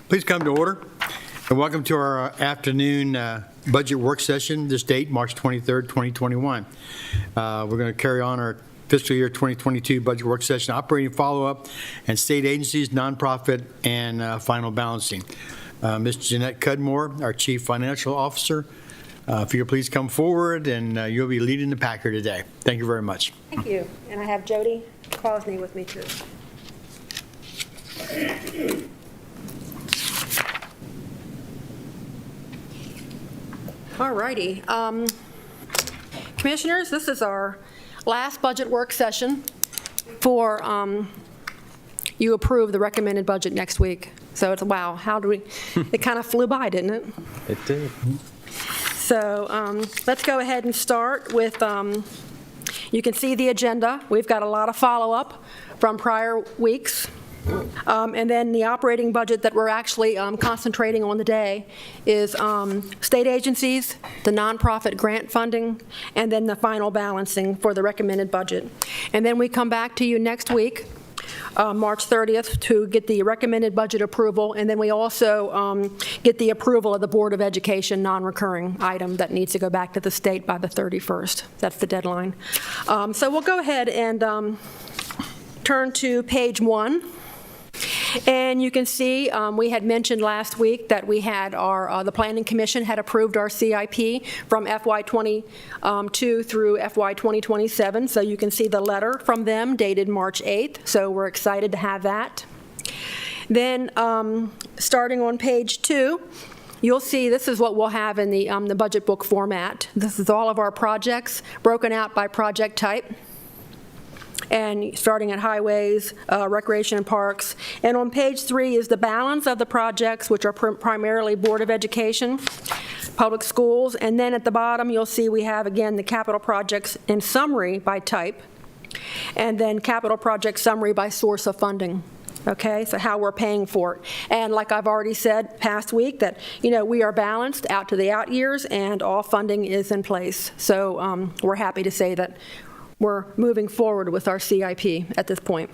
Please come to order, and welcome to our afternoon budget work session, this date, March 23rd, 2021. We're going to carry on our fiscal year 2022 budget work session, operating follow-up, and state agencies, nonprofit, and final balancing. Ms. Jeanette Cudmore, our Chief Financial Officer, if you'll please come forward, and you'll be leading the packer today. Thank you very much. Thank you. And I have Jody Crosney with me, too. All righty. Commissioners, this is our last budget work session for you approve the recommended budget next week. So it's, wow, how do we, it kind of flew by, didn't it? It did. So let's go ahead and start with, you can see the agenda. We've got a lot of follow-up from prior weeks. And then the operating budget that we're actually concentrating on today is state agencies, the nonprofit grant funding, and then the final balancing for the recommended budget. And then we come back to you next week, March 30th, to get the recommended budget approval, and then we also get the approval of the Board of Education non-recurring item that needs to go back to the state by the 31st. That's the deadline. So we'll go ahead and turn to page 1. And you can see we had mentioned last week that we had our the Planning Commission had approved our CIP from FY22 through FY 2027. So you can see the letter from them dated March 8th. So we're excited to have that. Then starting on page 2, you'll see this is what we'll have in the budget book format. This is all of our projects broken out by project type, and starting at highways, recreation and parks. And on page 3 is the balance of the projects, which are primarily Board of Education, public schools, and then at the bottom you'll see we have again the capital projects in summary by type, and then capital project summary by source of funding. Okay, so how we're paying for it. And like I've already said past week, that we are balanced out to the out years and all funding is in place. So we're happy to say that we're moving forward with our CIP at this point.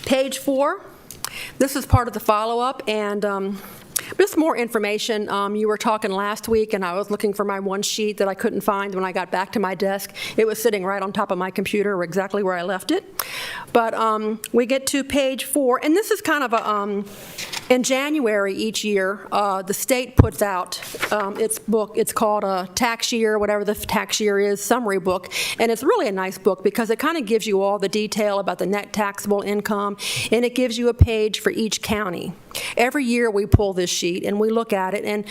Page 4, this is part of the follow-up, and just more information. You were talking last week, and I was looking for my one sheet that I couldn't find when I got back to my desk. It was sitting right on top of my computer, exactly where I left it. But we get to page 4, and this is kind of a, in January each year, the state puts out its book. It's called a tax year, whatever the tax year is, summary book. And it's really a nice book because it kind of gives you all the detail about the net taxable income, and it gives you a page for each county. Every year we pull this sheet and we look at it, and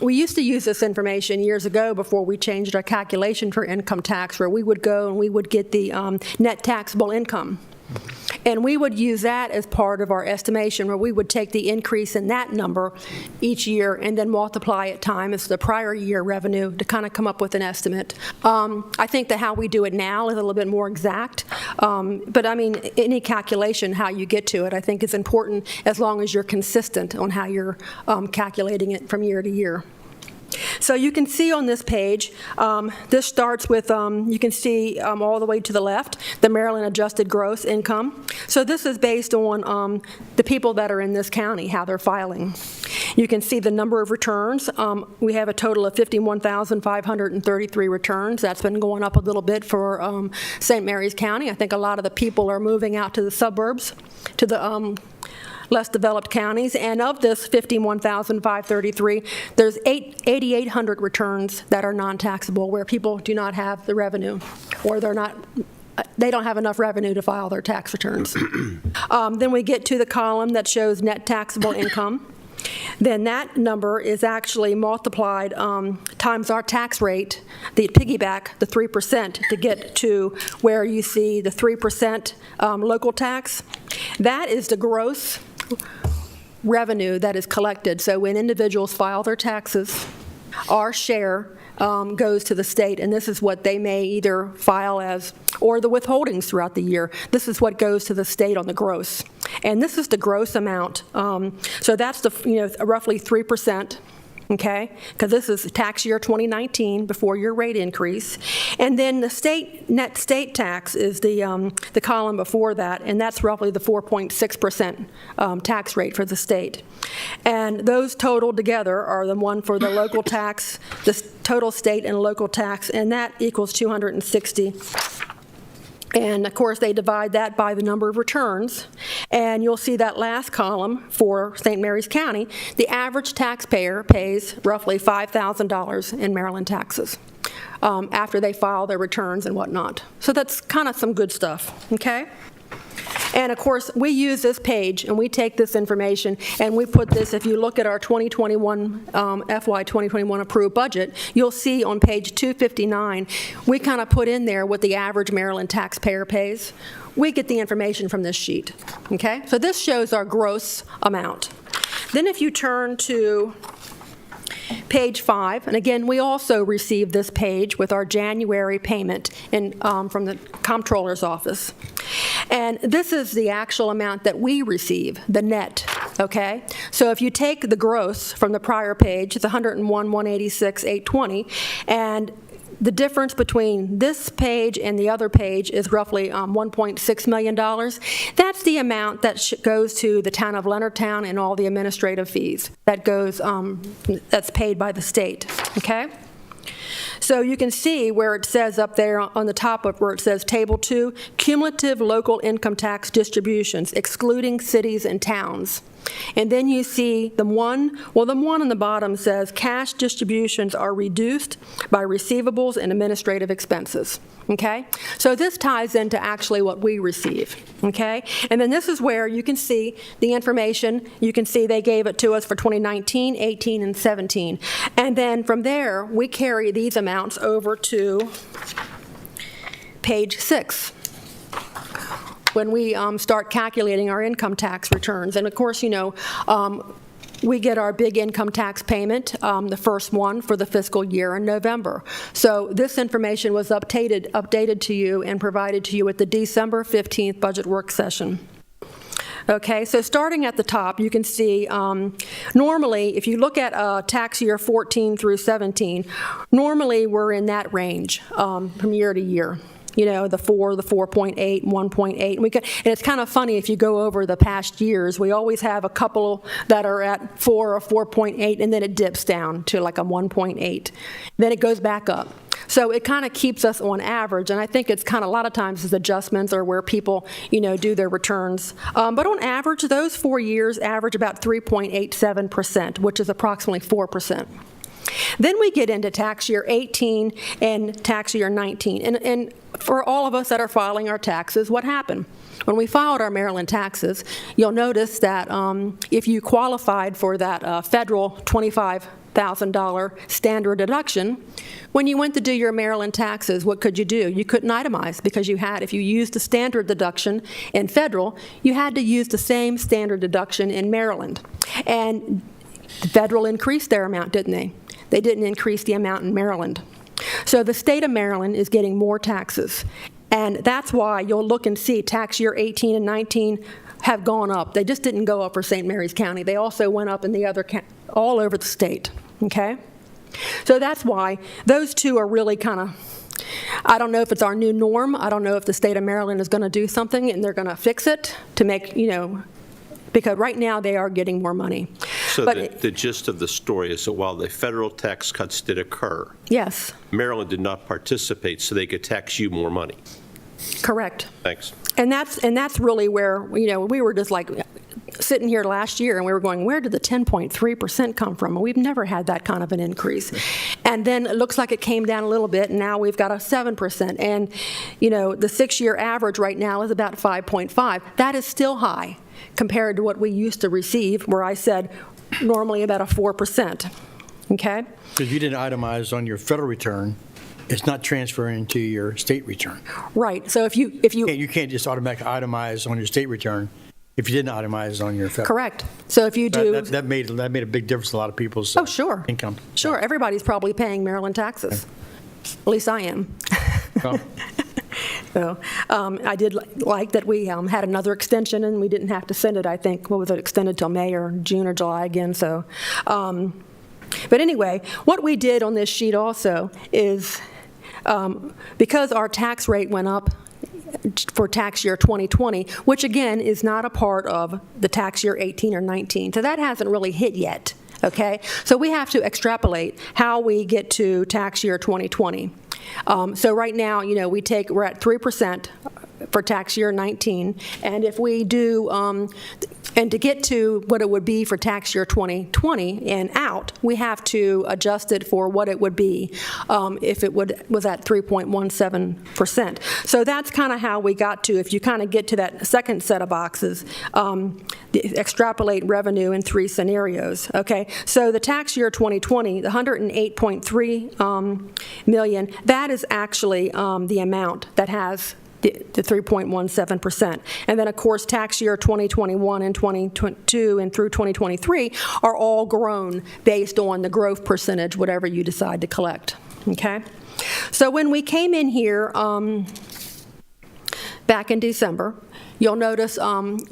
we used to use this information years ago before we changed our calculation for income tax, where we would go and we would get the net taxable income. And we would use that as part of our estimation, where we would take the increase in that number each year and then multiply it times the prior year revenue to kind of come up with an estimate. I think that how we do it now is a little bit more exact. But I mean, any calculation, how you get to it, I think is important as long as you're consistent on how you're calculating it from year to year. So you can see on this page, this starts with, you can see all the way to the left, the Maryland adjusted gross income. So this is based on the people that are in this county, how they're filing. You can see the number of returns. We have a total of 51,533 returns. That's been going up a little bit for St. Mary's County. I think a lot of the people are moving out to the suburbs, to the less developed counties, and of this 51,533, there's 8,800 returns that are non-taxable, where people do not have the revenue, or they don't have enough revenue to file their tax returns. Then we get to the column that shows net taxable income. Then that number is actually multiplied times our tax rate, the piggyback, the 3%, to get to where you see the 3% local tax. That is the gross revenue that is collected. So when individuals file their taxes, our share goes to the state, and this is what they may either file as, or the withholdings throughout the year. This is what goes to the state on the gross. And this is the gross amount. So that's the, roughly 3%. okay? Because this is tax year 2019 before your rate increase. And then the net state tax is the column before that, and that's roughly the 4.6% tax rate for the state. And those totaled together are the one for the local tax, the total state and local tax, and that equals 260. And of course, they divide that by the number of returns. And you'll see that last column for St. Mary's County, the average taxpayer pays roughly $5,000 in Maryland taxes after they file their returns and whatnot. So that's kind of some good stuff, okay? And of course, we use this page and we take this information and we put this, if you look at our 2021, FY 2021 approved budget, you'll see on page 259, we kind of put in there what the average Maryland taxpayer pays. We get the information from this sheet, okay? So this shows our gross amount. Then if you turn to page 5, and again, we also received this page with our January payment from the comptroller's office. And this is the actual amount that we receive, the net, okay? So if you take the gross from the prior page, it's $101,186,820, and the difference between this page and the other page is roughly $1.6 million. That's the amount that goes to the town of Leonardtown and all the administrative fees that goes, that's paid by the state, okay? So you can see where it says up there on the top of where it says Table 2, cumulative local income tax distributions, excluding cities and towns. And then you see the one on the bottom says cash distributions are reduced by receivables and administrative expenses, okay? So this ties into actually what we receive, okay? And then this is where you can see the information. You can see they gave it to us for 2019, 18, and 17. And then from there, we carry these amounts over to page 6. When we start calculating our income tax returns. And of course, you know, we get our big income tax payment, the first one for the fiscal year in November. So this information was updated to you and provided to you at the December 15th budget work session. Okay, so starting at the top, you can see normally, if you look at tax year 14 through 17, normally we're in that range from year to year. You know, the 4, the 4.8, 1.8. And it's kind of funny if you go over the past years, we always have a couple that are at 4 or 4.8, and then it dips down to like a 1.8. Then it goes back up. So it kind of keeps us on average, and I think it's kind of a lot of times it's adjustments or where people, you know, do their returns. But on average, those 4 years average about 3.87%, which is approximately 4%. Then we get into tax year 18 and tax year 19. And for all of us that are filing our taxes, what happened? When we filed our Maryland taxes, you'll notice that if you qualified for that federal $25,000 standard deduction, when you went to do your Maryland taxes, what could you do? You couldn't itemize because if you used the standard deduction in federal, you had to use the same standard deduction in Maryland. And the federal increased their amount, didn't they? They didn't increase the amount in Maryland. So the state of Maryland is getting more taxes. And that's why you'll look and see tax year 18 and 19 have gone up. They just didn't go up for St. Mary's County. They also went up in the other, all over the state, okay? So that's why those two are really kind of, I don't know if it's our new norm. I don't know if the state of Maryland is going to do something and they're going to fix it to make, you know, because right now they are getting more money. So the gist of the story is that while the federal tax cuts did occur, yes, Maryland did not participate, so they could tax you more money. Correct. Thanks. And that's really where, you know, we were just like sitting here last year and we were going, where did the 10.3% come from? We've never had that kind of an increase. And then it looks like it came down a little bit, and now we've got a 7%. And, you know, the 6-year average right now is about 5.5. That is still high compared to what we used to receive, where I said normally about a 4%, okay? If you didn't itemize on your federal return, it's not transferring to your state return. Right, so if you You can't just automatically itemize on your state return if you didn't itemize on your federal. Correct. So if you do... That made a big difference in a lot of people's sure. income. Sure, everybody's probably paying Maryland taxes. Yeah. At least I am. Oh. So I did like that we had another extension and we didn't have to send it, I think, what was it, extended till May or June or July again. So But anyway, what we did on this sheet also is, because our tax rate went up for tax year 2020, which again is not a part of the tax year 18 or 19, so that hasn't really hit yet, okay? So we have to extrapolate how we get to tax year 2020. So right now, we're at 3% for tax year 19, and if we do, and to get to what it would be for tax year 2020 and out, we have to adjust it for what it would be if it was at 3.17%. So that's kind of how we got to, if you kind of get to that second set of boxes, extrapolate revenue in 3 scenarios, okay? So the tax year 2020, the 108.3 million, that is actually the amount that has the 3.17%. And then, of course, tax year 2021 and 2022 and through 2023 are all grown based on the growth percentage, whatever you decide to collect, okay? So when we came in here back in December, you'll notice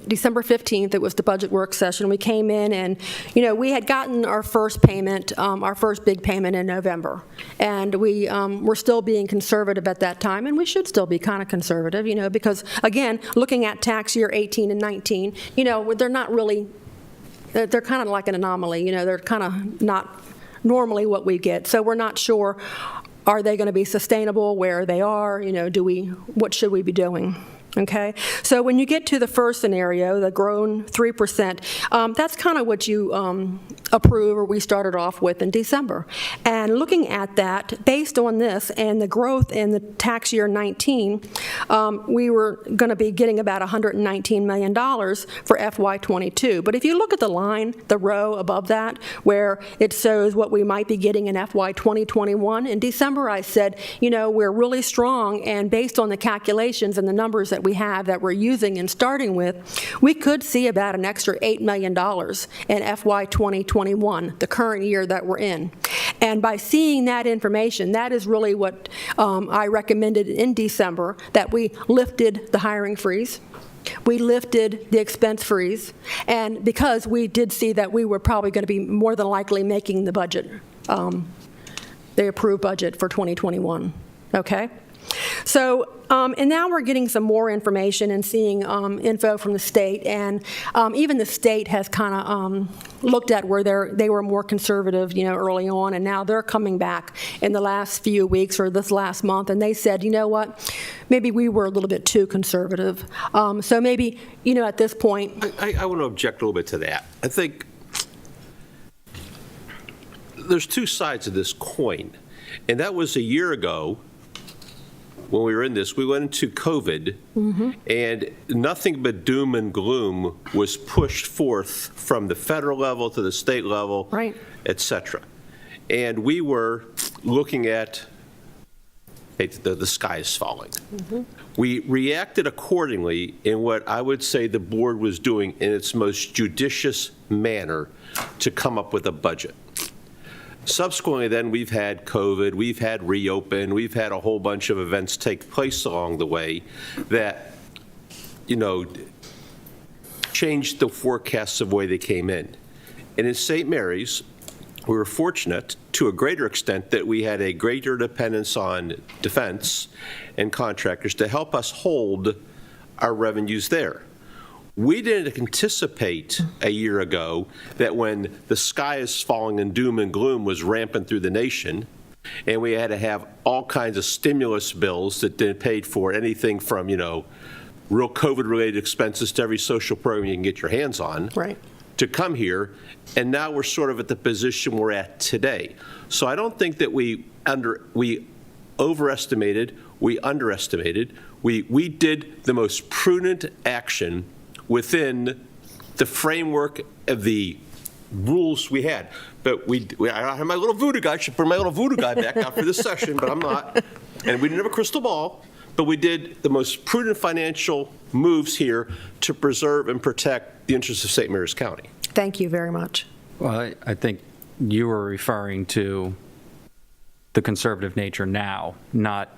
December 15th, it was the budget work session. We came in and, we had gotten our first payment, our first big payment in November. And we were still being conservative at that time, and we should still be kind of conservative, because, again, looking at tax year 18 and 19, they're not really, they're kind of like an anomaly. They're kind of not normally what we get. So we're not sure, are they going to be sustainable where they are? What should we be doing? Okay, so when you get to the first scenario, the grown 3%, that's kind of what you approve, or we started off with in December. And looking at that, based on this and the growth in the tax year 19, we were going to be getting about $119 million for FY22. But if you look at the line, the row above that, where it shows what we might be getting in FY 2021, in December I said, we're really strong, and based on the calculations and the numbers that we have that we're using and starting with, we could see about an extra $8 million in FY 2021, the current year that we're in. And by seeing that information, that is really what I recommended in December, that we lifted the hiring freeze. We lifted the expense freeze, and because we did see that we were probably going to be more than likely making the budget, the approved budget for 2021, okay? So, and now we're getting some more information and seeing info from the state, and even the state has kind of looked at where they were more conservative, early on, and now they're coming back in the last few weeks or this last month, and they said, what, maybe we were a little bit too conservative. So maybe, at this point. I want to object a little bit to that. I think there's 2 sides of this coin, and that was a year ago. When we were in this, we went into COVID, and nothing but doom and gloom was pushed forth from the federal level to the state level, right, et cetera. And we were looking at, the sky is falling. We reacted accordingly in what I would say the board was doing in its most judicious manner to come up with a budget. Subsequently, then, we've had COVID, we've had reopen, we've had a whole bunch of events take place along the way that, changed the forecasts of the way they came in. And in St. Mary's, we were fortunate to a greater extent that we had a greater dependence on defense and contractors to help us hold our revenues there. We didn't anticipate a year ago that when the sky is falling and doom and gloom was rampant through the nation, and we had to have all kinds of stimulus bills that didn't pay for anything from, real COVID-related expenses to every social program you can get your hands on, right, to come here, and now we're sort of at the position we're at today. So I don't think that we overestimated, we underestimated. We did the most prudent action within the framework of the rules we had. But I have my little voodoo guy. I should bring my little voodoo guy back out for this session, but I'm not. And we didn't have a crystal ball, but we did the most prudent financial moves here to preserve and protect the interests of St. Mary's County. Thank you very much. Well, I think you were referring to the conservative nature now, not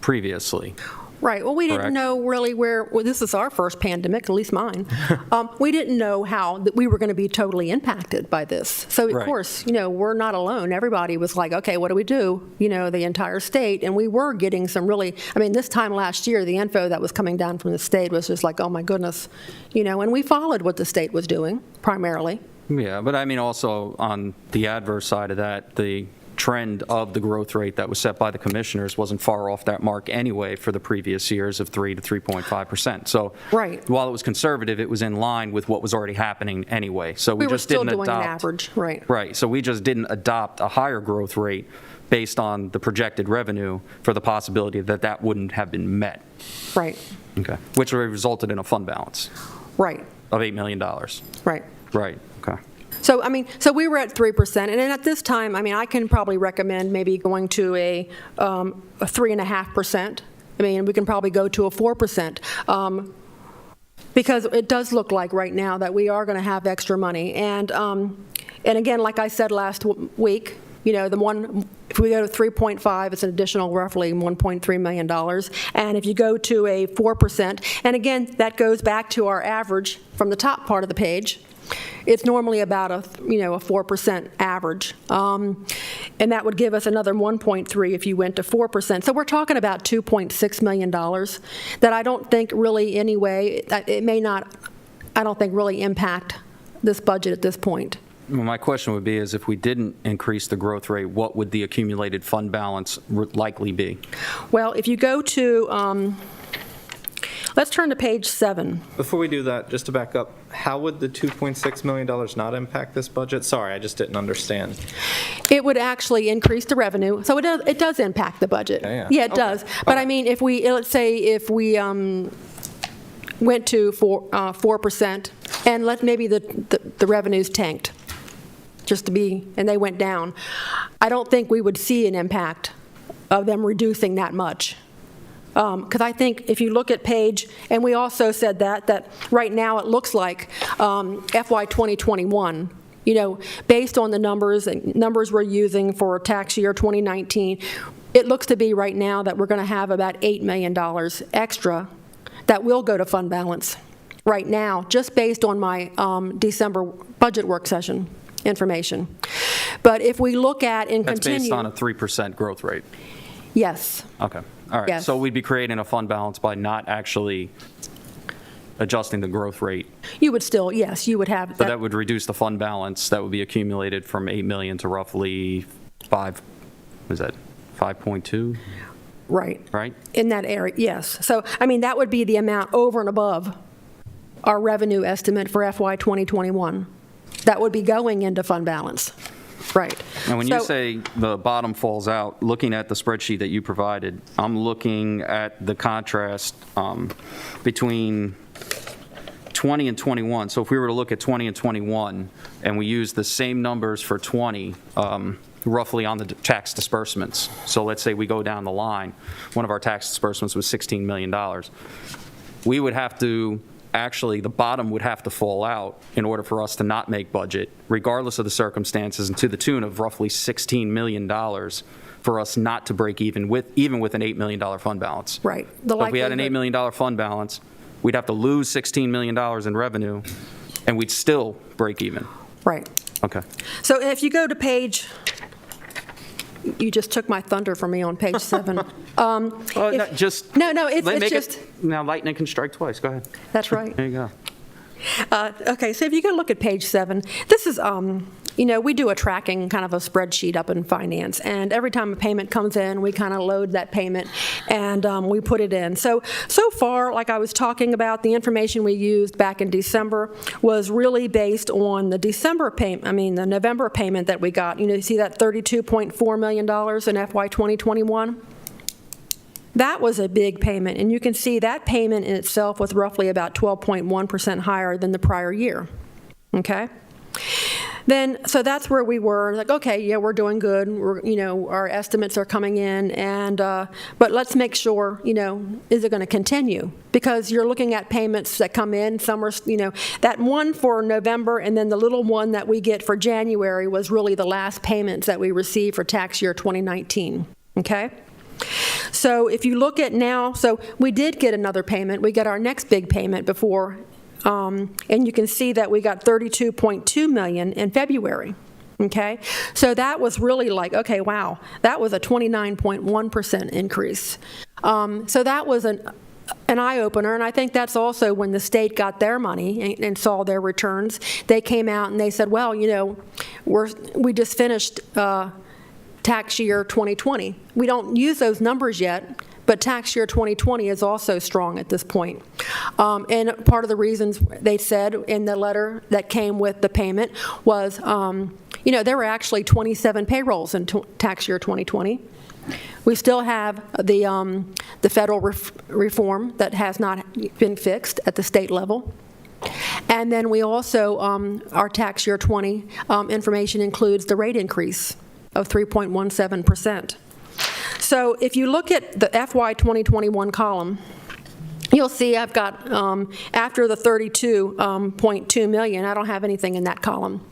previously. Right, well, we didn't Correct. know really well, this is our first pandemic, at least mine. We didn't know how that we were going to be totally impacted by this. So, of Right. course, we're not alone. Everybody was like, okay, what do we do? The entire state. And we were getting some really, this time last year, the info that was coming down from the state was just like, oh my goodness. And we followed what the state was doing, primarily. Yeah, but also on the adverse side of that, the trend of the growth rate that was set by the commissioners wasn't far off that mark anyway for the previous years of 3 to 3.5%. So Right. while it was conservative, it was in line with what was already happening anyway. So we We were just still didn't doing an adopt. average, right. Right, so we just didn't adopt a higher growth rate based on the projected revenue for the possibility that that wouldn't have been met. Right, Okay. Which resulted in a fund balance right, of $8 million. right. Right, okay. So, so we were at 3%, and then at this time, I can probably recommend maybe going to a 3.5%. We can probably go to a 4%, because it does look like right now that we are going to have extra money. And again, like I said last week, if we go to 3.5, it's an additional roughly $1.3 million. And if you go to a 4%, and again, that goes back to our average from the top part of the page. It's normally about a 4% average, and that would give us another 1.3 if you went to 4%. So we're talking about $2.6 million that I don't think really anyway, it may not, I don't think really impact this budget at this point. Well, my question would be is if we didn't increase the growth rate, what would the accumulated fund balance likely be? Well, if you go to, let's turn to page 7. Before we do that, just to back up, how would the $2.6 million not impact this budget? Sorry, I just didn't understand. It would actually increase the revenue, so it does impact the budget. Yeah. It does. But if we, let's say if we went to 4%, and maybe the revenues tanked, and they went down, I don't think we would see an impact of them reducing that much. Because I think if you look at page, and we also said that right now it looks like FY 2021, based on the numbers we're using for tax year 2019, it looks to be right now that we're going to have about $8 million extra that will go to fund balance right now, just based on my December budget work session information. But if we look at and That's continue... based on a 3% growth rate. Yes. Okay, all right. Yes. So we'd be creating a fund balance by not actually adjusting the growth rate. You would still, yes, you would have So that would reduce the fund balance that would be accumulated from 8 million to roughly 5.2, right. right? In that area, yes. So, that would be the amount over and above our revenue estimate for FY 2021. That would be going into fund balance, right. And when you So- say the bottom falls out, looking at the spreadsheet that you provided, I'm looking at the contrast between 20 and 21. So if we were to look at 20 and 21, and we use the same numbers for 20, roughly on the tax disbursements. So let's say we go down the line, one of our tax disbursements was $16 million. We would have to, actually, the bottom would have to fall out in order for us to not make budget, regardless of the circumstances, and to the tune of roughly $16 million for us not to break even with an $8 million fund balance. Right. So if we had an $8 million fund balance, we'd have to lose $16 million in revenue, and we'd still break even. Right. Okay. So if you go to page, you just took my thunder from me on page 7. Well, no, just. No, it's make just, now lightning can strike twice. Go ahead. that's right. There you go. Okay, so if you go look at page 7, this is, we do a tracking, kind of a spreadsheet up in finance, and every time a payment comes in, we kind of load that payment, and we put it in. So far, like I was talking about, the information we used back in December was really based on the the November payment that we got. You see that $32.4 million in FY 2021? That was a big payment, and you can see that payment in itself was roughly about 12.1% higher than the prior year, okay? Then, so that's where we were, like, okay, yeah, we're doing good, our estimates are coming in, and, but let's make sure, is it going to continue? Because you're looking at payments that come in, some are, that one for November, and then the little one that we get for January was really the last payments that we received for tax year 2019, okay? So if you look at now, so we did get another payment. We got our next big payment before, and you can see that we got $32.2 million in February. Okay, so that was really like, okay, wow, that was a 29.1% increase. So that was an eye-opener, and I think that's also when the state got their money and saw their returns. They came out and they said, well, you know, we just finished tax year 2020. We don't use those numbers yet, but tax year 2020 is also strong at this point. And part of the reasons they said in the letter that came with the payment was, you know, there were actually 27 payrolls in tax year 2020. We still have the federal reform that has not been fixed at the state level. And then we also, our tax year 20 information includes the rate increase of 3.17%. So if you look at the FY 2021 column, you'll see I've got, after the 32.2 million, I don't have anything in that column.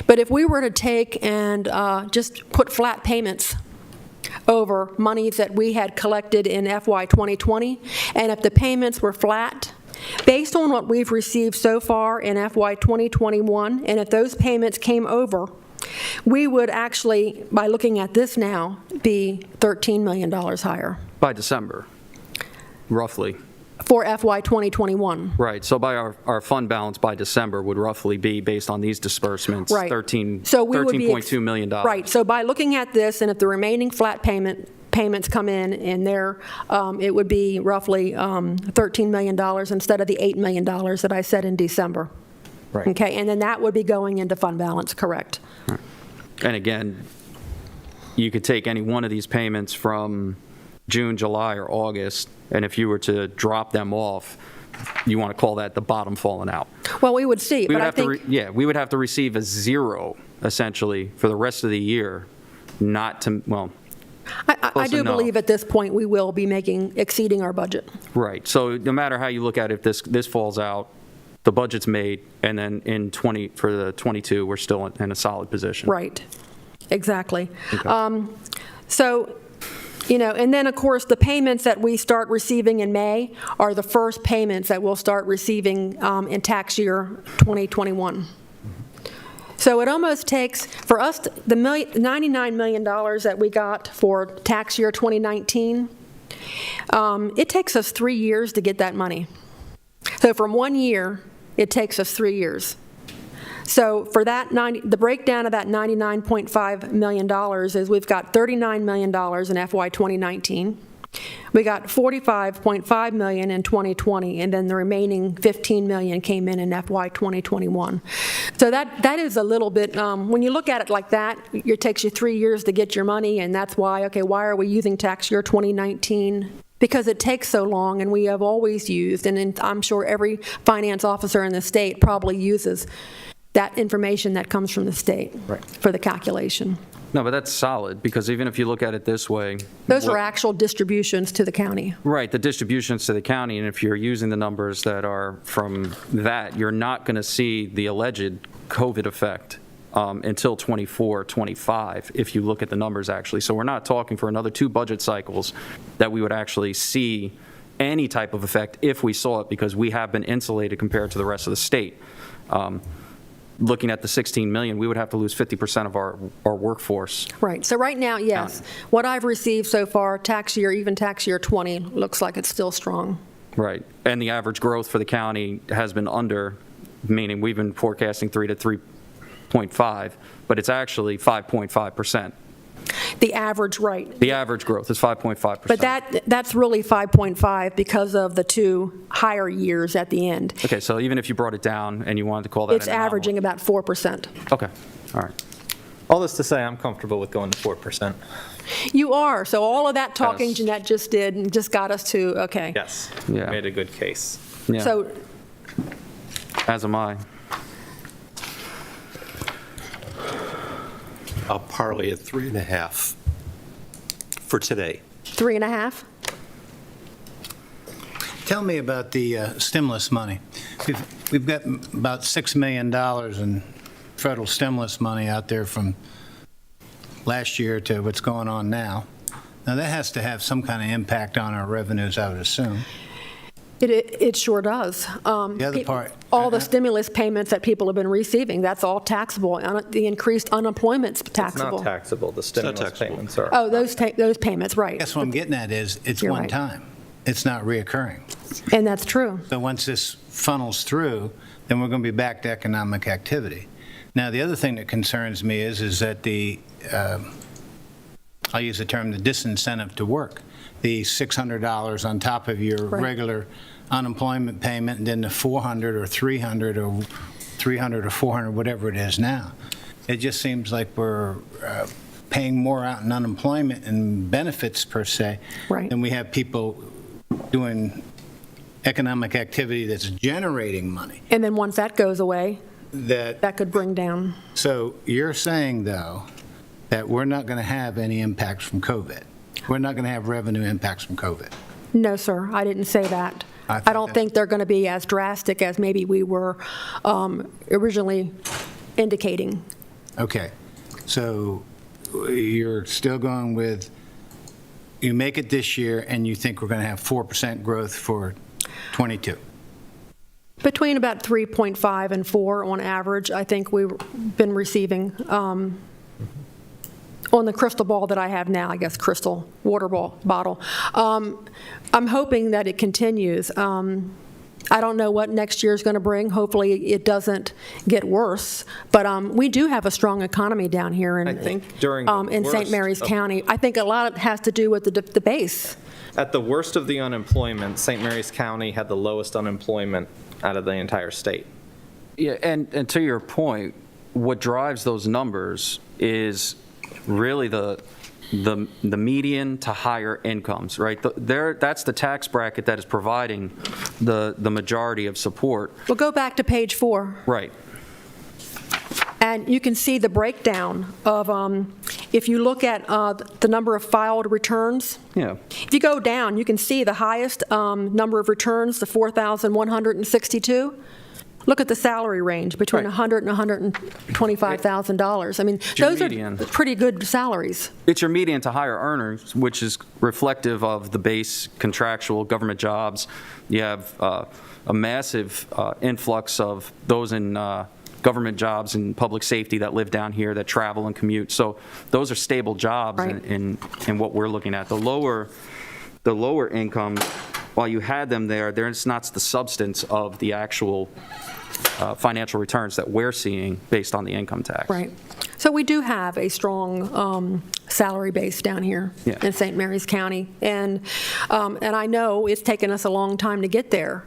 But if we were to take and just put flat payments over monies that we had collected in FY 2020, and if the payments were flat, based on what we've received so far in FY 2021, and if those payments came over, we would actually, by looking at this now, be $13 million higher. By December, roughly. For FY 2021. Right, so by our fund balance by December would roughly be, based on these disbursements, Right. $13.2 million. Right, so by looking at this, and if the remaining flat payments come in there, it would be roughly $13 million instead of the $8 million that I said in December. Right. Okay, and then that would be going into fund balance, correct? And again, you could take any one of these payments from June, July, or August, and if you were to drop them off, you want to call that the bottom falling out. Well, we would see, We but would I have to, think, we would have to receive a zero, essentially, for the rest of the year, not to, well, I close do enough. believe at this point we will be exceeding our budget. right. So no matter how you look at it, if this falls out, the budget's made, and then for the 22, we're still in a solid position. Right, exactly. Okay. So, you know, and then, of course, the payments that we start receiving in May are the first payments that we'll start receiving in tax year 2021. So it almost takes, for us, the $99 million that we got for tax year 2019, it takes us 3 years to get that money. So from 1 year, it takes us 3 years. So for that, the breakdown of that $99.5 million is we've got $39 million in FY 2019. We got $45.5 million in 2020, and then the remaining $15 million came in FY 2021. So that is a little bit, when you look at it like that, it takes you 3 years to get your money, and that's why, okay, why are we using tax year 2019? Because it takes so long, and we have always used, and I'm sure every finance officer in the state probably uses that information that comes from the state for the calculation. No, but that's solid, because even if you look at it this way. Those are actual distributions to the county. Right, the distributions to the county, and if you're using the numbers that are from that, you're not going to see the alleged COVID effect until 24, 25, if you look at the numbers actually. So we're not talking for another 2 budget cycles that we would actually see any type of effect if we saw it, because we have been insulated compared to the rest of the state. Looking at the 16 million, we would have to lose 50% of our workforce. Right, so right now, yes, what I've received so far, even tax year 20, looks like it's still strong. Right, and the average growth for the county has been under, meaning we've been forecasting 3 to 3.5, but it's actually 5.5%. The average, right. The average growth is 5.5%. But that's really 5.5 because of the 2 higher years at the end. Okay, so even if you brought it down and you wanted to call that It's an anomaly. averaging about 4%. Okay, all right. All this to say, I'm comfortable with going to 4%. You are, so all of that talking Yes. Jeanette just did and just got us to, okay. Yes, Yeah. made a good case. Yeah, So, as am I. I'll parlay at 3.5 for today. 3.5? Tell me about the stimulus money. We've got about $6 million in federal stimulus money out there from last year to what's going on now. Now, that has to have some kind of impact on our revenues, I would assume. It sure does. The other part- All the stimulus payments that people have been receiving, that's all taxable. The increased unemployment's It's taxable. not taxable, the stimulus taxable. payments are. Oh, those payments, right. Guess what I'm getting at is, it's You're one right. time. It's not reoccurring. And that's true. So once this funnels through, then we're going to be back to economic activity. Now, the other thing that concerns me is that I'll use the term, the disincentive to work. The $600 on top of your Right. regular unemployment payment, and then the $400 or $300 or $300 or $400, whatever it is now. It just seems like we're paying more out in unemployment and benefits per se Right. than we have people doing economic activity that's generating money. And then once that goes away, That, that could bring down. so you're saying, though, that we're not going to have any impacts from COVID? We're not going to have revenue impacts from COVID? No, sir, I didn't say that. I I thought don't that- think they're going to be as drastic as maybe we were originally indicating. Okay, so you're still going with, you make it this year, and you think we're going to have 4% growth for '22? Between about 3.5 and 4 on average, I think we've been receiving on the crystal ball that I have now, I guess, crystal water bottle. I'm hoping that it continues. I don't know what next year is going to bring. Hopefully, it doesn't get worse. But we do have a strong economy down here in, I think during the in St. worst Mary's of- County. I think a lot of it has to do with the base. At the worst of the unemployment, St. Mary's County had the lowest unemployment out of the entire state. Yeah, and to your point, what drives those numbers is really the median to higher incomes, right? That's the tax bracket that is providing the majority of support. Well, go back to page 4. Right. And you can see the breakdown of, if you look at the number of filed returns, Yeah. if you go down, you can see the highest number of returns, the 4,162. Look at the salary range, between Right. $100,000 and $125,000. I mean, your those are median. pretty good salaries. It's your median to higher earners, which is reflective of the base contractual government jobs. You have a massive influx of those in government jobs and public safety that live down here, that travel and commute. So those are stable jobs Right. in what we're looking at. The lower incomes, while you had them there, it's not the substance of the actual financial returns that we're seeing based on the income tax. Right. So we do have a strong salary base down here Yeah. in St. Mary's County, and I know it's taken us a long time to get there.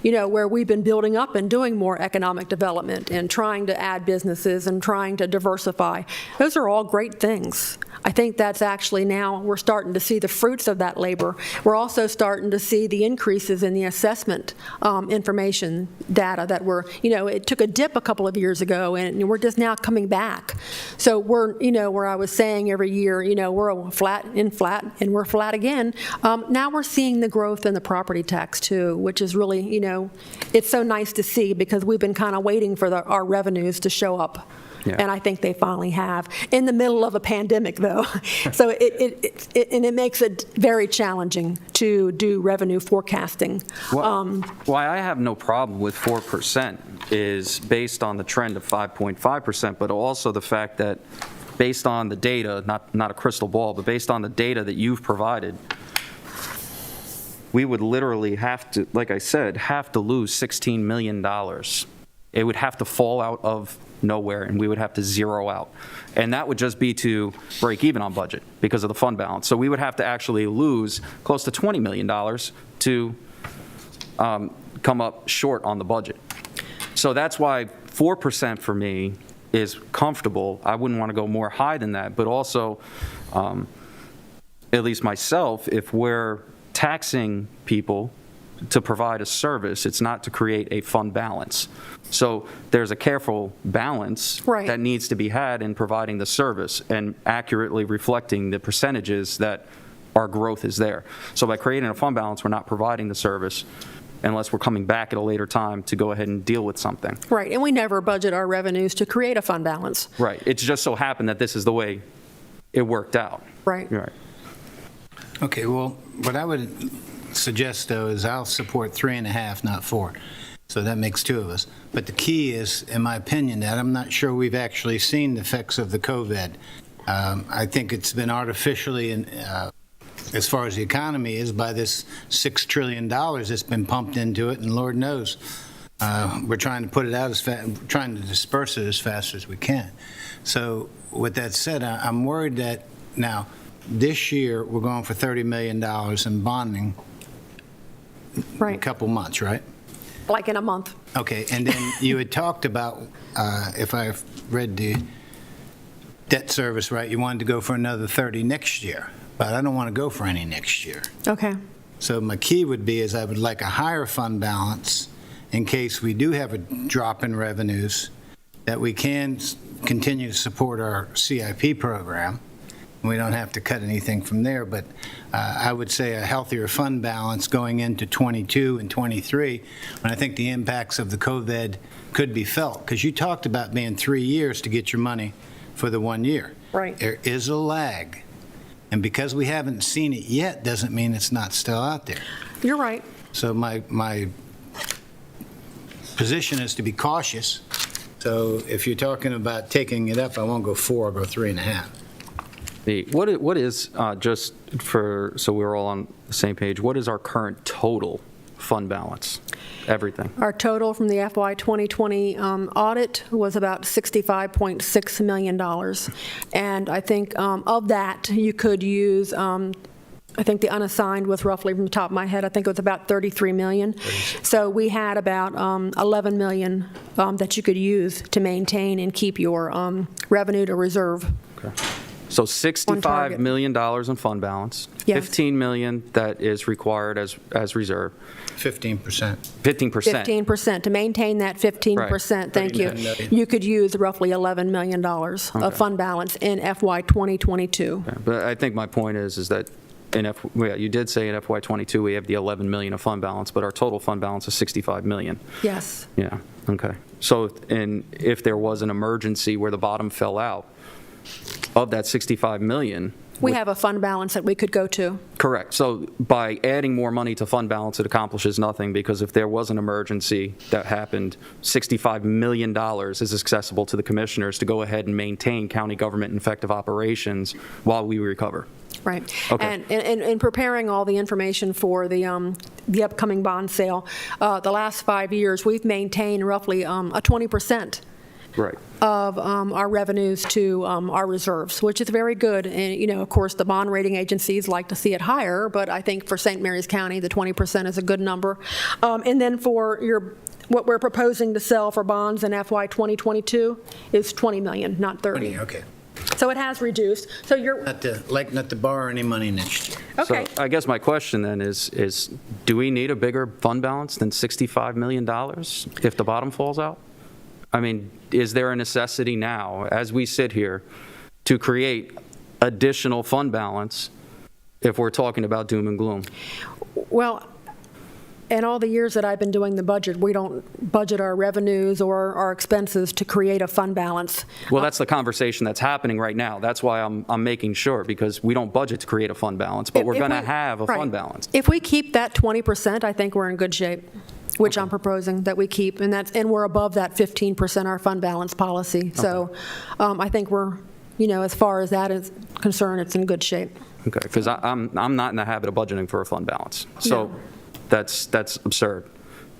Where we've been building up and doing more economic development and trying to add businesses and trying to diversify. Those are all great things. I think that's actually now we're starting to see the fruits of that labor. We're also starting to see the increases in the assessment information data that it took a dip a couple of years ago, and we're just now coming back. So we're, where I was saying every year, we're flat, and we're flat again. Now we're seeing the growth in the property tax too, which is really, it's so nice to see because we've been kind of waiting for our revenues to show up. Yeah. And I think they finally have, in the middle of a pandemic, though. So it makes it very challenging to do revenue forecasting. Why I have no problem with 4% is based on the trend of 5.5%, but also the fact that based on the data, not a crystal ball, but based on the data that you've provided, we would literally have to, like I said, have to lose $16 million. It would have to fall out of nowhere, and we would have to zero out. And that would just be to break even on budget because of the fund balance. So we would have to actually lose close to $20 million to come up short on the budget. So that's why 4% for me is comfortable. I wouldn't want to go more high than that, but also, at least myself, if we're taxing people to provide a service, it's not to create a fund balance. So there's a careful balance Right. that needs to be had in providing the service and accurately reflecting the percentages that our growth is there. So by creating a fund balance, we're not providing the service unless we're coming back at a later time to go ahead and deal with something. Right, and we never budget our revenues to create a fund balance. Right. It's just so happened that this is the way it worked out. Right. Right. Okay, well, what I would suggest, though, is I'll support 3.5, not 4. So that makes 2 of us. But the key is, in my opinion, that I'm not sure we've actually seen the effects of the COVID. I think it's been artificially, as far as the economy is, by this $6 trillion that's been pumped into it, and Lord knows, we're trying to put it out trying to disperse it as fast as we can. So with that said, I'm worried that now, this year, we're going for $30 million in bonding in a Right, couple months, right? like in a month. Okay, and then you had talked about, if I read the debt service right, you wanted to go for another 30 next year, but I don't want to go for any next year. Okay, So my key would be is I would like a higher fund balance in case we do have a drop in revenues, that we can continue to support our CIP program. We don't have to cut anything from there, but I would say a healthier fund balance going into '22 and '23, when I think the impacts of the COVID could be felt, because you talked about being 3 years to get your money for the 1 year. right. There is a lag, and because we haven't seen it yet, doesn't mean it's not still out there. You're right. So my position is to be cautious. So if you're talking about taking it up, I won't go 4, I'll go 3.5. What is, just for, so we're all on the same page, what is our current total fund balance? Everything. Our total from the FY 2020 audit was about $65.6 million. And I think of that, you could use, I think the unassigned was roughly, from the top of my head, I think it was about 33 million. So we had about 11 million that you could use to maintain and keep your revenue to reserve. So On $65 target. million in fund balance. Yes. 15 million that is required as reserve. 15%. 15%. 15%, to maintain that 15%, thank you. 39 million. You could use roughly $11 million of fund balance in FY 2022. But I think my point is that you did say in FY '22 we have the 11 million of fund balance, but our total fund balance is 65 million. Yes, Yeah, okay. So, and if there was an emergency where the bottom fell out, of that 65 million. we have a fund balance that we could go to. Correct. So by adding more money to fund balance, it accomplishes nothing, because if there was an emergency that happened, $65 million is accessible to the commissioners to go ahead and maintain county government effective operations while we recover. Right. Okay. And in preparing all the information for the upcoming bond sale, the last 5 years, we've maintained roughly a 20% Right. of our revenues to our reserves, which is very good. And, you know, of course, the bond rating agencies like to see it higher, but I think for St. Mary's County, the 20% is a good number. And then for what we're proposing to sell for bonds in FY 2022 is 20 million, not 30. Okay. So it has reduced. So you're, Not to borrow any money next year. okay. So I guess my question then is do we need a bigger fund balance than $65 million if the bottom falls out? I mean, is there a necessity now, as we sit here, to create additional fund balance if we're talking about doom and gloom? Well, in all the years that I've been doing the budget, we don't budget our revenues or our expenses to create a fund balance. Well, that's the conversation that's happening right now. That's why I'm making sure, because we don't budget to create a fund balance, but we're If going to we- have a right. fund balance. If we keep that 20%, I think we're in good shape, which I'm proposing that we keep, and we're above that 15% our fund balance policy. So I think we're, you know, as far as that is concerned, it's in good shape. Okay, because I'm not in the habit of budgeting for a fund balance. So No. that's absurd.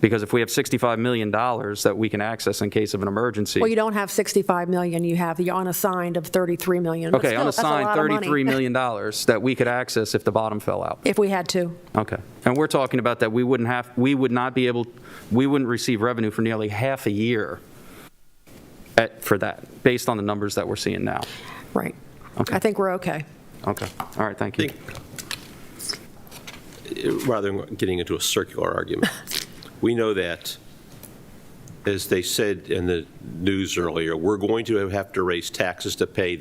Because if we have $65 million that we can access in case of an emergency. Well, you don't have 65 million, you have the unassigned of 33 million. But Okay, still, that's a unassigned lot of money. $33 million that we could access if the bottom fell out. If we had to. Okay. And we're talking about that we wouldn't receive revenue for nearly half a year for that, based on the numbers that we're seeing now. Right. Okay. I think we're okay. Okay. All right, thank you. Rather than getting into a circular argument, we know that, as they said in the news earlier, we're going to have to raise taxes to pay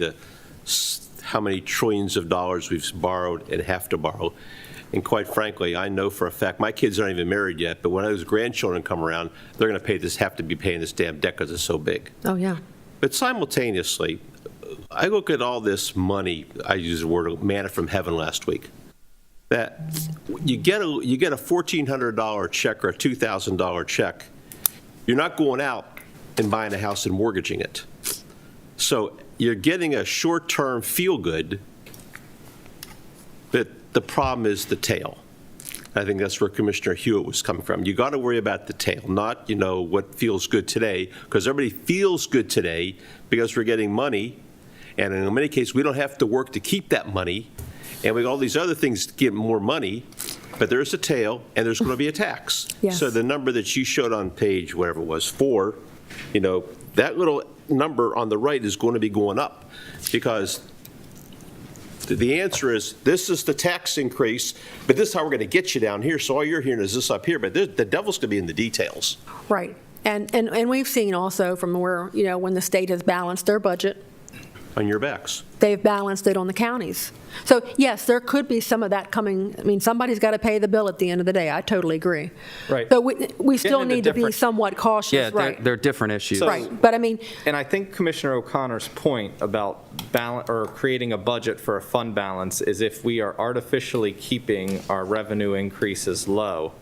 how many trillions of dollars we've borrowed and have to borrow. And quite frankly, I know for a fact, my kids aren't even married yet, but when those grandchildren come around, they're going to have to be paying this damn debt because it's so big. Oh, yeah. But simultaneously, I look at all this money, I used the word manna from heaven last week. that you get a $1,400 check or a $2,000 check, you're not going out and buying a house and mortgaging it. So you're getting a short-term feel-good, but the problem is the tail. I think that's where Commissioner Hewitt was coming from. You got to worry about the tail, not, what feels good today, because everybody feels good today because we're getting money, and in many cases, we don't have to work to keep that money, and we got all these other things to get more money, but there's a tail, and there's going to be a tax. Yes. So the number that you showed on page, whatever it was, 4, that little number on the right is going to be going up, because the answer is, this is the tax increase, but this is how we're going to get you down here. So all you're hearing is this up here, but the devil's going to be in the details. Right. And we've seen also from where, when the state has balanced their budget, On your backs. they've balanced it on the counties. So yes, there could be some of that coming. I mean, somebody's got to pay the bill at the end of the day. I totally agree. Right. But we still into need to be different- somewhat cautious, Yeah, right? they're different issues. So- Right. But I mean, And I think Commissioner O'Connor's point about creating a budget for a fund balance is if we are artificially keeping our revenue increases low,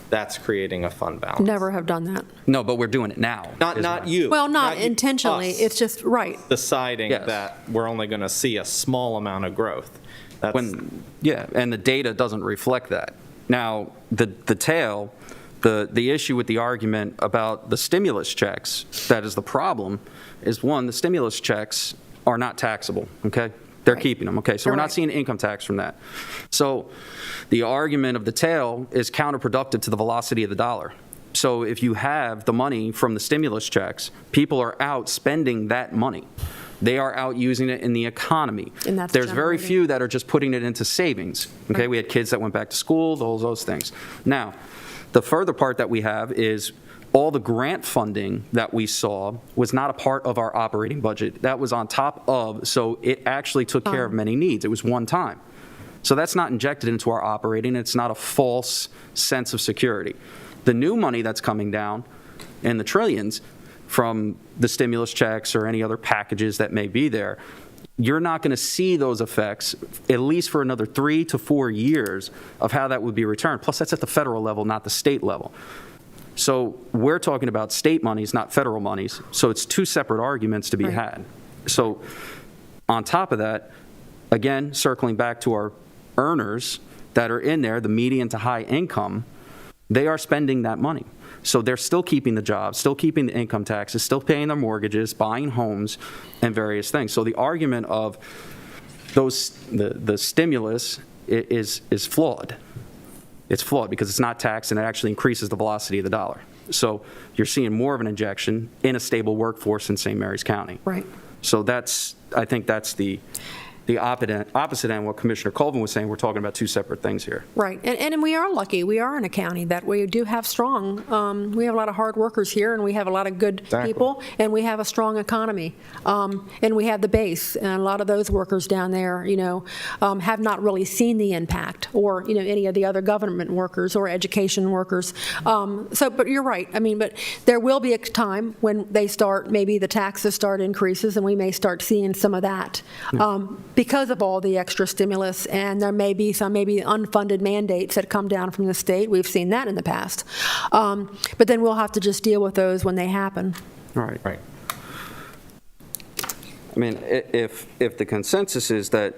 that's creating a fund balance. never have done that. No, but we're doing it now. Not you. Well, not you, intentionally. us It's just, right. deciding Yes. that we're only going to see a small amount of growth. That's, Yeah, and the data doesn't reflect that. Now, the tail, the issue with the argument about the stimulus checks, that is the problem, is one, the stimulus checks are not taxable, okay? They're Right. keeping them, okay? So we're You're not right. seeing income tax from that. So the argument of the tail is counterproductive to the velocity of the dollar. So if you have the money from the stimulus checks, people are out spending that money. They are out using it in the economy. And that's There's very generating- few that are just putting it into savings. Okay, Right. we had kids that went back to school, those things. Now, the further part that we have is all the grant funding that we saw was not a part of our operating budget. That was on top of, so it actually took care of many needs. It was one time. So that's not injected into our operating. It's not a false sense of security. The new money that's coming down in the trillions from the stimulus checks or any other packages that may be there, you're not going to see those effects, at least for another 3 to 4 years, of how that would be returned. Plus, that's at the federal level, not the state level. So we're talking about state monies, not federal monies. So it's two separate arguments to be Right. had. So on top of that, again, circling back to our earners that are in there, the median to high income, they are spending that money. So they're still keeping the jobs, still keeping the income taxes, still paying their mortgages, buying homes, and various things. So the argument of the stimulus is flawed. It's flawed because it's not taxed and it actually increases the velocity of the dollar. So you're seeing more of an injection in a stable workforce in St. Mary's County. Right. So I think that's the opposite end, what Commissioner Colvin was saying. We're talking about two separate things here. Right, and we are lucky. We are in a county that we do have strong, we have a lot of hard workers here, and we have a lot of good Exactly. people, and we have a strong economy. And we have the base, and a lot of those workers down there, have not really seen the impact, or, any of the other government workers or education workers. But you're right. I mean, but there will be a time when maybe the taxes start increases, and we may start seeing some of that. Because of all the extra stimulus, and there may be some unfunded mandates that come down from the state. We've seen that in the past. But then we'll have to just deal with those when they happen. All right. Right. I mean, if the consensus is that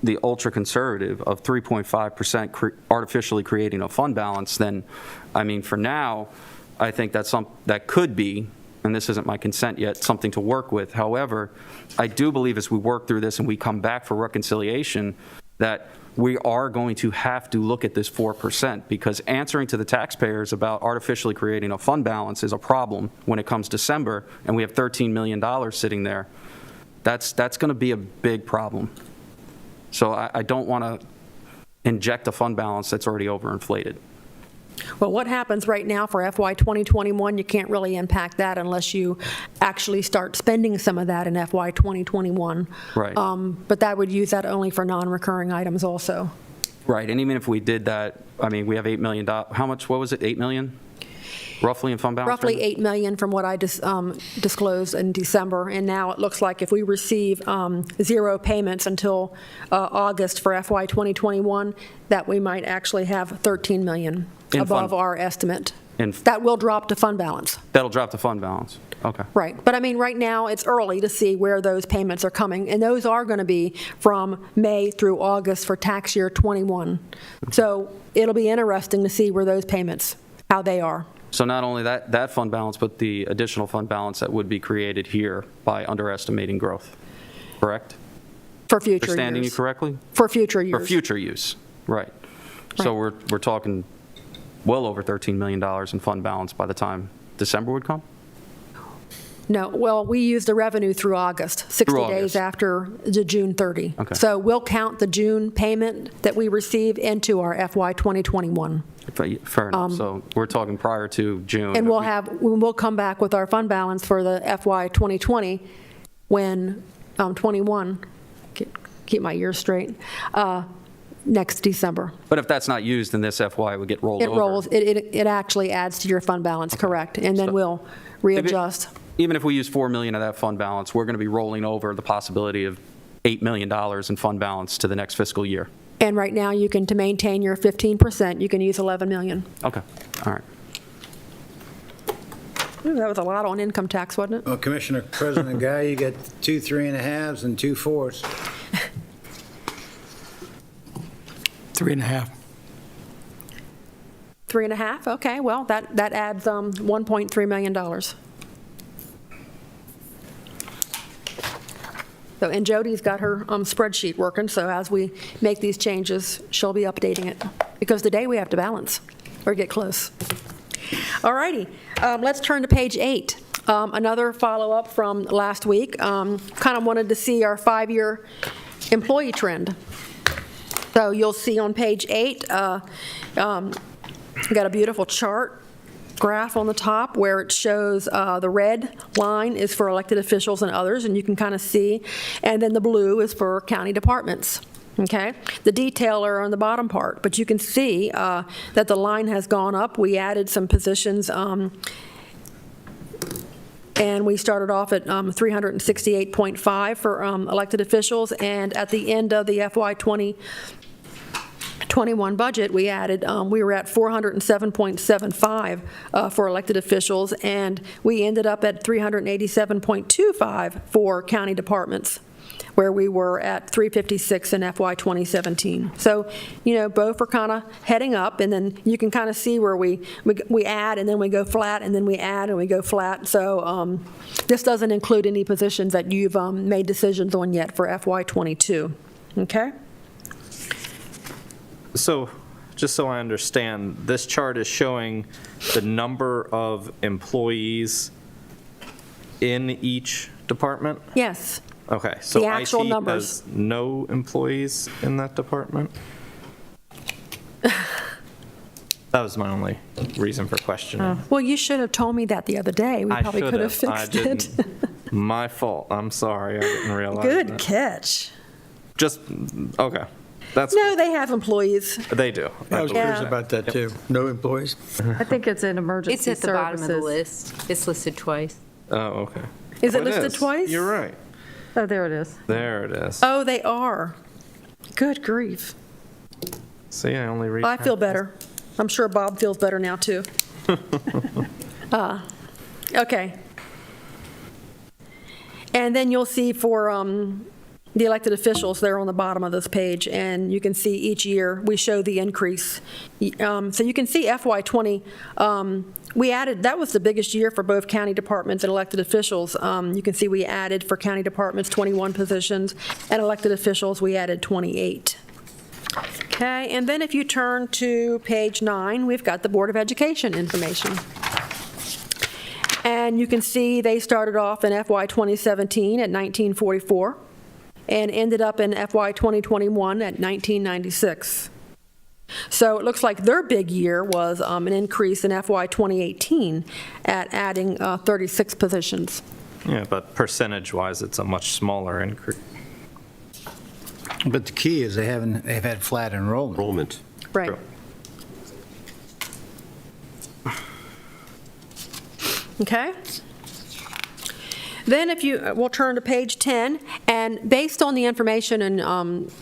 the ultra-conservative of 3.5% artificially creating a fund balance, then, I mean, for now, I think that could be, and this isn't my consent yet, something to work with. However, I do believe as we work through this and we come back for reconciliation, that we are going to have to look at this 4%, because answering to the taxpayers about artificially creating a fund balance is a problem when it comes December and we have $13 million sitting there. That's going to be a big problem. So I don't want to inject a fund balance that's already overinflated. Well, what happens right now for FY 2021, you can't really impact that unless you actually start spending some of that in FY 2021. Right. But that would use that only for non-recurring items also. Right, and even if we did that, I mean, we have $8 million. How much, what was it, $8 million? roughly in fund balance? Roughly Brenda? 8 million from what I disclosed in December, and now it looks like if we receive 0 payments until August for FY 2021, that we might actually have 13 million In above fund- our estimate. In- That will drop to fund balance. That'll drop the fund balance. Okay. Right, but I mean, right now, it's early to see where those payments are coming, and those are going to be from May through August for tax year '21. So it'll be interesting to see where those payments, how they are. So not only that fund balance, but the additional fund balance that would be created here by underestimating growth, correct? For future years. Understanding you correctly? For future years. For future use, right. So we're talking well over $13 million in fund balance by the time December would come? No, well, we use the revenue through August, 60 Through days August. after the June 30. Okay. So we'll count the June payment that we receive into our FY 2021. Fair enough. So we're talking prior to June. And we'll come back with our fund balance for the FY 2020 when 21, keep my years straight, next December. But if that's not used, then this FY would get rolled It over. rolls, it actually adds to your fund balance, correct? And then we'll readjust. Even if we use $4 million of that fund balance, we're going to be rolling over the possibility of $8 million in fund balance to the next fiscal year. And right now, you can, to maintain your 15%, you can use 11 million. Okay, all right. Ooh, that was a lot on income tax, wasn't it? Well, Commissioner President Guy, you got 2 3.5s and 2 4s. 3.5. 3.5, okay, well, that adds $1.3 million. So, and Jody's got her spreadsheet working, so as we make these changes, she'll be updating it, because today we have to balance, or get close. All righty, let's turn to page 8. Another follow-up from last week. Kind of wanted to see our 5-year employee trend. So you'll see on page 8, we've got a beautiful chart graph on the top where it shows the red line is for elected officials and others, and you can kind of see, and then the blue is for county departments. Okay? The detail are on the bottom part, but you can see that the line has gone up. We added some positions, and we started off at 368.5 for elected officials, and at the end of the FY 2021 budget, we added, we were at 407.75 for elected officials, and we ended up at 387.25 for county departments, where we were at 356 in FY 2017. So, you know, both are kind of heading up, and then you can kind of see where we add, and then we go flat, and then we add, and we go flat. So this doesn't include any positions that you've made decisions on yet for FY 22. Okay? So, just so I understand, this chart is showing the number of employees in each department? Yes. Okay, so The actual IT numbers. has no employees in that department? That was my only reason for questioning. Well, you should have told me that the other day. We I probably should could have I fixed it. didn't. My fault. I'm sorry. I didn't realize Good that. catch. Just, okay. That's, No, they have employees. they do. I was Yeah. curious about that, too. No employees? I think it's in emergency It's at the bottom of the services. list. It's listed twice. Oh, okay. Is it Oh, listed is. twice? You're right. Oh, there it is. There it is. Oh, they are. Good grief. See, I only read. I feel better. I'm sure Bob feels better now, too. Okay. And then you'll see for the elected officials, they're on the bottom of this page, and you can see each year we show the increase. So you can see FY '20, we added, that was the biggest year for both county departments and elected officials. You can see we added for county departments 21 positions, and elected officials, we added 28. Okay, and then if you turn to page 9, we've got the Board of Education information. And you can see they started off in FY 2017 at 1944 and ended up in FY 2021 at 1996. So it looks like their big year was an increase in FY 2018 at adding 36 positions. Yeah, but percentage-wise, it's a much smaller increase. But the key is they've had flat enrollment. Enrollment. Right. Okay? Then if you, we'll turn to page 10, and based on the information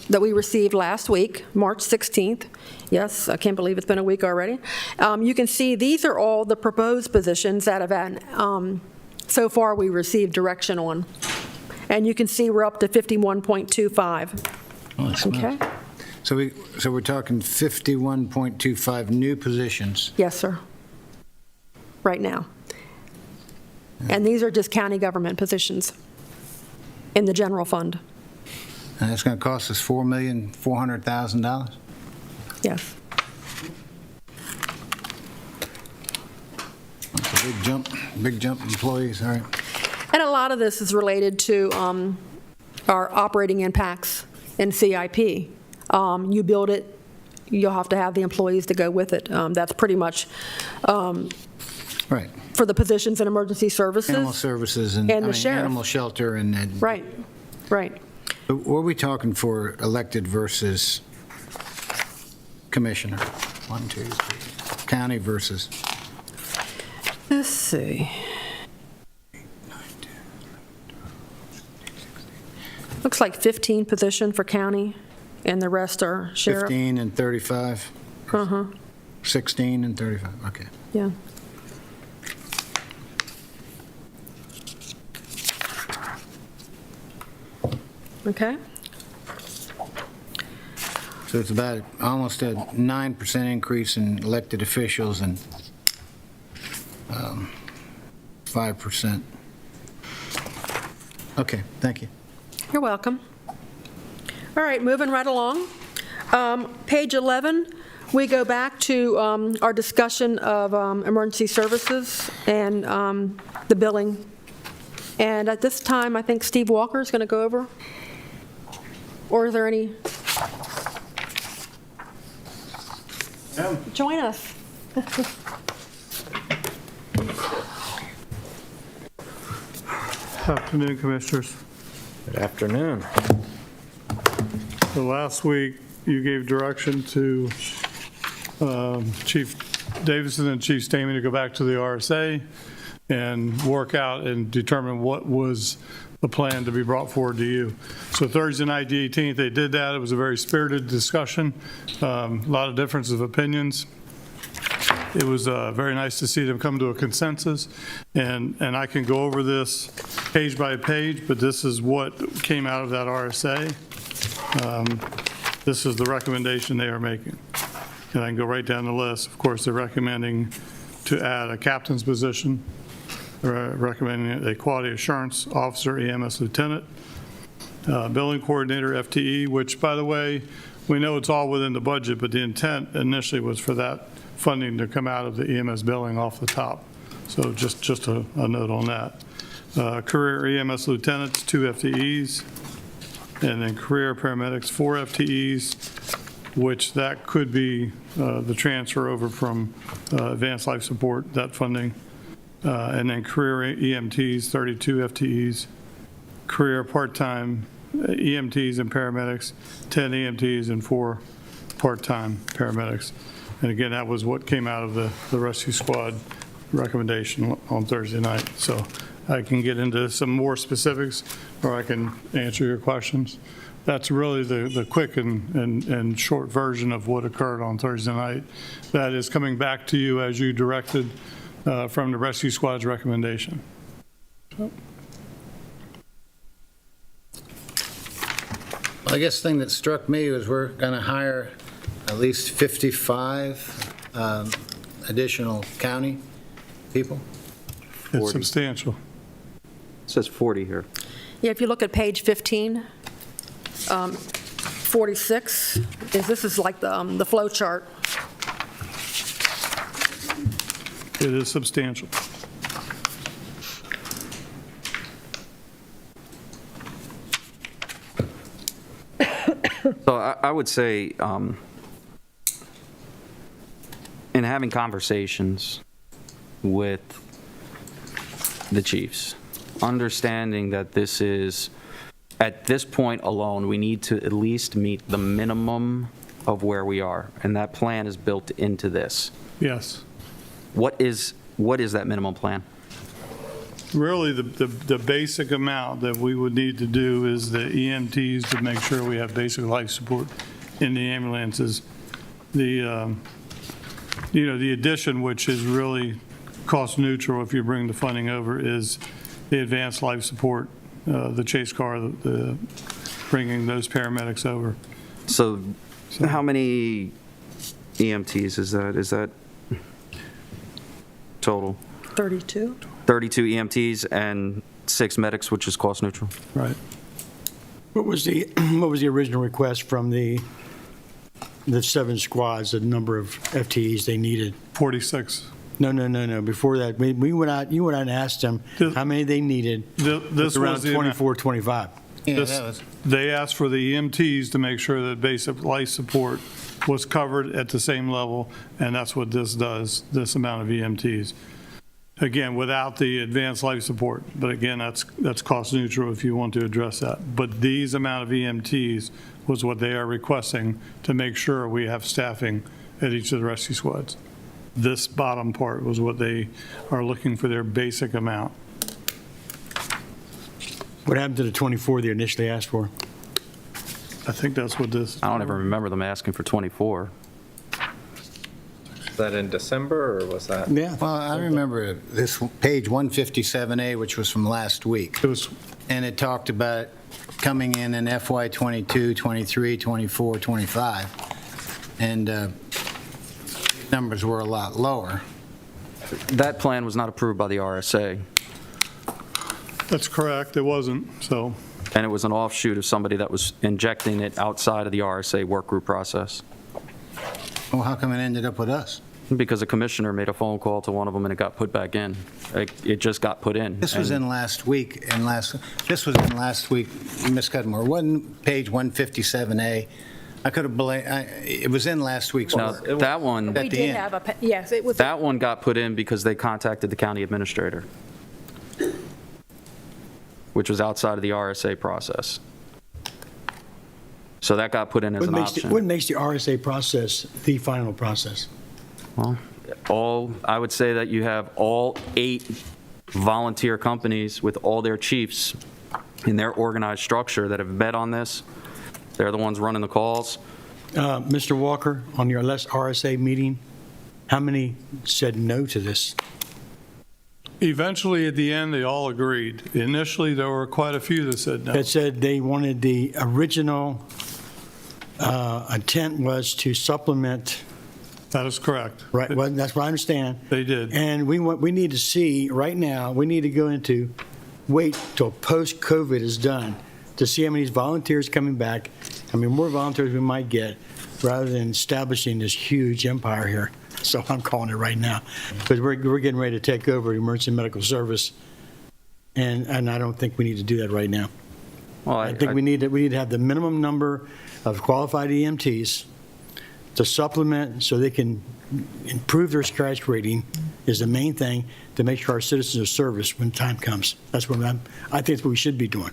that we received last week, March 16th, yes, I can't believe it's been a week already, you can see these are all the proposed positions that have been, so far we received direction on. And you can see we're up to 51.25. Holy smokes. Okay? So we're talking 51.25 new positions. Yes, sir. Right now. And these are just county government positions in the general fund. And it's going to cost us $4,400,000? Yes. That's a big jump employees, all right. And a lot of this is related to our operating impacts in CIP. You build it, you'll have to have the employees to go with it. That's pretty much Right. for the positions in emergency services. Animal services And the sheriff. animal shelter and then. Right, right. What are we talking for elected versus commissioner? 1, 2, 3. County versus. Let's see. Looks like 15 position for county, and the rest are sheriff. 15 and 35? Uh-huh, 16 and 35, okay. yeah. Okay, So it's about almost a 9% increase in elected officials and 5%. Okay, thank you. you're welcome. All right, moving right along. Page 11, we go back to our discussion of emergency services and the billing. And at this time, I think Steve Walker is going to go over. Or is there any? Join us. Afternoon, Commissioners. Good afternoon. So last week, you gave direction to Chief Davison and Chief Stamey to go back to the RSA and work out and determine what was the plan to be brought forward to you. So Thursday night, the 18th, they did that. It was a very spirited discussion, a lot of differences of opinions. It was very nice to see them come to a consensus, and I can go over this page by page, but this is what came out of that RSA. This is the recommendation they are making. And I can go right down the list. Of course, they're recommending to add a captain's position. They're recommending a quality assurance officer, EMS lieutenant, billing coordinator, FTE, which, by the way, we know it's all within the budget, but the intent initially was for that funding to come out of the EMS billing off the top. So just a note on that. Career EMS lieutenants, 2 FTEs, and then career paramedics, 4 FTEs, which that could be the transfer over from advanced life support, that funding. And then career EMTs, 32 FTEs, career part-time EMTs and paramedics, 10 EMTs and 4 part-time paramedics. And again, that was what came out of the rescue squad recommendation on Thursday night. So I can get into some more specifics, or I can answer your questions. That's really the quick and short version of what occurred on Thursday night. That is coming back to you as you directed from the rescue squad's recommendation. So. I guess the thing that struck me was we're going to hire at least 55 additional county people. It's substantial. It says 40 here. Yeah, if you look at page 15, 46, this is like the flow chart. It is substantial. So I would say, in having conversations with the chiefs, understanding that this is, at this point alone, we need to at least meet the minimum of where we are, and that plan is built into this. Yes. What is that minimum plan? Really, the basic amount that we would need to do is the EMTs to make sure we have basic life support in the ambulances. The, the addition, which is really cost neutral if you bring the funding over, is the advanced life support, the chase car, the bringing those paramedics over. So how many EMTs is that? Is that total? 32? 32 EMTs and 6 medics, which is cost neutral? Right. What was the original request from the 7 squads, the number of FTEs they needed? 46. No. Before that, we went out, you went out and asked them how many they needed. This Around was the amount. 24, 25. Yeah, This- that was, They asked for the EMTs to make sure that basic life support was covered at the same level, and that's what this does, this amount of EMTs. Again, without the advanced life support, but again, that's cost neutral if you want to address that. But these amount of EMTs was what they are requesting to make sure we have staffing at each of the rescue squads. This bottom part was what they are looking for, their basic amount. What happened to the 24 they initially asked for? I think that's what this. I don't ever remember them asking for 24. Was that in December, or was that? Yeah. well, I remember this page 157A, which was from last week, It was, and it talked about coming in FY '22, '23, '24, '25, and numbers were a lot lower. That plan was not approved by the RSA, that's correct, it wasn't, so. and it was an offshoot of somebody that was injecting it outside of the RSA work group process, Well, how come it ended up with us? because a commissioner made a phone call to one of them and it got put back in. It just got put in. This was And- in last week, this was in last week, Ms. Cudmore, wasn't page 157A? I could have, it was in last week's Now, work. that one, At We the did end. have a, yes, it was. that one got put in because they contacted the county administrator, which was outside of the RSA process. So that got put in as an What option. makes the RSA process the final process? Well, I would say that you have all 8 volunteer companies with all their chiefs in their organized structure that have bet on this. They're the ones running the calls. Mr. Walker, on your last RSA meeting, how many said no to this? Eventually, at the end, they all agreed. Initially, there were quite a few that said no. That said they wanted the original intent was to supplement, That is correct. right, well, that's what I understand. They did. And we need to see, right now, we need to go into, wait till post-COVID is done to see how many volunteers coming back, how many more volunteers we might get, rather than establishing this huge empire here. So I'm calling it right now, because we're getting ready to take over the emergency medical service, and I don't think we need to do that right now. Well, I think we need to have the minimum number of qualified EMTs to supplement so they can improve their scratch rating is the main thing to make sure our citizens are serviced when time comes. That's what I think that's what we should be doing.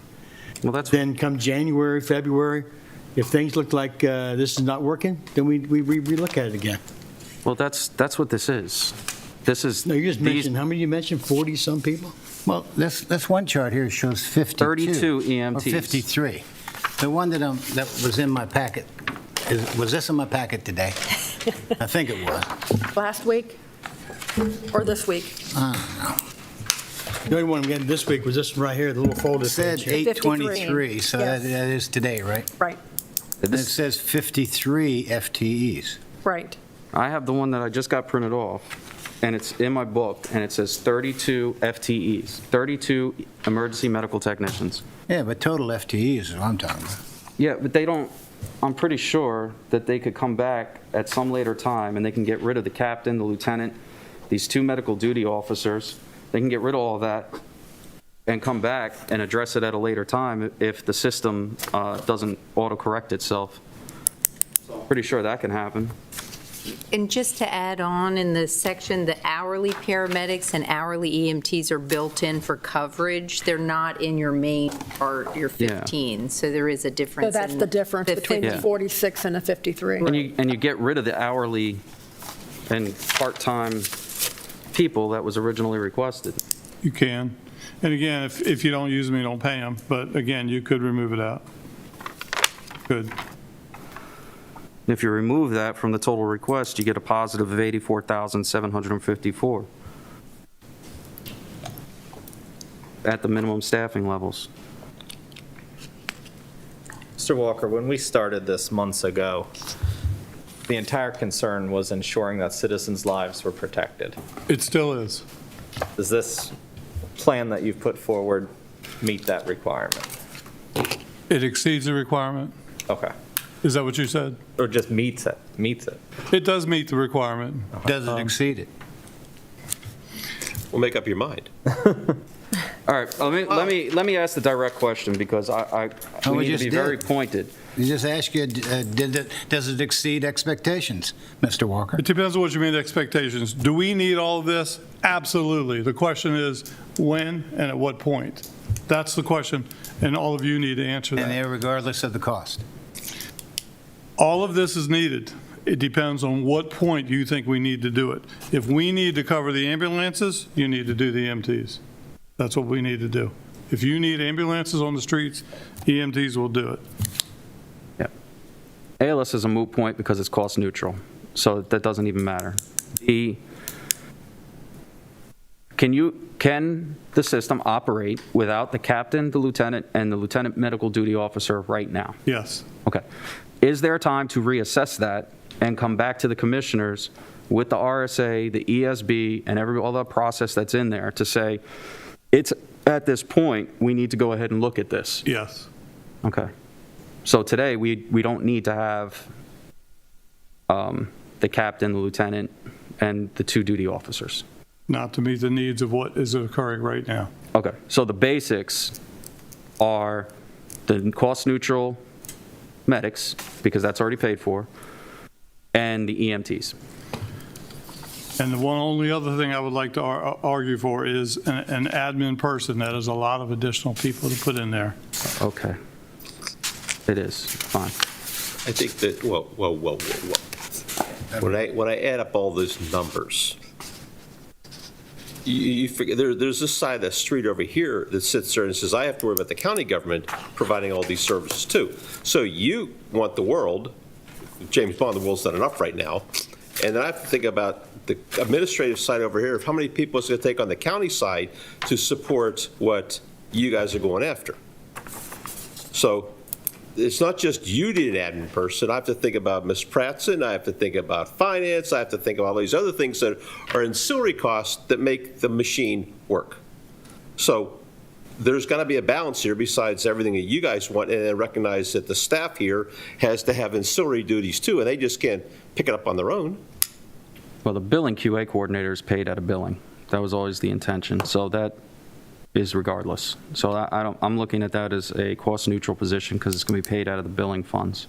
well, that's, Then come January, February, if things look like this is not working, then we relook at it again. well, that's what this is. This is. No, you just these mentioned, how many you mentioned, 40-some people? Well, this one chart here shows 52. 32 Or EMTs. 53. The one that was in my packet, was this in my packet today? I think it was. Last week or this week? The only one we had this week was this right here, the little folder. It said page here. 823, so that Yes. is today, right? Right, And it says 53 FTEs. right. I have the one that I just got printed off, and it's in my book, and it says 32 FTEs, 32 emergency medical technicians. Yeah, but total FTEs is what I'm talking about. Yeah, but they don't, I'm pretty sure that they could come back at some later time, and they can get rid of the captain, the lieutenant, these 2 medical duty officers. They can get rid of all that and come back and address it at a later time if the system doesn't autocorrect itself. So I'm pretty sure that can happen. And just to add on, in the section, the hourly paramedics and hourly EMTs are built in for coverage. They're not in your main part, your Yeah. 15. So there is a So difference. that's in the difference between the 50. 46 and the 53. And you get rid of the hourly and part-time people that was originally requested. You can. And again, if you don't use them, you don't pay them. But again, you could remove it out. Good. If you remove that from the total request, you get a positive of 84,754 at the minimum staffing levels. Mr. Walker, when we started this months ago, the entire concern was ensuring that citizens' lives were protected. It still is. Does this plan that you've put forward meet that requirement? It exceeds the requirement. Okay. Is that what you said? Or just meets it? Meets it. It does meet the requirement. Does it exceed it? Well, make up your mind. All right, let me ask the direct question, because Oh, we we need to just be did. very pointed. You just ask you, does it exceed expectations, Mr. Walker? It depends on what you mean expectations. Do we need all of this? Absolutely. The question is when and at what point? That's the question, and all of you need to answer And that. they're regardless of the cost. All of this is needed. It depends on what point you think we need to do it. If we need to cover the ambulances, you need to do the EMTs. That's what we need to do. If you need ambulances on the streets, EMTs will do it. ALS is a moot point because it's cost neutral, so that doesn't even matter. Can the system operate without the captain, the lieutenant, and the lieutenant medical duty officer right now? Yes. Okay. Is there time to reassess that and come back to the commissioners with the RSA, the ESB, and all the process that's in there to say, it's at this point, we need to go ahead and look at this? Yes. Okay. So today, we don't need to have the captain, the lieutenant, and the 2 duty officers. Not to meet the needs of what is occurring right now. Okay. So the basics are the cost-neutral medics, because that's already paid for, and the EMTs. And the one only other thing I would like to argue for is an admin person. That is a lot of additional people to put in there. Okay. It is. Fine. I think that, well. When I add up all those numbers, you forget, there's this side of the street over here that sits there and says, I have to worry about the county government providing all these services too. So you want the world, James Bond, the world's not enough right now, and then I have to think about the administrative side over here of how many people it's going to take on the county side to support what you guys are going after. So it's not just you need an admin person. I have to think about Ms. Pratson. I have to think about finance. I have to think of all these other things that are ancillary costs that make the machine work. So there's got to be a balance here besides everything that you guys want, and then recognize that the staff here has to have ancillary duties too, and they just can't pick it up on their own. Well, the billing QA coordinator is paid out of billing. That was always the intention. So that is regardless. So I'm looking at that as a cost-neutral position because it's going to be paid out of the billing funds.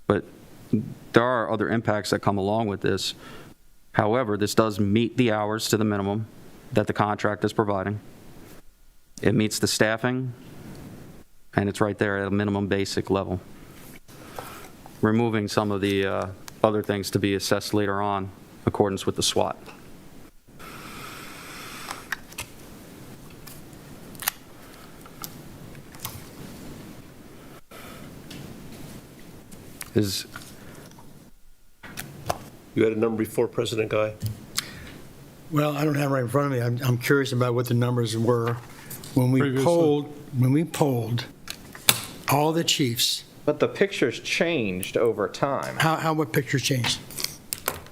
But there are other impacts that come along with this. However, this does meet the hours to the minimum that the contract is providing. It meets the staffing, and it's right there at a minimum basic level. Removing some of the other things to be assessed later on in accordance with the SWAT. You had a number before, President Guy? Well, I don't have it right in front of me. I'm curious about what the numbers were when we Previously. polled all the chiefs. But the picture's changed over time. What picture changed?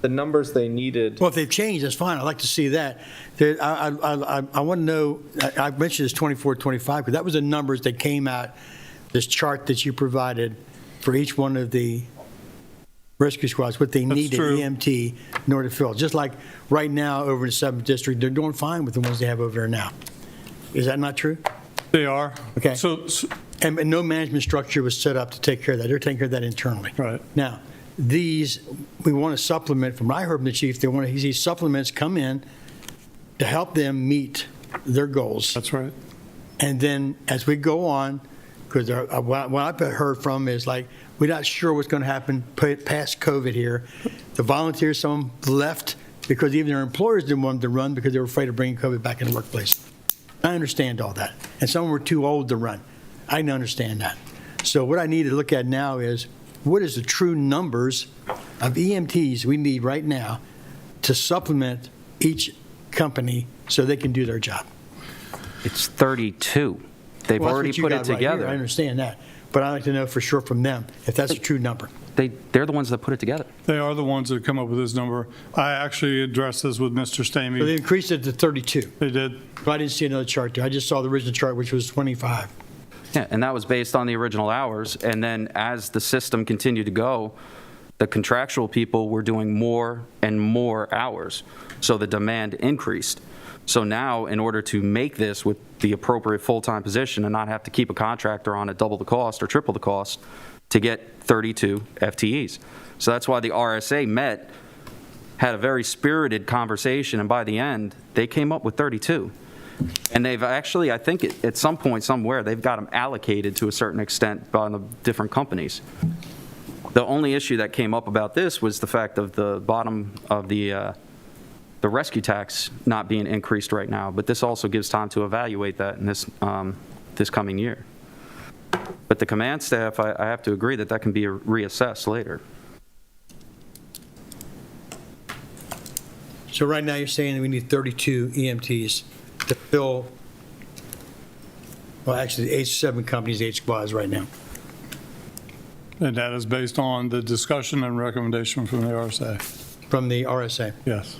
The numbers they needed, Well, if they've changed, that's fine. I'd like to see that. I want to know, I mentioned this 24, 25, because that was the numbers that came out, this chart that you provided for each one of the rescue squads, what they That's needed true. EMT in order to fill. Just like right now over in the 7th District, they're doing fine with the ones they have over there now. Is that not true? They are. Okay. So And no management structure was set up to take care of that. They're taking care of that internally. right. Now, these, we want to supplement, from what I heard from the chief, they want to, these supplements come in to help them meet their goals. That's right. And then as we go on, because what I've heard from is like, we're not sure what's going to happen past COVID here. The volunteers, some left because even their employers didn't want them to run because they were afraid of bringing COVID back in the workplace. I understand all that. And some were too old to run. I can understand that. So what I need to look at now is, what is the true numbers of EMTs we need right now to supplement each company so they can do their job? It's 32. They've Well, that's already what you put got it right here. together. I understand that. But I'd like to know for sure from them if that's a true number. They're the ones that put it together. They are the ones that come up with this number. I actually addressed this with Mr. So they Stamey. increased it to 32. They did. But I didn't see another chart there. I just saw the original chart, which was 25. Yeah, and that was based on the original hours. And then as the system continued to go, the contractual people were doing more and more hours. So the demand increased. So now, in order to make this with the appropriate full-time position and not have to keep a contractor on at double the cost or triple the cost to get 32 FTEs. So that's why the RSA had a very spirited conversation, and by the end, they came up with 32. And they've actually, I think at some point somewhere, they've got them allocated to a certain extent by the different companies. The only issue that came up about this was the fact of the bottom of the rescue tax not being increased right now, but this also gives time to evaluate that in this coming year. But the command staff, I have to agree that can be reassessed later. So right now, you're saying that we need 32 EMTs to fill, well, actually, the H7 companies, H squads right now. And that is based on the discussion and recommendation from the RSA. From the RSA. Yes.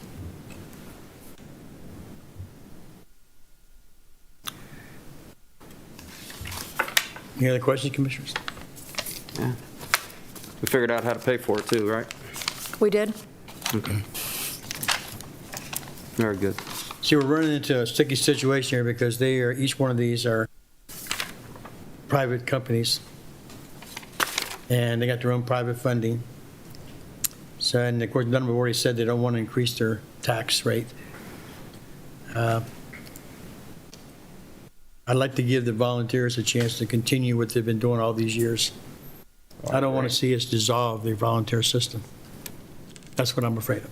Any other questions, Commissioners? We figured out how to pay for it too, right? We did? Okay. Very good. See, we're running into a sticky situation here because each one of these are private companies, and they got their own private funding. So, and of course, none of them have already said they don't want to increase their tax rate. I'd like to give the volunteers a chance to continue what they've been doing all these years. I don't want to see us dissolve the volunteer system. That's what I'm afraid of.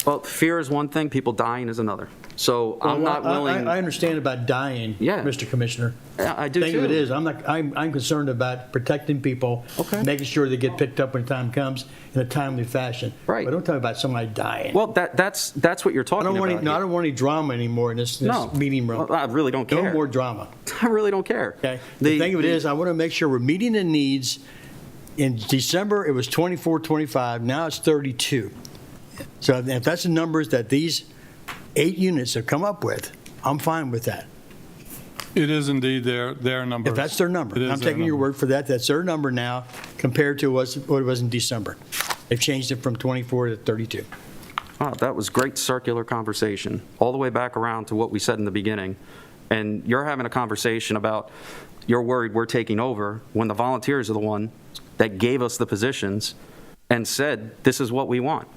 Well, fear is one thing, people dying is another. So I'm not willing. I understand about dying, Yeah. Mr. Commissioner. I do Thing of it too. is, I'm concerned about protecting people, Okay. making sure they get picked up when the time comes in a timely fashion. Right. But don't talk about somebody dying. Well, that's what you're I talking don't about. want any, no, I here. don't want any drama anymore in this No. meeting room. Well, I really don't No care. more drama, I really don't care. okay? The thing of it is, I want to make sure we're meeting the needs. In December, it was 24, 25, now it's 32. So if that's the numbers that these 8 units have come up with, I'm fine with that. It is indeed their number. If that's their number. It is I'm their taking your number. word for that. That's their number now compared to what it was in December. They've changed it from 24 to 32. Oh, that was great circular conversation, all the way back around to what we said in the beginning. And you're having a conversation about, you're worried we're taking over, when the volunteers are the one that gave us the positions and said, this is what we want.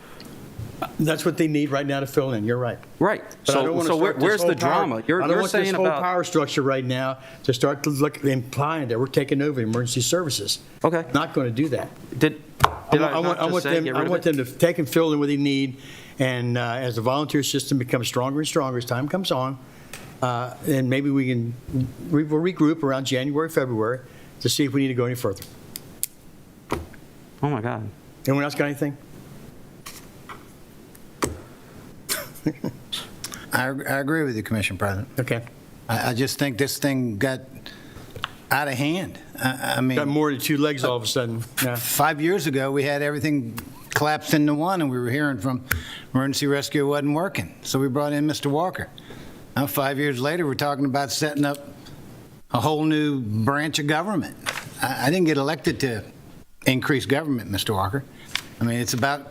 That's what they need right now to fill in. You're right. Right. But I don't wanna start this Where's whole the power- drama? I You're don't want this saying whole about, power structure right now to start to look, implying that we're taking over emergency services. okay. Not going to do that. Did I I want not just say get rid of want it? them to take and fill in what they need, and as the volunteer system becomes stronger and stronger as time comes on, and maybe we'll regroup around January, February to see if we need to go any further. Oh, my God. Anyone else got anything? I agree with you, Commissioner President. Okay. I just think this thing got out of hand. I mean, Got more than 2 legs all of a sudden. Yeah. 5 years ago, we had everything collapsed into one, and we were hearing from emergency rescue it wasn't working. So we brought in Mr. Walker. Now, 5 years later, we're talking about setting up a whole new branch of government. I didn't get elected to increase government, Mr. Walker. I mean, it's about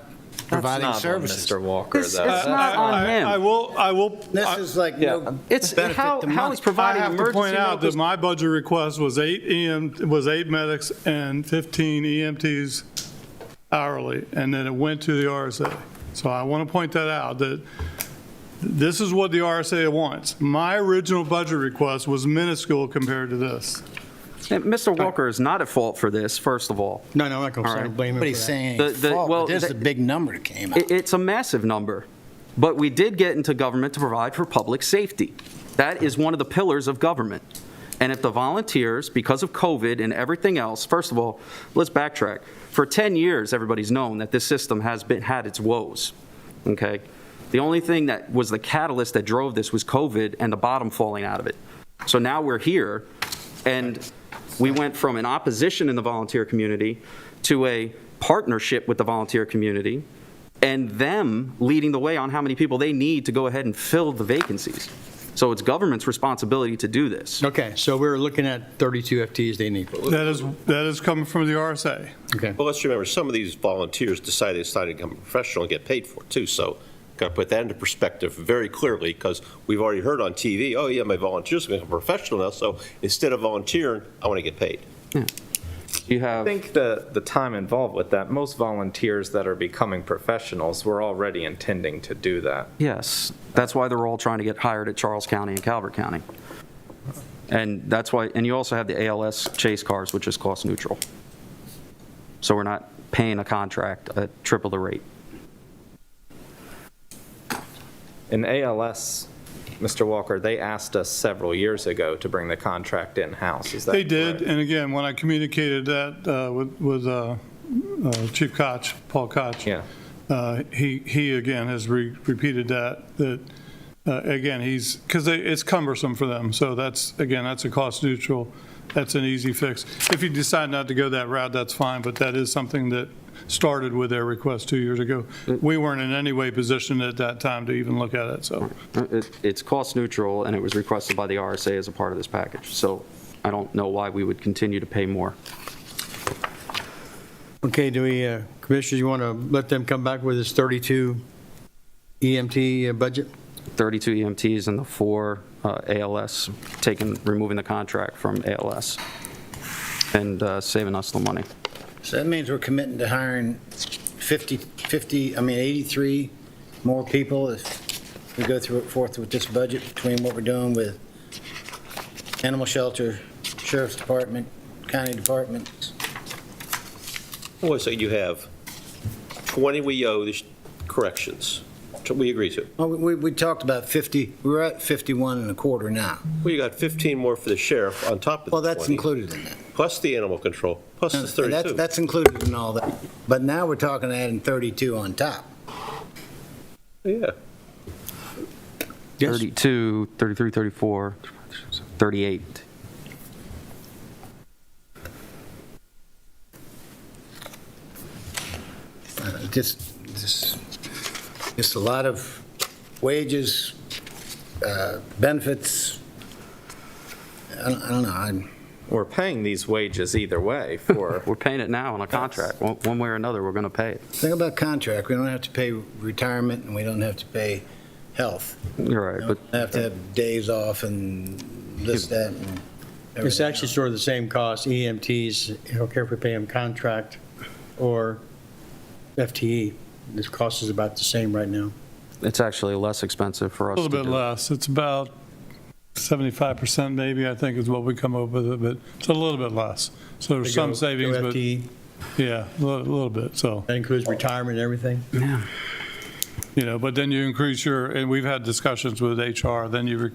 providing That's not on services. Mr. Walker, It's though. not on him. I will. This is like no It's benefit how to money. he's I providing have to emergency point out that medical- my budget request was 8 medics and 15 EMTs hourly, and then it went to the RSA. So I want to point that out, that this is what the RSA wants. My original budget request was minuscule compared to this. And Mr. Walker is not at fault for this, first of all. No, I'm not going All to right. blame him for Nobody's that. saying The- fault, well, but there's a big number that came out. It's a massive number. But we did get into government to provide for public safety. That is one of the pillars of government. And if the volunteers, because of COVID and everything else, first of all, let's backtrack. For 10 years, everybody's known that this system has had its woes, okay? The only thing that was the catalyst that drove this was COVID and the bottom falling out of it. So now we're here, and we went from an opposition in the volunteer community to a partnership with the volunteer community, and them leading the way on how many people they need to go ahead and fill the vacancies. So it's government's responsibility to do this. Okay, so we're looking at 32 FTEs they need. That is coming from the RSA. Okay. Well, let's remember, some of these volunteers decided to become a professional and get paid for it too, so got to put that into perspective very clearly, because we've already heard on TV, oh yeah, my volunteers are become professional now, so instead of volunteering, I want to get paid. You I have, think the time involved with that, most volunteers that are becoming professionals were already intending to do that. yes, that's why they're all trying to get hired at Charles County and Calvert County. And that's why, and you also have the ALS chase cars, which is cost neutral. So we're not paying a contract at triple the rate. In ALS, Mr. Walker, they asked us several years ago to bring the contract in-house. Is that They did, correct? and again, when I communicated that with Chief Koch, Paul Koch, Yeah. he again has repeated that again, because it's cumbersome for them. So that's a cost neutral, that's an easy fix. If you decide not to go that route, that's fine, but that is something that started with their request 2 years ago. We weren't in any way positioned at that time to even look at it, so. It's cost neutral, and it was requested by the RSA as a part of this package. So I don't know why we would continue to pay more. Okay, do we, Commissioners, you want to let them come back with this 32 EMT budget? 32 EMTs and the 4 ALS, removing the contract from ALS and saving us the money. So that means we're committing to hiring 83 more people if we go forth with this budget between what we're doing with animal shelter, sheriff's department, county departments. Well, so you have 20 we owe the corrections, we agree to. Well, we talked about 50, we're at 51 and a quarter now. Well, you got 15 more for the sheriff on top of the 20. Well, that's included in that. Plus the animal control, plus the And 32. That's included in all that. But now we're talking adding 32 on top. Yeah. Yes. 32, 33, 34, 38. Just a lot of wages, benefits. I don't know. We're paying these wages either way for, We're paying it now on a contract. One way or another, we're going to pay it. Think about contract. We don't have to pay retirement, and we don't have to pay health. You're right, We but don't have to have days off and this, that, and everything. It's actually sort of the same cost, EMTs, I don't care if we pay them contract or FTE. This cost is about the same right now. it's actually less expensive for A us to little bit do. less. It's about 75% maybe, I think, is what we come up with, but it's a little bit less. So there's some savings, but FTE, yeah, a little bit, so. that includes retirement and everything? Yeah. But then you increase and we've had discussions with HR, then you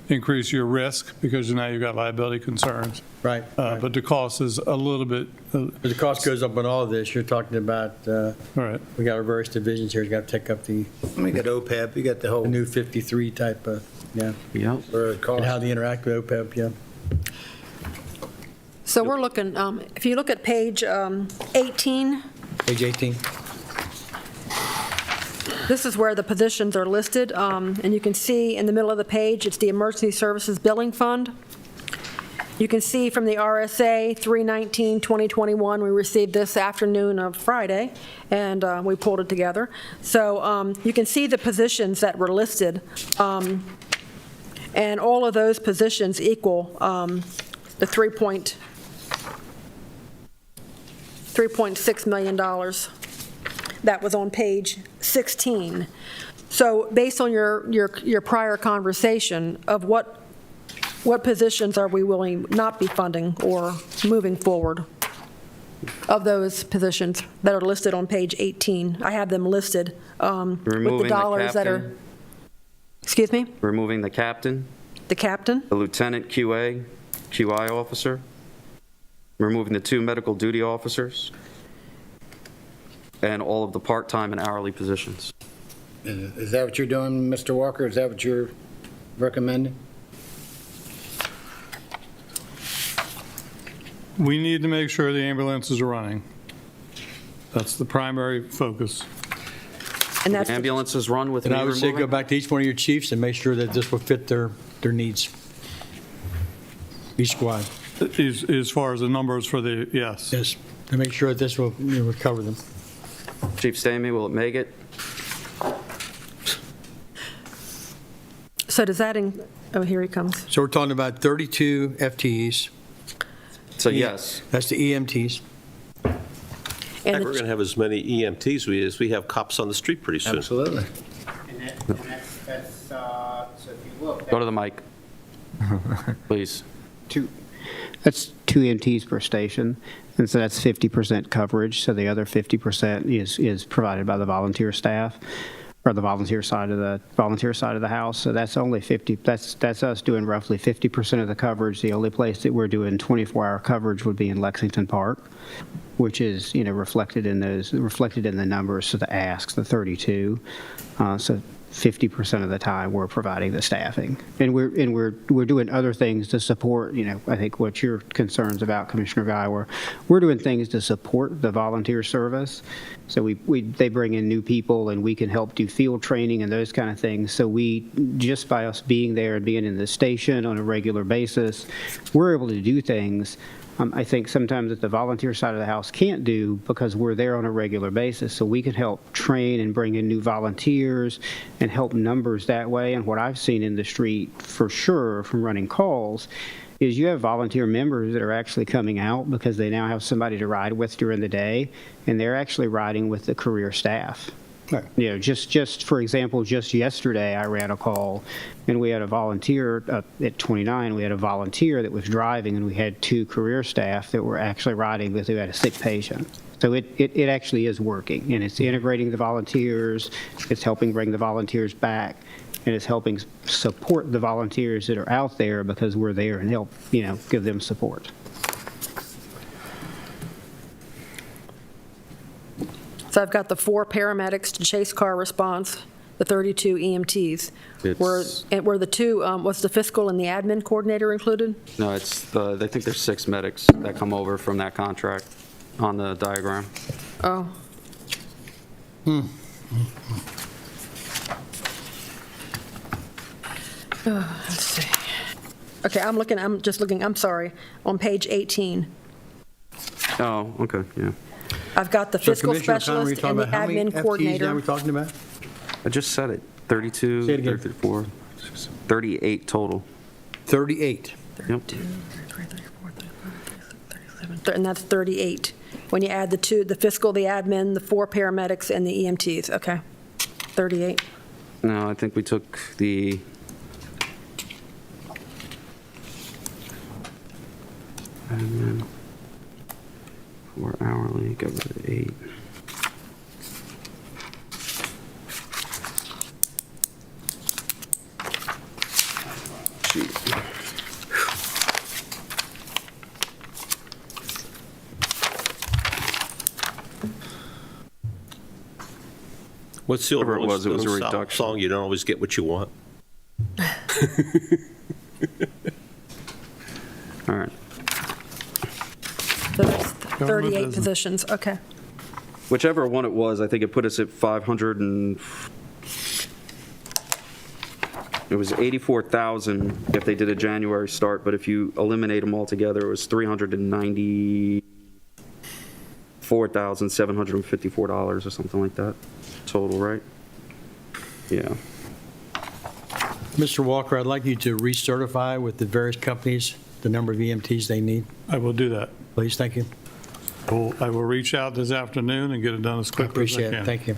increase your risk because now you've got liability concerns. Right. But the cost is a little bit, But the cost goes up on all of this. You're talking about, all right. we got our various divisions here. You got to take up the We got OPEB, you got the whole, new 53 type of, yeah. Yep. for And how cost. they interact with OPEB, yeah. So we're looking, if you look at page 18, Page 18. this is where the positions are listed, and you can see in the middle of the page, it's the Emergency Services Billing Fund. You can see from the RSA 3/19/2021, we received this afternoon of Friday, and we pulled it together. So you can see the positions that were listed, and all of those positions equal the $3.6 million that was on page 16. So based on your prior conversation of what positions are we willing not be funding or moving forward? of those positions that are listed on page 18. I have them listed with the Removing the dollars that are, captain. excuse me, Removing the captain, the captain, the lieutenant QA, QI officer, removing the 2 medical duty officers, and all of the part-time and hourly positions. Is that what you're doing, Mr. Walker? Is that what you're recommending? We need to make sure the ambulances are running. That's the primary focus. and that's, Ambulances run with And me I would say go removing? back to each one of your chiefs and make sure that this will fit their needs. Each squad, As far as the numbers for the, yes. yes, to make sure that this will cover them. Chief Stamey, will it make it? so does that, oh, here he comes. So we're talking about 32 FTEs. So yes. That's the EMTs. And We're going to have as many EMTs as we have cops on the street pretty soon. Absolutely. Go to the mic, please. That's 2 EMTs per station, and so that's 50% coverage, so the other 50% is provided by the volunteer staff, or the volunteer side of the house, so that's only 50, that's us doing roughly 50% of the coverage. The only place that we're doing 24-hour coverage would be in Lexington Park, which is, reflected in the numbers, so the asks, the 32, so 50% of the time we're providing the staffing, and we're doing other things to support. I think what your concerns about, Commissioner Guy, we're doing things to support the volunteer service. So they bring in new people, and we can help do field training and those kind of things. So just by us being there and being in the station on a regular basis, we're able to do things. I think sometimes that the volunteer side of the house can't do because we're there on a regular basis. So we can help train and bring in new volunteers and help numbers that way. And what I've seen in the street for sure from running calls is you have volunteer members that are actually coming out because they now have somebody to ride with during the day, and they're actually riding with the career staff. Right. Just for example, just yesterday I ran a call, and we had a volunteer at 29. We had a volunteer that was driving, and we had 2 career staff that were actually riding with who had a sick patient. So it actually is working, and it's integrating the volunteers. It's helping bring the volunteers back, and it's helping support the volunteers that are out there because we're there and help give them support. So I've got the 4 paramedics to chase car response, the 32 EMTs. Were the 2, was the fiscal and the admin coordinator included? No, I think there's 6 medics that come over from that contract on the diagram. Oh. Let's see. Okay, I'm just looking, I'm sorry, on page 18. Oh, okay, yeah. I've got the So fiscal Commissioner O'Connor, we're specialist talking and the about how many admin FTEs now coordinator. we're talking about? I just said it, 32, Say it again. 34, 38 total. 38. Yep. And that's 38. When you add the 2, the fiscal, the admin, the 4 paramedics, and the EMTs, okay. 38. No, I think we took the, and then 4 hourly, go with 8. What's the old Whatever it Rolling was, it was a Stones reduction. song? You don't always get what you want. All right. So that's Government 38 business. positions, okay. Whichever one it was, I think it put us at 500 and, it was 84,000 if they did a January start, but if you eliminate them all together, it was $394,754 or something like that, total, right? Yeah. Mr. Walker, I'd like you to recertify with the various companies the number of EMTs they need, I will do that. please. Thank you. I will reach out this afternoon and get it done as I quickly as I appreciate can. it. Thank you.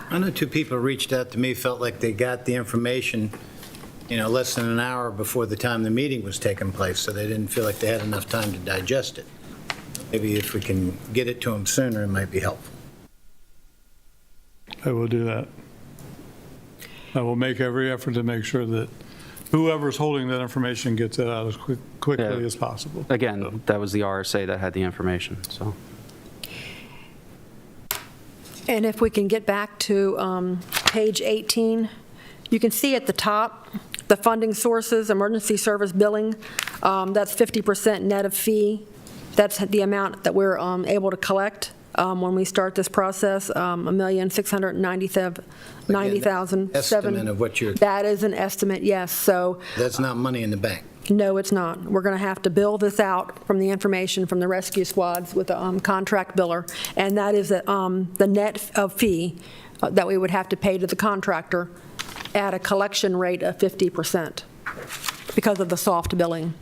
I know 2 people reached out to me, felt like they got the information less than an hour before the time the meeting was taking place, so they didn't feel like they had enough time to digest it. Maybe if we can get it to them sooner, it might be helpful. I will do that. I will make every effort to make sure that whoever's holding that information gets it out as quickly Yeah. as possible. Again, that was the RSA that had the information, so. And if we can get back to page 18, you can see at the top, the funding sources, emergency service billing, that's 50% net of fee. That's the amount that we're able to collect when we start this process, $1,690,000. Estimate of what you're, That is an estimate, yes. So that's not money in the bank. no, it's not. We're going to have to bill this out from the information from the rescue squads with a contract biller, and that is the net of fee that we would have to pay to the contractor at a collection rate of 50% because of the soft billing.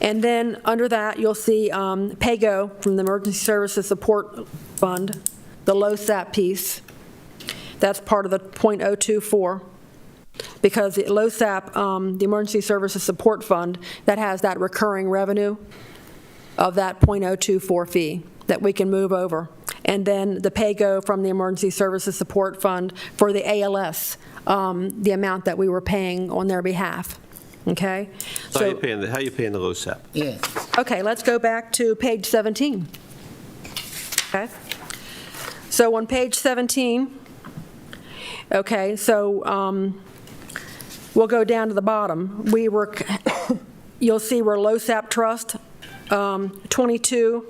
And then under that, you'll see PAYGO from the Emergency Services Support Fund, the LoSAP piece. That's part of the .024. Because the LoSAP, the Emergency Services Support Fund, that has that recurring revenue of that .024 fee that we can move over. And then the PAYGO from the Emergency Services Support Fund for the ALS, the amount that we were paying on their behalf. Okay? How are you paying the LoSAP? Yeah. Okay, let's go back to page 17. Okay? So on page 17, okay, so we'll go down to the bottom. You'll see we're LoSAP Trust, 22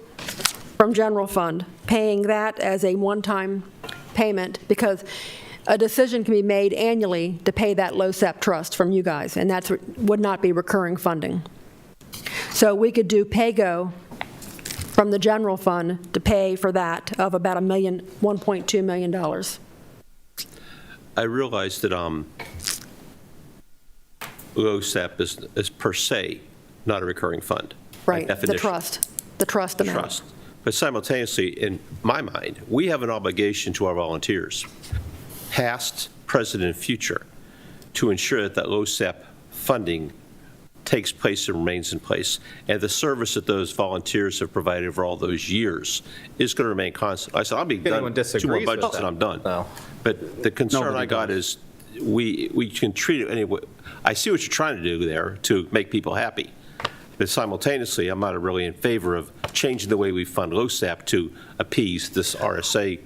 from general fund, paying that as a one-time payment because a decision can be made annually to pay that LoSAP Trust from you guys, and that would not be recurring funding. So we could do PAYGO from the general fund to pay for that of about $1.2 million. I realize that LoSAP is per se not a recurring fund. by Right, the definition. trust amount. Trust. But simultaneously, in my mind, we have an obligation to our volunteers, past, present, and future, to ensure that LoSAP funding takes place and remains in place. And the service that those volunteers have provided for all those years is going to remain constant. I said, I'll be If anyone done, 2 more disagrees with budgets and that, I'm done. no. But the concern Nobody I got does. is, we can treat it anyway. I see what you're trying to do there to make people happy. But simultaneously, I'm not really in favor of changing the way we fund LoSAP to appease this RSA.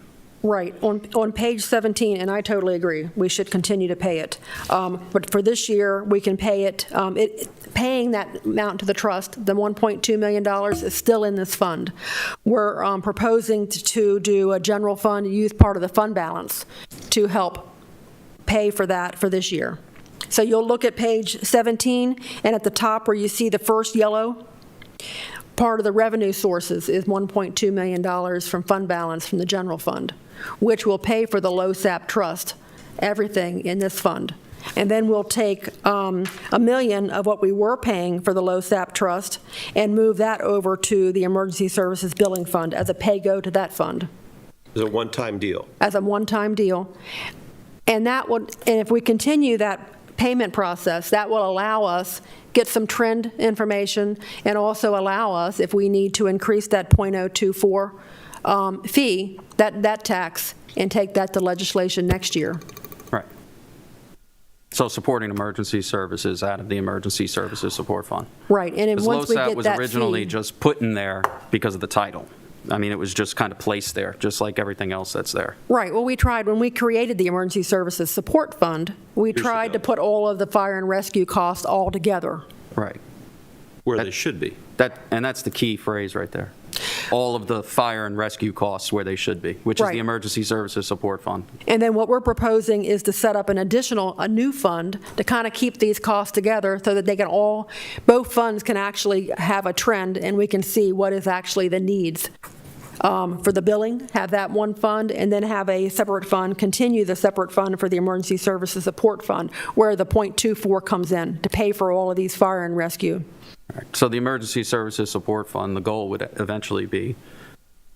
Right, on page 17, and I totally agree, we should continue to pay it. But for this year, we can pay it, paying that amount to the trust, the $1.2 million is still in this fund. We're proposing to do a general fund, use part of the fund balance to help pay for that for this year. So you'll look at page 17, and at the top where you see the first yellow, part of the revenue sources is $1.2 million from fund balance from the general fund, which will pay for the LoSAP trust, everything in this fund. And then we'll take $1 million of what we were paying for the LoSAP trust and move that over to the Emergency Services Billing Fund as a pay-go to that fund, It's a one-time deal. as a one-time deal. And that would, and if we continue that payment process, that will allow us get some trend information and also allow us, if we need to increase that .024 fee, that tax, and take that to legislation next year. Right. So supporting emergency services out of the Emergency Services Support Fund. Right, and then Because once we LoSAP get was that originally fee, just put in there because of the title. I mean, it was just kind of placed there, just like everything else that's there. right, well, we tried, when we created the Emergency Services Support Fund, we tried to put all of the fire and rescue costs all together. Right. Where they should be. And that's the key phrase right there. All of the fire and rescue costs where they should be, which is Right. the Emergency Services Support Fund. And then what we're proposing is to set up a new fund to kind of keep these costs together so that they can both funds can actually have a trend and we can see what is actually the needs for the billing, have that one fund, and then have a separate fund, continue the separate fund for the Emergency Services Support Fund, where the .24 comes in to pay for all of these fire and rescue. Right. So the Emergency Services Support Fund, the goal would eventually be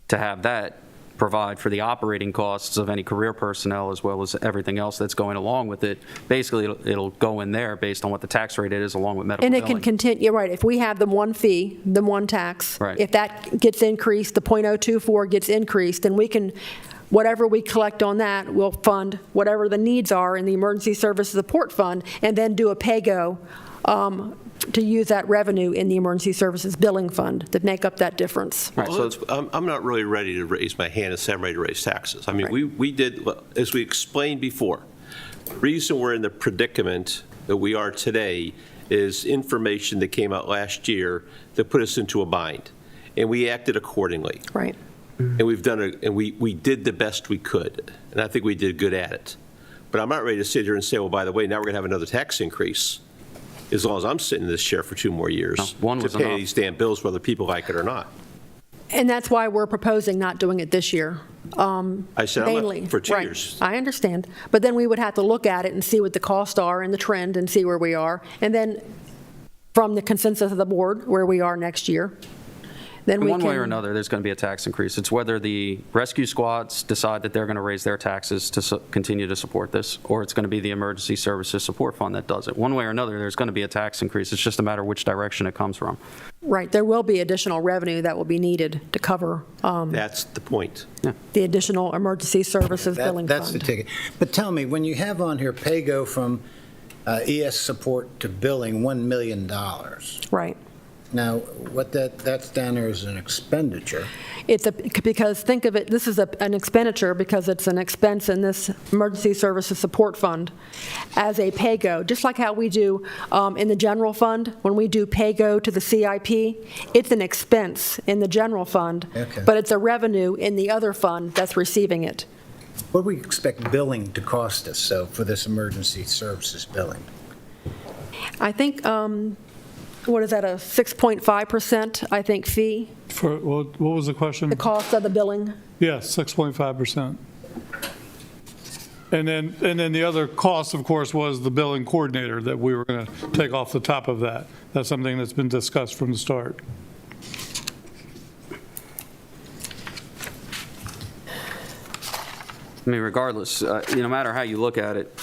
to have that provide for the operating costs of any career personnel as well as everything else that's going along with it. Basically, it'll go in there based on what the tax rate is along with medical And it billing. can continue, you're right, if we have the one fee, the one tax. Right. If that gets increased, the .024 gets increased, then we can, whatever we collect on that, we'll fund whatever the needs are in the Emergency Services Support Fund, and then do a pay-go to use that revenue in the Emergency Services Billing Fund to make up that difference. Right, Well, so I'm not really ready to raise my hand and say I'm ready to raise taxes. I mean, we did, as we explained before, the reason we're in the predicament that we are today is information that came out last year that put us into a bind, and we acted accordingly. Right. And we've done it, and we did the best we could, and I think we did good at it. But I'm not ready to sit here and say, well, by the way, now we're going to have another tax increase, as long as I'm sitting in this chair for 2 more years No, one to was pay enough. these damn bills, whether people like it or not. And that's why we're proposing not doing it this year. I said I'm Mainly. up for 2 Right. years. I understand. But then we would have to look at it and see what the costs are and the trend and see where we are. And then from the consensus of the board, where we are next year, then we can. one way or another, there's going to be a tax increase. It's whether the rescue squads decide that they're going to raise their taxes to continue to support this, or it's going to be the Emergency Services Support Fund that does it. One way or another, there's going to be a tax increase. It's just a matter of which direction it comes from. Right, there will be additional revenue that will be needed to cover That's the point. the additional Emergency Services Billing Fund. That's the ticket. But tell me, when you have on here pay-go from ES support to billing, $1 million. Right. Now, what that's down there is an expenditure. Because think of it, this is an expenditure because it's an expense in this Emergency Services Support Fund as a pay-go, just like how we do in the general fund, when we do pay-go to the CIP, it's an expense in the general fund, Okay. but it's a revenue in the other fund that's receiving it. What do we expect billing to cost us, so, for this emergency services billing? I think, what is that, a 6.5%, I think, fee, What was the question? the cost of the billing? Yes, 6.5%. And then the other cost, of course, was the billing coordinator that we were going to take off the top of that. That's something that's been discussed from the start. I mean, regardless, no matter how you look at it,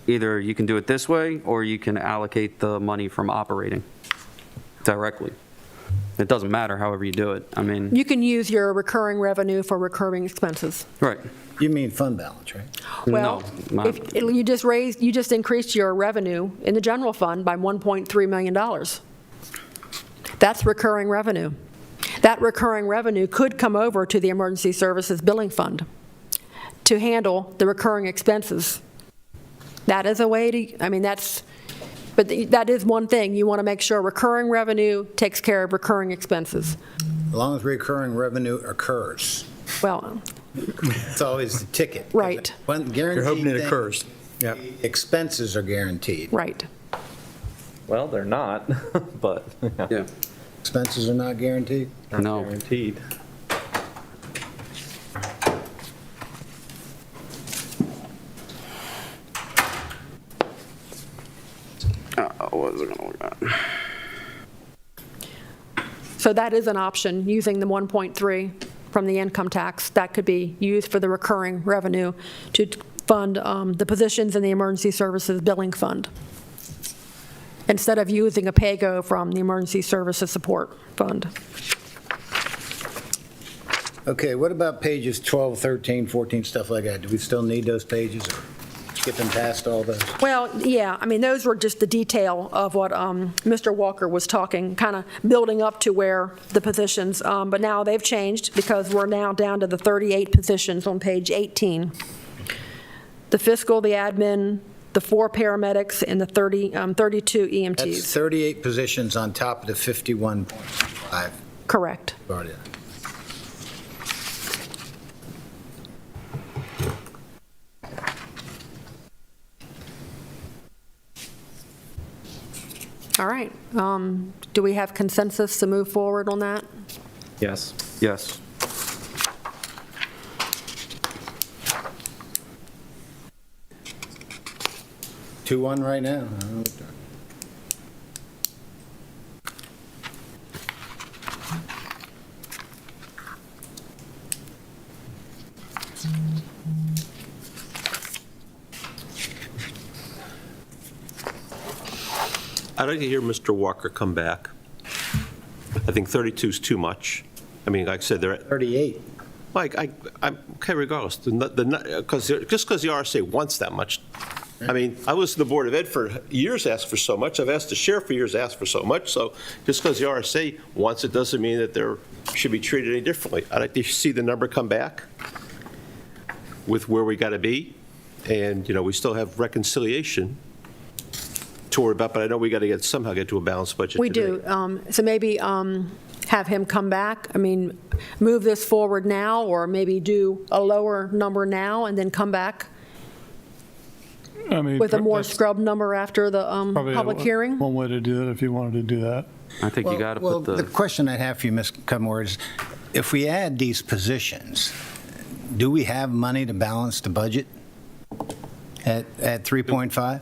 either you can do it this way, or you can allocate the money from operating directly. It doesn't matter however you do it. I mean, You can use your recurring revenue for recurring expenses. right. You mean fund balance, right? Well, No, if you just increased your revenue in the general fund by $1.3 million. That's recurring revenue. That recurring revenue could come over to the Emergency Services Billing Fund to handle the recurring expenses. That is a way to, I mean, but that is one thing. You want to make sure recurring revenue takes care of recurring expenses. As long as recurring revenue occurs. Well, It's always the ticket. Right. One You're hoping guaranteed it thing, occurs. Yep. expenses are guaranteed. right. Well, they're not, but Yeah. Expenses are not guaranteed? not No. guaranteed. What was I going to look at? So that is an option, using the 1.3 from the income tax. That could be used for the recurring revenue to fund the positions in the Emergency Services Billing Fund, instead of using a pay-go from the Emergency Services Support Fund. Okay, what about pages 12, 13, 14, stuff like that? Do we still need those pages, or skipping past all those? Well, yeah, I mean, those were just the detail of what Mr. Walker was talking, kind of building up to where the positions, but now they've changed because we're now down to the 38 positions on page 18. The fiscal, the admin, the 4 paramedics, and the 32 EMTs. That's 38 positions on top of the 51.5 Correct. brought in. All right. Do we have consensus to move forward on that? Yes. Yes. Two one right now. I don't know. I'd like to hear Mr. Walker come back. I think 32 is too much. I mean, like I said, they're at 38. I'm okay regardless, just because the RSA wants that much. I mean, I was in the Board of Ed for years, asked for so much. I've asked the sheriff for years, asked for so much. So just because the RSA wants it doesn't mean that they should be treated any differently. I'd like to see the number come back with where we got to be. And, we still have reconciliation to worry about, but I know we got to somehow get to a balanced budget We today. do. So maybe have him come back, move this forward now, or maybe do a lower number now and then come back I mean, with a more that's scrubbed number after the probably public hearing? One way to do it if you wanted to do that. I think you got to Well, put the question I'd have for you, Ms. Cudmore, is if we add these positions, do we have money to balance the budget at 3.5?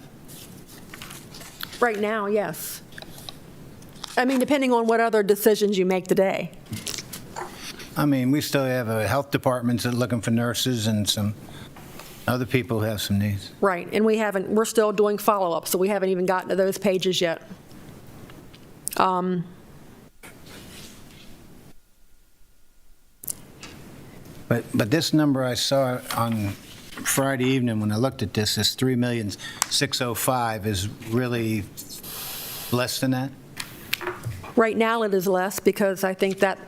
Right now, yes. Depending on what other decisions you make today. We still have a health department that's looking for nurses and some other people who have some needs. Right, and we're still doing follow-up, so we haven't even gotten to those pages yet. But this number I saw on Friday evening when I looked at this 3,605,000 is really less than that? Right now, it is less because I think that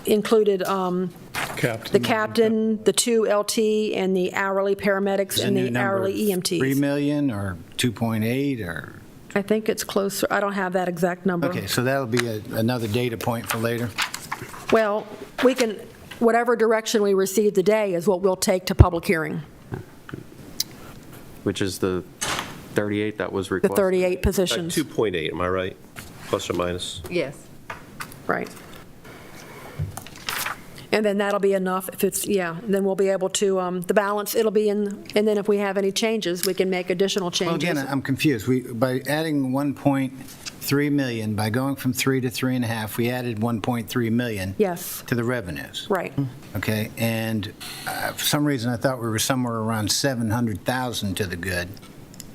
included the captain, the 2 LT, and the hourly paramedics and the hourly EMTs. 3 million or 2.8 or? I think it's closer. I don't have that exact number. Okay, so that'll be another data point for later. Well, we can, whatever direction we receive today is what we'll take to public hearing, which is the 38 that was the requested. 38 positions. 2.8, am I right? Plus or minus? Yes. Right. And then that'll be enough if it's, then we'll be able to, the balance, it'll be in, and then if we have any changes, we can make additional Well, changes. again, I'm confused. By adding 1.3 million, by going from 3 to 3.5, we added 1.3 million Yes, to the revenues. right. Okay, and for some reason, I thought we were somewhere around 700,000 to the good.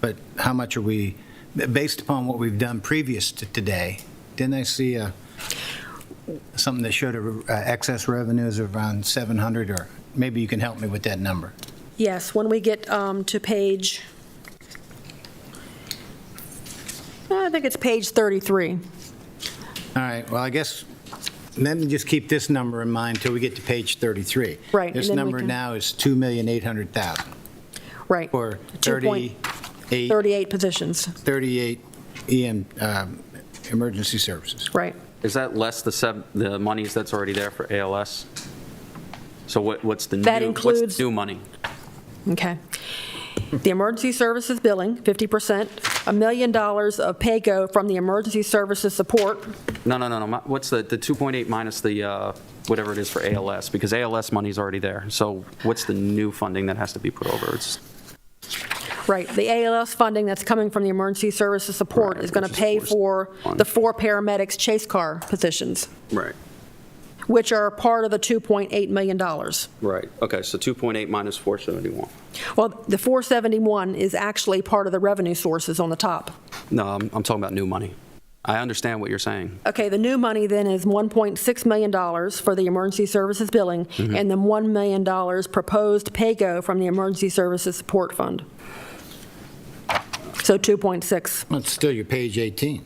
But how much are we, based upon what we've done previous to today, didn't I see something that showed excess revenues of around 700, or maybe you can help me with that number? Yes, when we get to page, I think it's page 33. All right, well, I guess, let me just keep this number in mind until we get to page 33. Right, This and then we number can- now is 2,800,000 Right. for 38 positions, 38 emergency services. right. Is that less the monies that's already there for ALS? So what's the That new, includes- what's the new money? Okay. The emergency services billing, 50%, $1 million of pay-go from the emergency services support. No. What's the 2.8 minus the, whatever it is for ALS? Because ALS money's already there. So what's the new funding that has to be put over? Right, the ALS funding that's coming from the emergency services support Right, is going to which is pay forced for on- the 4 paramedics chase car positions, Right. which are part of the $2.8 million. Right. Okay, so 2.8 minus 471. Well, the 471 is actually part of the revenue sources on the top. No, I'm talking about new money. I understand what you're saying. Okay, the new money then is $1.6 million for the emergency services billing, and then $1 million proposed pay-go from the emergency services support fund. So 2.6, That's still your page 18,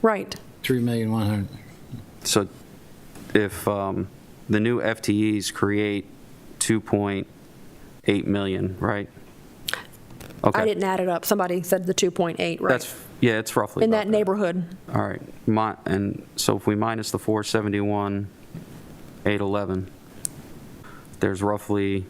right. 3,100,000. So if the new FTEs create 2.8 million, right? Okay. I didn't add it up. Somebody said the 2.8, right? Yeah, it's roughly In about that neighborhood. All right. And so if we minus the 471,811, there's roughly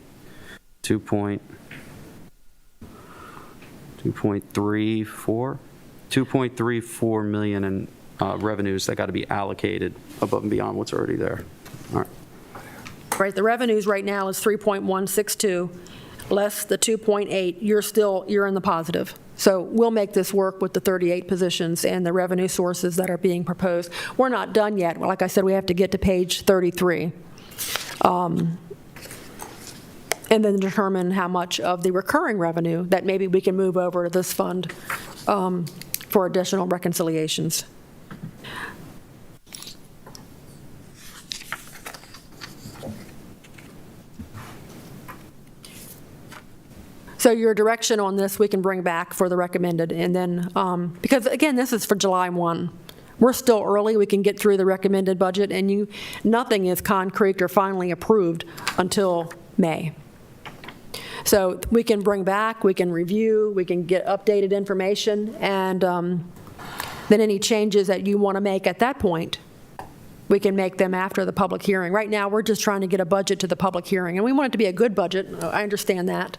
2.34 million in revenues that got to be allocated above and beyond what's already there. All right. Right, the revenues right now is 3.162, less the 2.8, you're in the positive. So we'll make this work with the 38 positions and the revenue sources that are being proposed. We're not done yet. Like I said, we have to get to page 33. And then determine how much of the recurring revenue that maybe we can move over to this fund for for additional reconciliations. So your direction on this, we can bring back for the recommended, and then, because again, this is for July 1. We're still early, we can get through the recommended budget, and nothing is concrete or finally approved until May. So we can bring back, we can review, we can get updated information, and then any changes that you want to make at that point, we can make them after the public hearing. Right now, we're just trying to get a budget to the public hearing, and we want it to be a good budget, I understand that.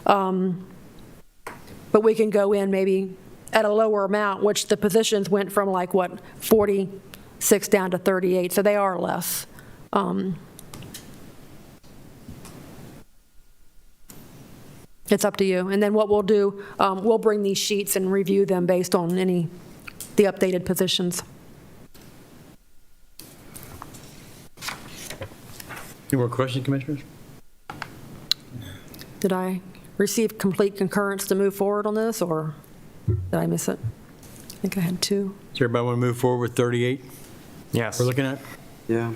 But we can go in maybe at a lower amount, which the positions went from 46 down to 38, so they are less. It's up to you. And then what we'll do, we'll bring these sheets and review them based on the updated positions. Any more questions, Commissioners? Did I receive complete concurrence to move forward on this, or did I miss it? I think I had 2. Does everybody want to move forward with 38 Yes. we're looking at? Yeah.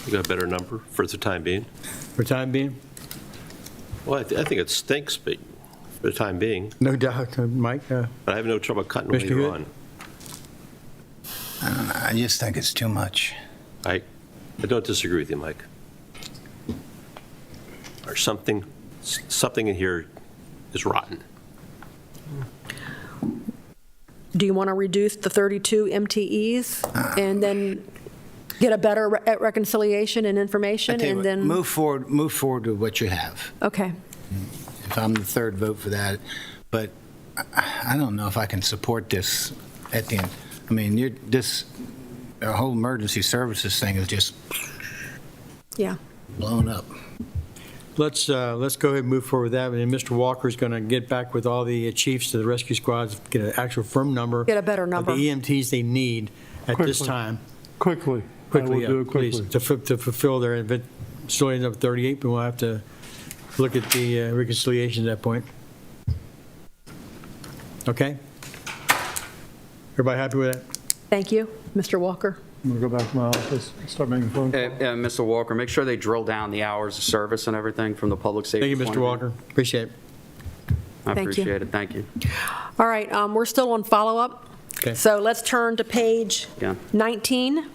You got a better number for the time being? For time being? Well, I think it stinks, but for the time being, No doubt. Mike? but I have no trouble cutting later Commissioner on. I don't know, I just think it's too much. I don't disagree with you, Mike. Or something in here is rotten. Do you want to reduce the 32 MTEs and then get a better reconciliation and I information, tell you and what, then? move forward with what you have. Okay. If I'm the third vote for that, but I don't know if I can support this at the end. I mean, the whole emergency services thing is just Yeah. blown up. Let's go ahead and move forward with that. And Mr. Walker's going to get back with all the chiefs to the rescue squads, get an actual firm number. Get a better number. Of the EMTs they need at this Quickly. time. Quickly. Quickly, I will do yeah, it please, quickly. to fulfill their, if it still ends up 38, but we'll have to look at the reconciliation at that point. Okay? Everybody happy with that? Thank you, Mr. Walker. I'm going to go back to my office and start making phone calls. Mr. Walker, make sure they drill down the hours of service and everything from the public safety. Thank you, point Mr. of view. Walker. Appreciate it. I Thank you. appreciate it, thank you. All right, we're still on follow-up. Okay. So let's turn to page Yeah. 19.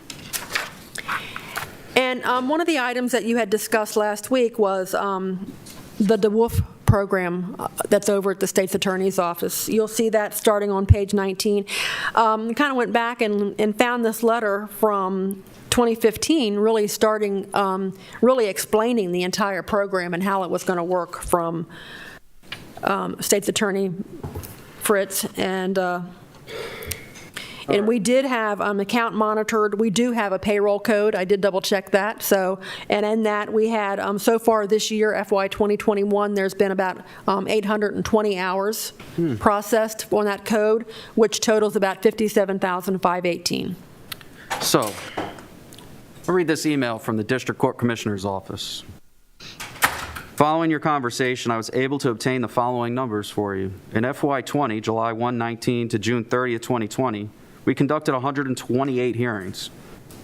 And one of the items that you had discussed last week was the DeWolf program that's over at the state's attorney's office. You'll see that starting on page 19. Kind of went back and found this letter from 2015, really starting, really explaining the entire program and how it was going to work from State's Attorney Fritz, and we did have account monitored. We do have a payroll code. I did double check that. So, and in that we had so far this year, FY 2021, there's been about 820 hours processed on that code, which totals about $57,518. So, I'll read this email from the District Court Commissioner's Office. Following your conversation, I was able to obtain the following numbers for you. In FY 20, July 1/19 to June 30th, 2020, we conducted 128 hearings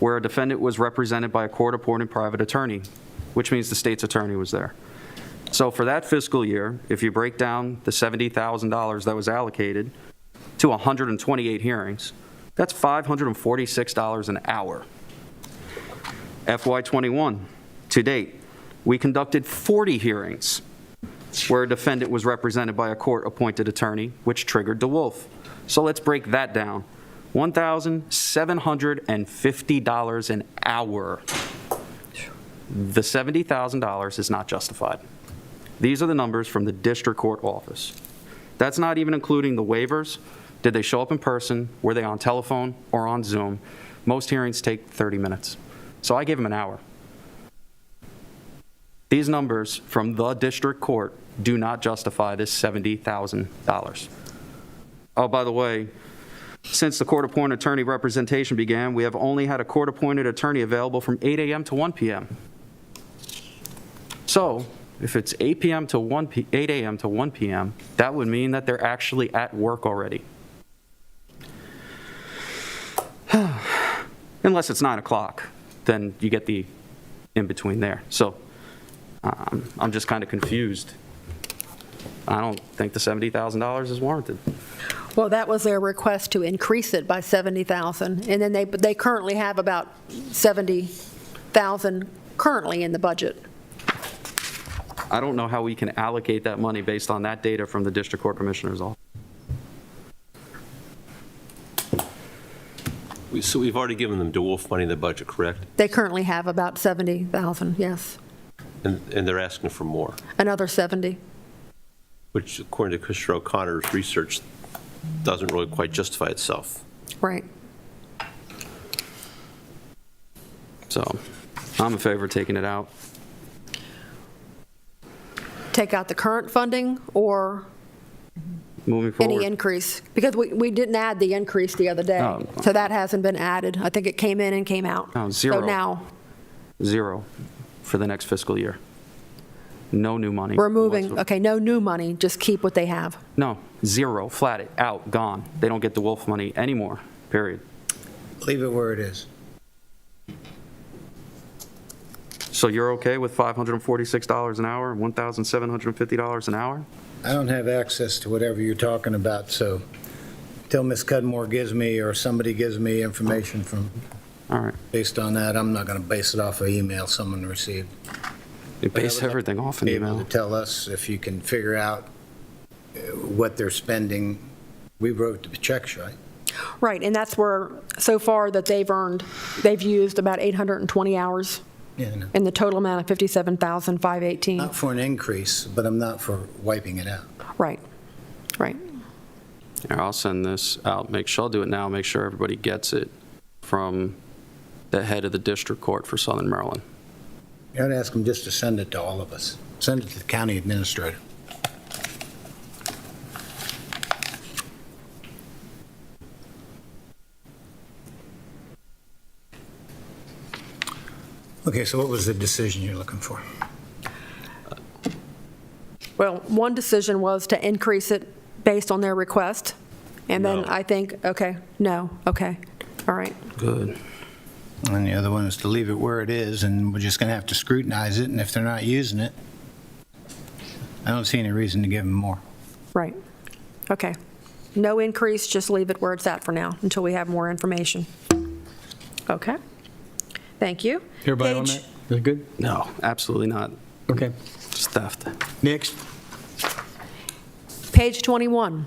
where a defendant was represented by a court-appointed private attorney, which means the state's attorney was there. So for that fiscal year, if you break down the $70,000 that was allocated to 128 hearings, that's $546 an hour. FY 21, to date, we conducted 40 hearings where a defendant was represented by a court-appointed attorney, which triggered DeWolf. So let's break that down. $1,750 an hour. The $70,000 is not justified. These are the numbers from the district court office. That's not even including the waivers. Did they show up in person? Were they on telephone or on Zoom? Most hearings take 30 minutes. So I gave them an hour. These numbers from the district court do not justify this $70,000. Oh, by the way, since the court-appointed attorney representation began, we have only had a court-appointed attorney available from 8 a.m. to 1 p.m. So If it's 8 p.m. to 8 a.m. to 1 p.m., that would mean that they're actually at work already. Unless it's 9 o'clock, then you get the in-between there. So I'm just kind of confused. I don't think the $70,000 is warranted. Well, that was their request to increase it by 70,000, and then they currently have about 70,000 currently in the budget. I don't know how we can allocate that money based on that data from the District Court Commissioner's office. So we've already given them DeWolf money in the budget, correct? They currently have about 70,000, yes, And they're asking for more, another 70. which according to Commissioner O'Connor's research, doesn't really quite justify itself. Right. So I'm in favor of taking it out. Take out the current funding or Moving any forward. increase? Because we didn't add the increase the other day, Oh. so that hasn't been added. I think it came in and came out. Oh, zero. So now, 0 for the next fiscal year. No new money. we're moving, whatsoever. okay, no new money, just keep what they have. No, 0, flat it, out, gone. They don't get the Wolf money anymore, period. Leave it where it is. So you're okay with $546 an hour and $1,750 an hour? I don't have access to whatever you're talking about, so till Ms. Cudmore gives me, or somebody gives me information from, All right. based on that, I'm not going to base it off an email someone received. You But I base would like everything off an Be able email. to tell us if you can figure out what they're spending. We wrote the checks, right? Right, and that's where, so far that they've used about 820 hours Yeah, no. in the total amount of 57,518. Not for an increase, but I'm not for wiping it out. Right, right. Here, I'll send this out. I'll do it now, make sure everybody gets it from the head of the district court for Southern Maryland. You ought to ask them just to send it to all of us. Send it to the county administrator. Okay, so what was the decision you're looking for? Well, one decision was to increase it based on their request, and then No. I think, okay, no, okay, all right. Good. And the other one is to leave it where it is, and we're just going to have to scrutinize it, and if they're not using it, I don't see any reason to give them more. Right. Okay. No increase, just leave it where it's at for now until we have more information. Okay. Thank you. Everybody on Page- that? Is that good? No, absolutely not. Okay. It's theft. Next. Page 21.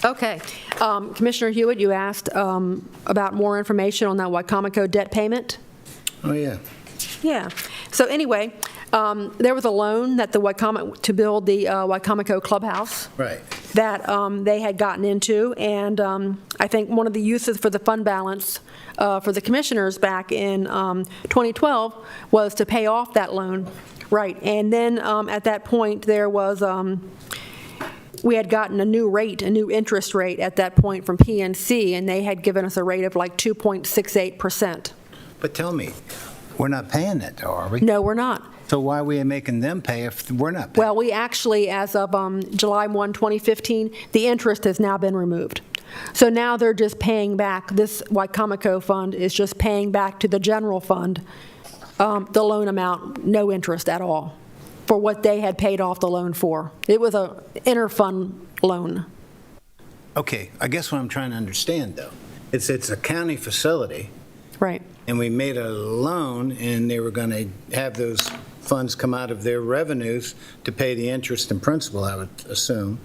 Okay. Commissioner Hewitt, you asked about more information on that Wycomico debt payment? Oh, yeah. Yeah. So anyway, there was a loan that to build the Wycomico Clubhouse Right. that they had gotten into, and I think one of the uses for the fund balance for the commissioners back in 2012 was to pay off that loan. Right. And then at that point, there was we had gotten a new interest rate at that point from PNC, and they had given us a rate of like 2.68%. But tell me, we're not paying that, though, are we? No, we're not. So why are we making them pay if we're not paying? Well, we actually, as of July 1, 2015, the interest has now been removed. So now they're just paying back, this Wycomico fund is just paying back to the general fund the loan amount, no interest at all, for what they had paid off the loan for. It was a inter-fund loan. Okay, I guess what I'm trying to understand, though, it's a county facility, Right. and we made a loan, and they were going to have those funds come out of their revenues to pay the interest and principal, I would assume.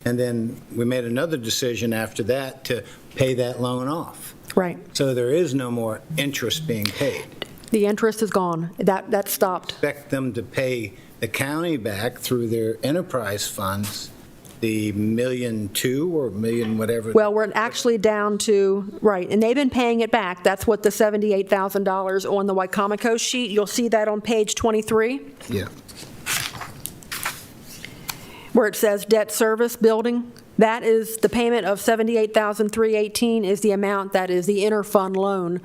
And then we made another decision after that to pay that loan off. Right. So there is no more interest being paid. The interest is gone. That stopped. Expect them to pay the county back through their enterprise funds, the $1.2 million or $1 million whatever. Well, we're actually down to, right, and they've been paying it back. That's what the $78,000 on the Wycomico sheet, you'll see that on page 23. Yeah. Where it says debt service building, that is the payment of $78,318 is the amount that is the inter-fund loan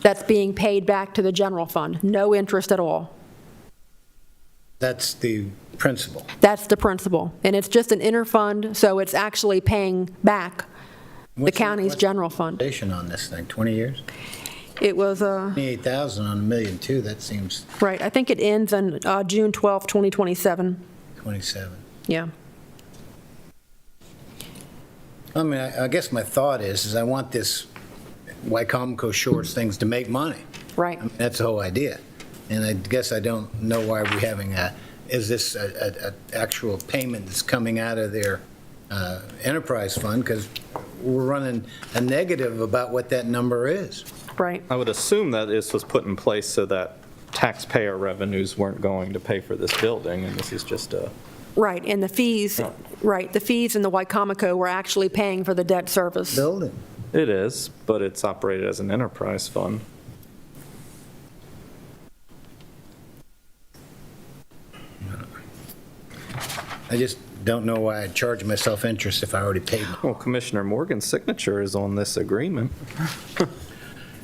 that's being paid back to the general fund. No interest at all. That's the principal. That's the principal. And it's just an interfund, so it's actually paying back the county's general fund. Duration on this thing, 20 years? It was, 28,000 on $1.2 million, that seems right, I think it ends on June 12, 2027. 27. Yeah. I mean, I guess my thought is I want this Wycomico Shores things to make money. Right. I mean, that's the whole idea. And I guess I don't know why we're having is this a actual payment that's coming out of their enterprise fund? Because we're running a negative about what that number is. Right. I would assume that this was put in place so that taxpayer revenues weren't going to pay for this building, and this is just a, Right, and the fees, right, the fees in the Wycomico were actually paying for the debt service. Building. it is, but it's operated as an enterprise fund. I just don't know why I'd charge myself interest if I already paid. Well, Commissioner Morgan's signature is on this agreement.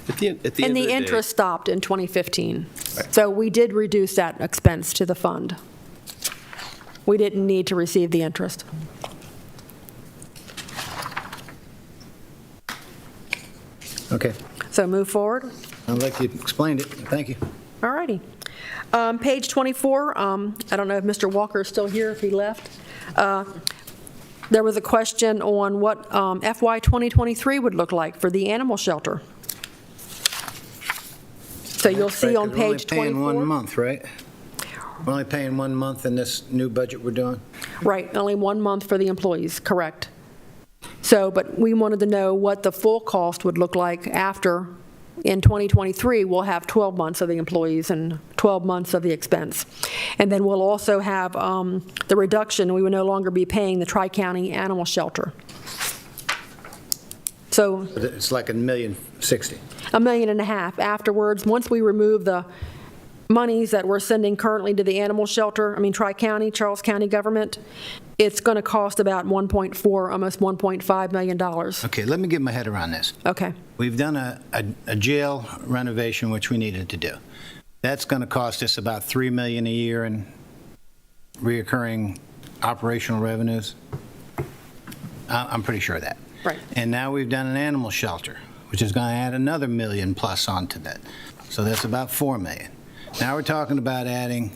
At the end of And the day- interest stopped in 2015. So we did reduce that expense to the fund. We didn't need to receive the interest. Okay, So move forward. I'd like you explained it. Thank you. All righty. Page 24, I don't know if Mr. Walker is still here, if he left. There was a question on what FY 2023 would look like for the animal shelter. So you'll see on page We're only paying 1 24. month, right? We're only paying 1 month in this new budget we're doing? Right, only 1 month for the employees, correct. So, but we wanted to know what the full cost would look like after, in 2023, we'll have 12 months of the employees and 12 months of the expense. And then we'll also have the reduction, we will no longer be paying the Tri-County Animal Shelter. So But it's like $1.06 million. $1.5 million afterwards, once we remove the monies that we're sending currently to the animal shelter, Tri-County, Charles County government, it's going to cost about 1.4, almost $1.5 million. Okay, let me get my head around this. Okay, We've done a jail renovation, which we needed to do. That's going to cost us about $3 million a year in reoccurring operational revenues. I'm pretty sure of that. right. And now we've done an animal shelter, which is going to add another $1 million plus onto that. So that's about $4 million. Now we're talking about adding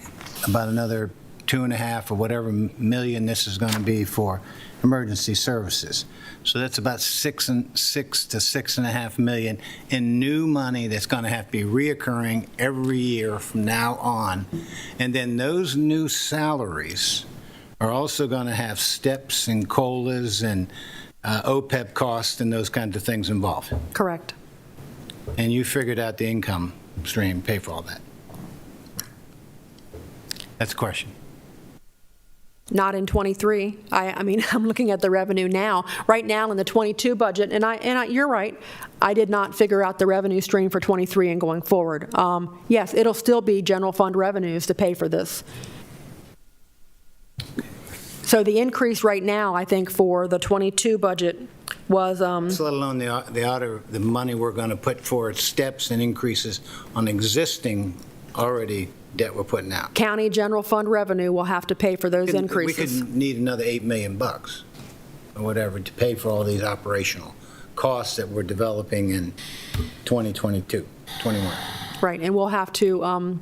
about another 2.5 or whatever million this is going to be for emergency services. So that's about $6 to $6.5 million in new money that's going to have to be reoccurring every year from now on. And then those new salaries are also going to have steps and COLAs and OPEB costs and those kinds of things involved. Correct. And you figured out the income stream, pay for all that. That's the question. Not in '23. I'm looking at the revenue now. Right now in the '22 budget, and you're right, I did not figure out the revenue stream for '23 and going forward. Yes, it'll still be general fund revenues to pay for this. So the increase right now, I think, for the '22 budget was, Let alone the money we're going to put for steps and increases on existing already debt we're putting out. county general fund revenue will have to pay for those We increases. could need another $8 million bucks or whatever to pay for all these operational costs that we're developing in 2022, 21. Right, and we'll have to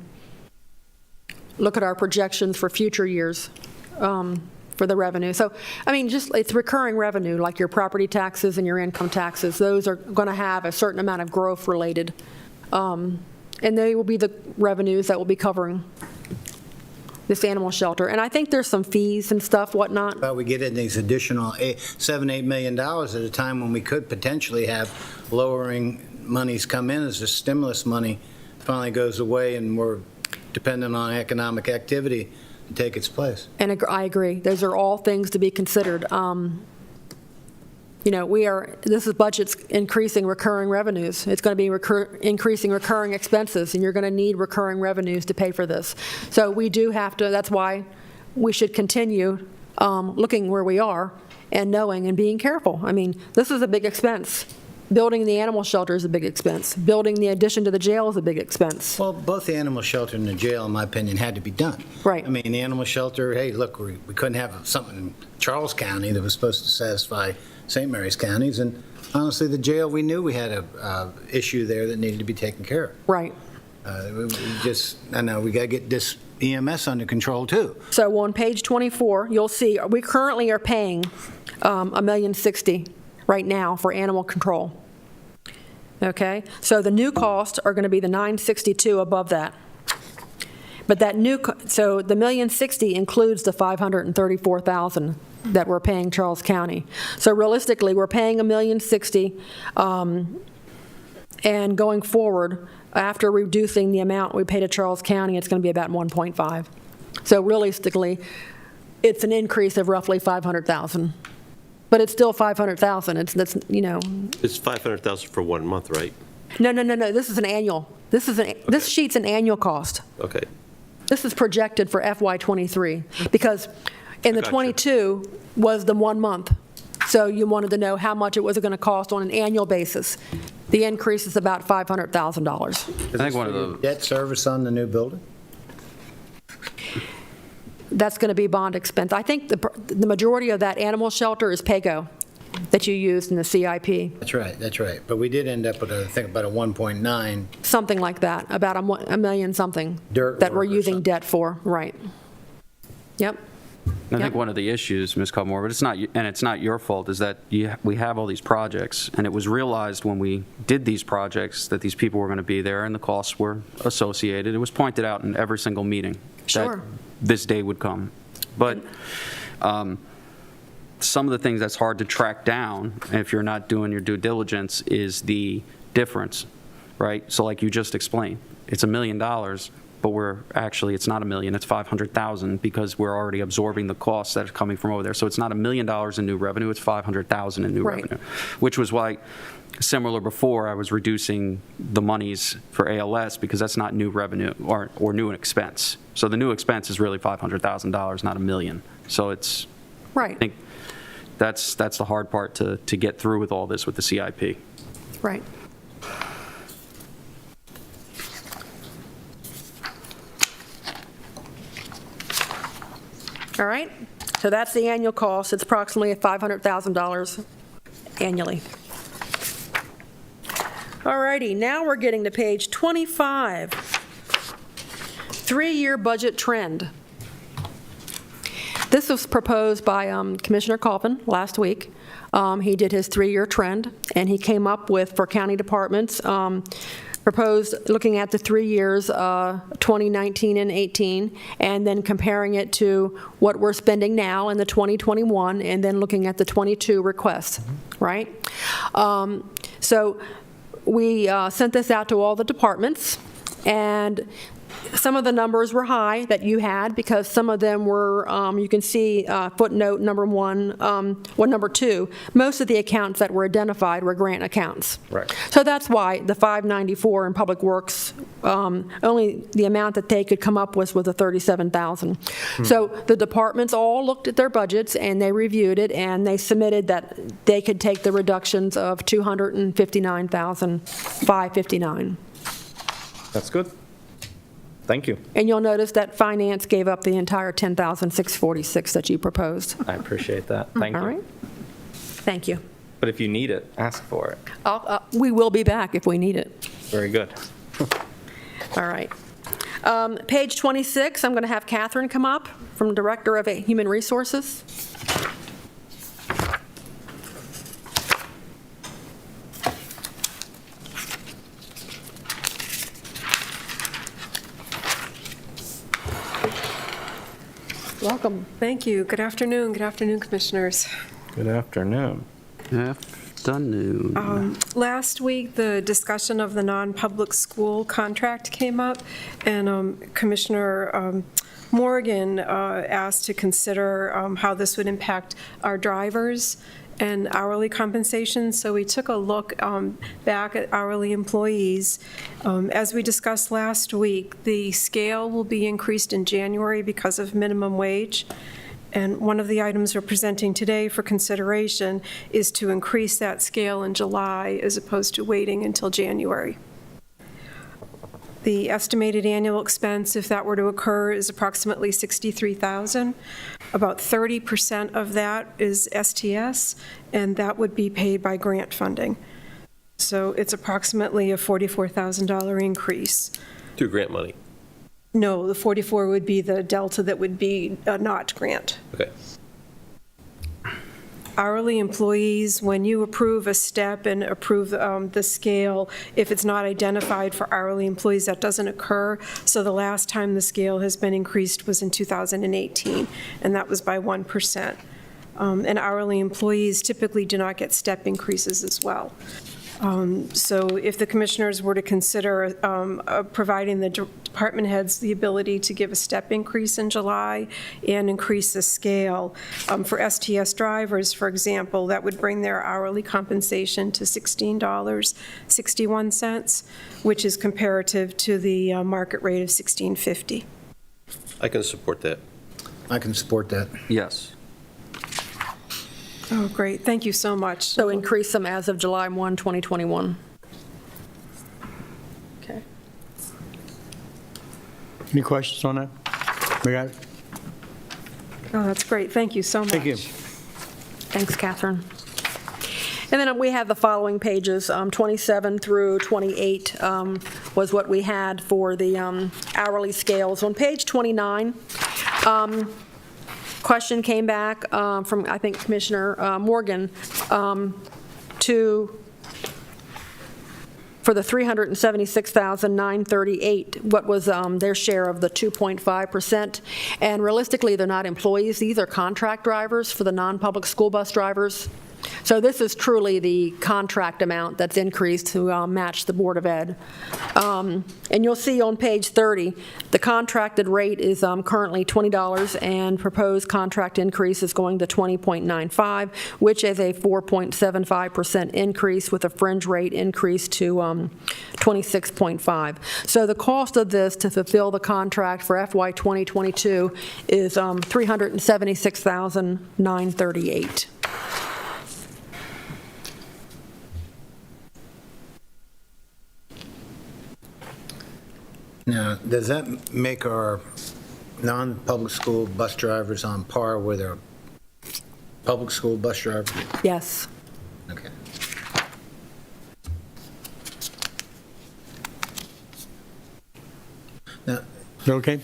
look at our projections for future years for the revenue. So, it's recurring revenue, like your property taxes and your income taxes. Those are going to have a certain amount of growth related. And they will be the revenues that will be covering this animal shelter. And I think there's some fees and stuff, whatnot. But we get in these additional $7-8 million at a time when we could potentially have lowering monies come in as the stimulus money finally goes away and we're dependent on economic activity to take its place. And I agree. Those are all things to be considered. This is budget's increasing recurring revenues. It's going to be increasing recurring expenses, and you're going to need recurring revenues to pay for this. So we do have to, that's why we should continue looking where we are and knowing and being careful. This is a big expense. Building the animal shelter is a big expense. Building the addition to the jail is a big expense. Well, both the animal shelter and the jail, in my opinion, had to be done. Right. I mean, the animal shelter, hey, look, we couldn't have something in Charles County that was supposed to satisfy St. Mary's counties, and honestly, the jail, we knew we had a issue there that needed to be taken care of. Right. I know, we got to get this EMS under control, too. So on page 24, you'll see, we currently are paying $1,060,000 right now for animal control. Okay? So the new costs are going to be the $962,000 above that. But that so the $1,060,000 includes the $534,000 that we're paying Charles County. So realistically, we're paying $1,060,000, and going forward, after reducing the amount we pay to Charles County, it's going to be about 1.5. So realistically, it's an increase of roughly $500,000. But it's still $500,000. That's, you know. It's $500,000 for 1 month, right? No. This is an annual. This sheet's an annual cost. Okay. This is projected for FY23, because in the Gotcha. 22 was the 1 month. So you wanted to know how much it was going to cost on an annual basis. The increase is about $500,000. I think one of the, Debt service on the new building? That's going to be bond expense. I think the majority of that animal shelter is PAYGO that you used in the CIP. That's right. But we did end up with, I think, about a 1.9. Something like that, about a million something Dirt that we're work or using something. debt for, right. Yep. I think Yep. one of the issues, Ms. Cudmore, but it's not your fault, is that we have all these projects, and it was realized when we did these projects that these people were going to be there and the costs were associated. It was pointed out in every single meeting Sure. that this day would come. But some of the things that's hard to track down, if you're not doing your due diligence, is the difference, right? So like you just explained, it's $1 million, but it's not $1 million, it's $500,000, because we're already absorbing the costs that are coming from over there. So it's not $1 million in new revenue, it's $500,000 in new Right. revenue, which was why, similar before, I was reducing the monies for ALS, because that's not new revenue or new expense. So the new expense is really $500,000, not $1 million. So it's, Right. I think that's the hard part to get through with all this with the CIP. Right. All right, so that's the annual cost. It's approximately $500,000 annually. All righty, now we're getting to page 25. Three-year budget trend. This was proposed by Commissioner Colvin last week. He did his three-year trend, and he came up with, for county departments, proposed looking at the 3 years, 2019 and 18, and then comparing it to what we're spending now in the 2021, and then looking at the 22 requests, right? So we sent this out to all the departments, and some of the numbers were high that you had, because some of them were, you can see footnote number 1, number 2, most of the accounts that were identified were grant accounts. Right. So that's why the 594 in Public Works, only the amount that they could come up with was the 37,000. So the departments all looked at their budgets, and they reviewed it, and they submitted that they could take the reductions of $259,559. That's good. Thank you. And you'll notice that finance gave up the entire $10,646 that you proposed. I appreciate that. Thank you. All right? Thank you. But if you need it, ask for it. We will be back if we need it. Very good. All right. Page 26, I'm going to have Catherine come up, from Director of Human Resources. Welcome. Thank you. Good afternoon. Good afternoon, Commissioners. Good afternoon. Afternoon. Last week, the discussion of the non-public school contract came up, and Commissioner Morgan asked to consider how this would impact our drivers and hourly compensation. So we took a look back at hourly employees. As we discussed last week, the scale will be increased in January because of minimum wage. And one of the items we're presenting today for consideration is to increase that scale in July as opposed to waiting until January. The estimated annual expense, if that were to occur, is approximately $63,000. About 30% of that is STS, and that would be paid by grant funding. So it's approximately a $44,000 increase. Through grant money. No, the 44 would be the delta that would be not grant. Okay. Hourly employees, when you approve a step and approve the scale, if it's not identified for hourly employees, that doesn't occur. So the last time the scale has been increased was in 2018, and that was by 1%. And hourly employees typically do not get step increases as well. So if the commissioners were to consider providing the department heads the ability to give a step increase in July and increase the scale, for STS drivers, for example, that would bring their hourly compensation to $16.61, which is comparative to the market rate of $16.50. I can support that. I can support that. Yes. Oh, great. Thank you so much. So increase them as of July 1, 2021. Okay. Any questions on that? We got it? Oh, that's great. Thank you so much. Thank you. Thanks, Catherine. And then we have the following pages, 27 through 28 was what we had for the hourly scales. On page 29, question came back from, I think, Commissioner Morgan for the $376,938, what was their share of the 2.5%? And realistically, they're not employees. These are contract drivers for the non-public school bus drivers. So this is truly the contract amount that's increased to match the Board of Ed. And you'll see on page 30, the contracted rate is currently $20, and proposed contract increase is going to 20.95, which is a 4.75% increase with a fringe rate increase to 26.5. So the cost of this to fulfill the contract for FY 2022 is $376,938. Now, does that make our non-public school bus drivers on par with our public school bus drivers? Yes. Okay. Now, Okay?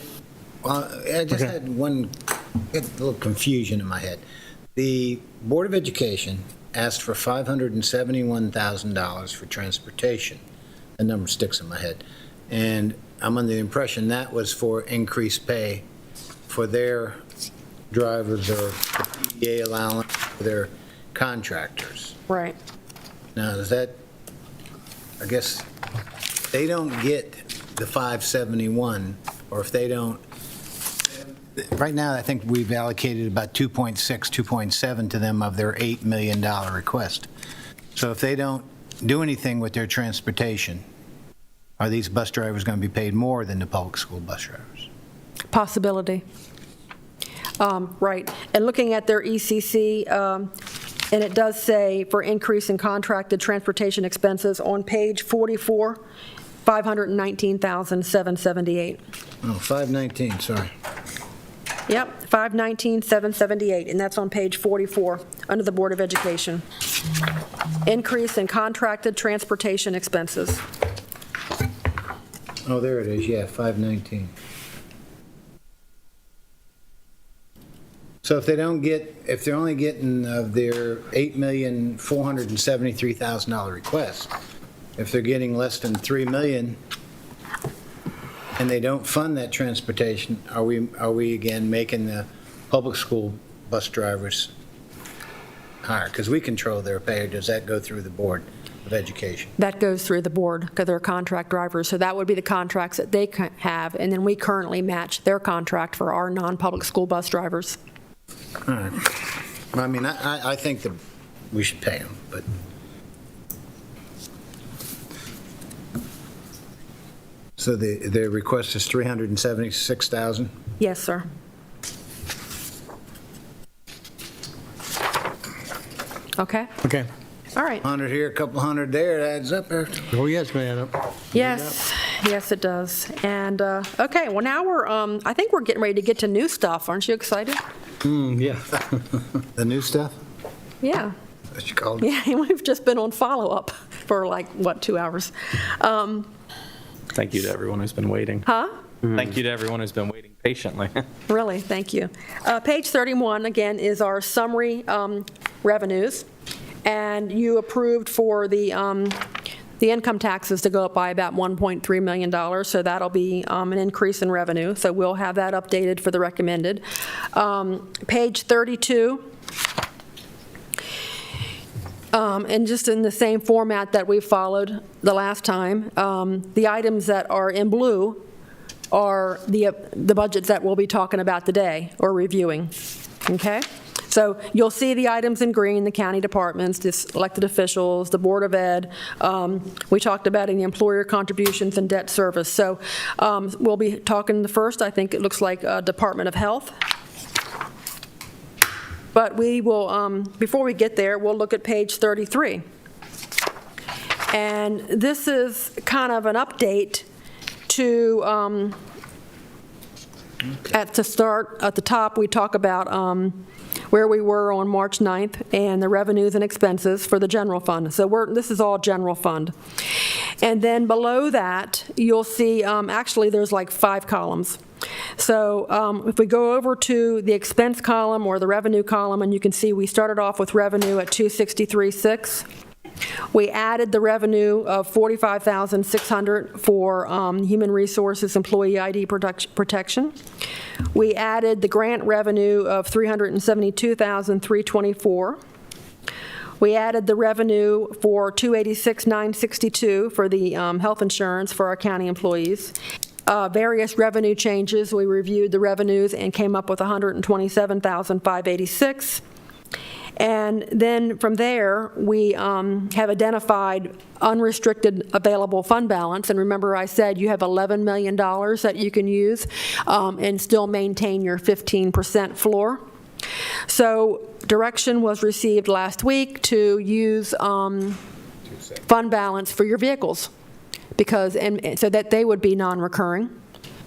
well, I just Okay. had a little confusion in my head. The Board of Education asked for $571,000 for transportation. The number sticks in my head. And I'm under the impression that was for increased pay for their drivers or PA allowance for their contractors. Right. Now, is that, I guess, they don't get the 571, or if they don't, right now, I think we've allocated about 2.6, 2.7 to them of their $8 million request. So if they don't do anything with their transportation, are these bus drivers going to be paid more than the public school bus drivers? Possibility. Right. And looking at their ECC, and it does say for increase in contracted transportation expenses on page 44, $519,778. Oh, 519, sorry. Yep, $519,778, and that's on page 44, under the Board of Education. Increase in contracted transportation expenses. Oh, there it is, yeah, 519. So if they don't get, if they're only getting of their $8,473,000 request, if they're getting less than $3 million, and they don't fund that transportation, are we again making the public school bus drivers higher? Because we control their pay, or does that go through the Board of Education? That goes through the board, because they're contract drivers, so that would be the contracts that they have, and then we currently match their contract for our non-public school bus drivers. All right. Well, I mean, I think that we should pay them, but. So the request is $376,000? Yes, sir. Okay? Okay. All right. 100 here, a couple hundred there, it adds up there. Oh, yes, man. Yes, yes, it does. And, okay, well, now we're, I think we're getting ready to get to new stuff. Aren't you excited? Yeah. The new stuff, Yeah. what you call it? Yeah, we've just been on follow-up for like, what, 2 hours? Thank you to everyone who's been waiting. Huh? Thank you to everyone who's been waiting patiently. Really, thank you. Page 31, again, is our summary revenues, and you approved for the income taxes to go up by about $1.3 million, so that'll be an increase in revenue, so we'll have that updated for the recommended. Page 32, and just in the same format that we followed the last time, the items that are in blue are the budgets that we'll be talking about today or reviewing, okay? So you'll see the items in green, the county departments, the elected officials, the Board of Ed. We talked about in the employer contributions and debt service. So we'll be talking the first, I think it looks like Department of Health. But we will, before we get there, we'll look at page 33. And this is kind of an update to, at the top, we talk about where we were on March 9th and the revenues and expenses for the general fund. So this is all general fund. And then below that, you'll see, actually, there's like 5 columns. So if we go over to the expense column or the revenue column, and you can see we started off with revenue at $263,600. We added the revenue of $45,600 for human resources employee ID protection. We added the grant revenue of $372,324. We added the revenue for $286,962 for the health insurance for our county employees. Various revenue changes, we reviewed the revenues and came up with $127,586. And then from there, we have identified unrestricted available fund balance. And remember I said you have $11 million that you can use and still maintain your 15% floor. So direction was received last week to use fund balance for your vehicles, because and so that they would be non-recurring.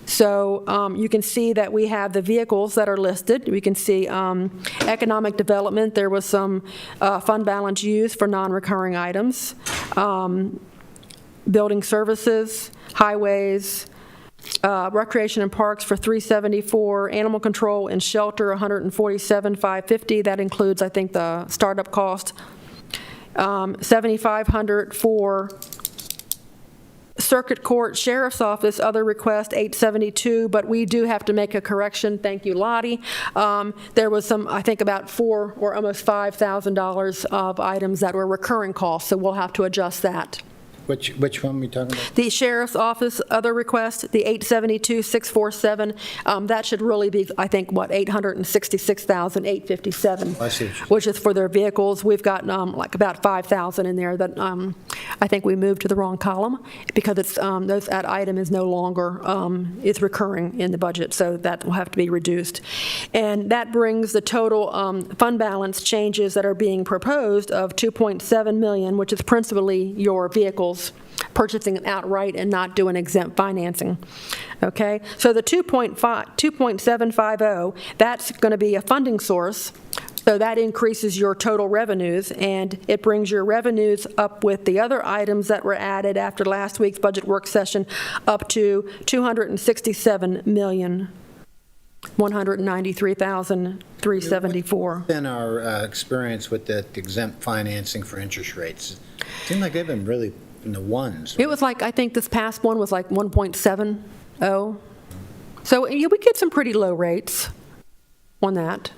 So you can see that we have the vehicles that are listed. We can see economic development. There was some fund balance used for non-recurring items. Building services, highways, recreation and parks for $374, animal control and shelter $147,550. That includes, I think, the startup cost. $7,500 for Circuit Court, Sheriff's Office, other request, $872, but we do have to make a correction. Thank you, Lottie. There was some, I think, about $4,000 or almost $5,000 of items that were recurring costs, so we'll have to adjust that. Which one are we talking about? The Sheriff's Office, other request, the $872,647, that should really be, I think, what, $866,857. I see. Which is for their vehicles. We've got like about $5,000 in there that I think we moved to the wrong column because it's that item is no longer it's recurring in the budget, so that will have to be reduced. And that brings the total fund balance changes that are being proposed of $2.7 million, which is principally your vehicles, purchasing it outright and not doing exempt financing. Okay, so the 2.750, that's going to be a funding source. So that increases your total revenues, and it brings your revenues up with the other items that were added after last week's budget work session up to $267,193,374. Been our experience with the exempt financing for interest rates. It seems like they've been really in the ones. It was like, I think this past one was like 1.70. So yeah, we get some pretty low rates on that.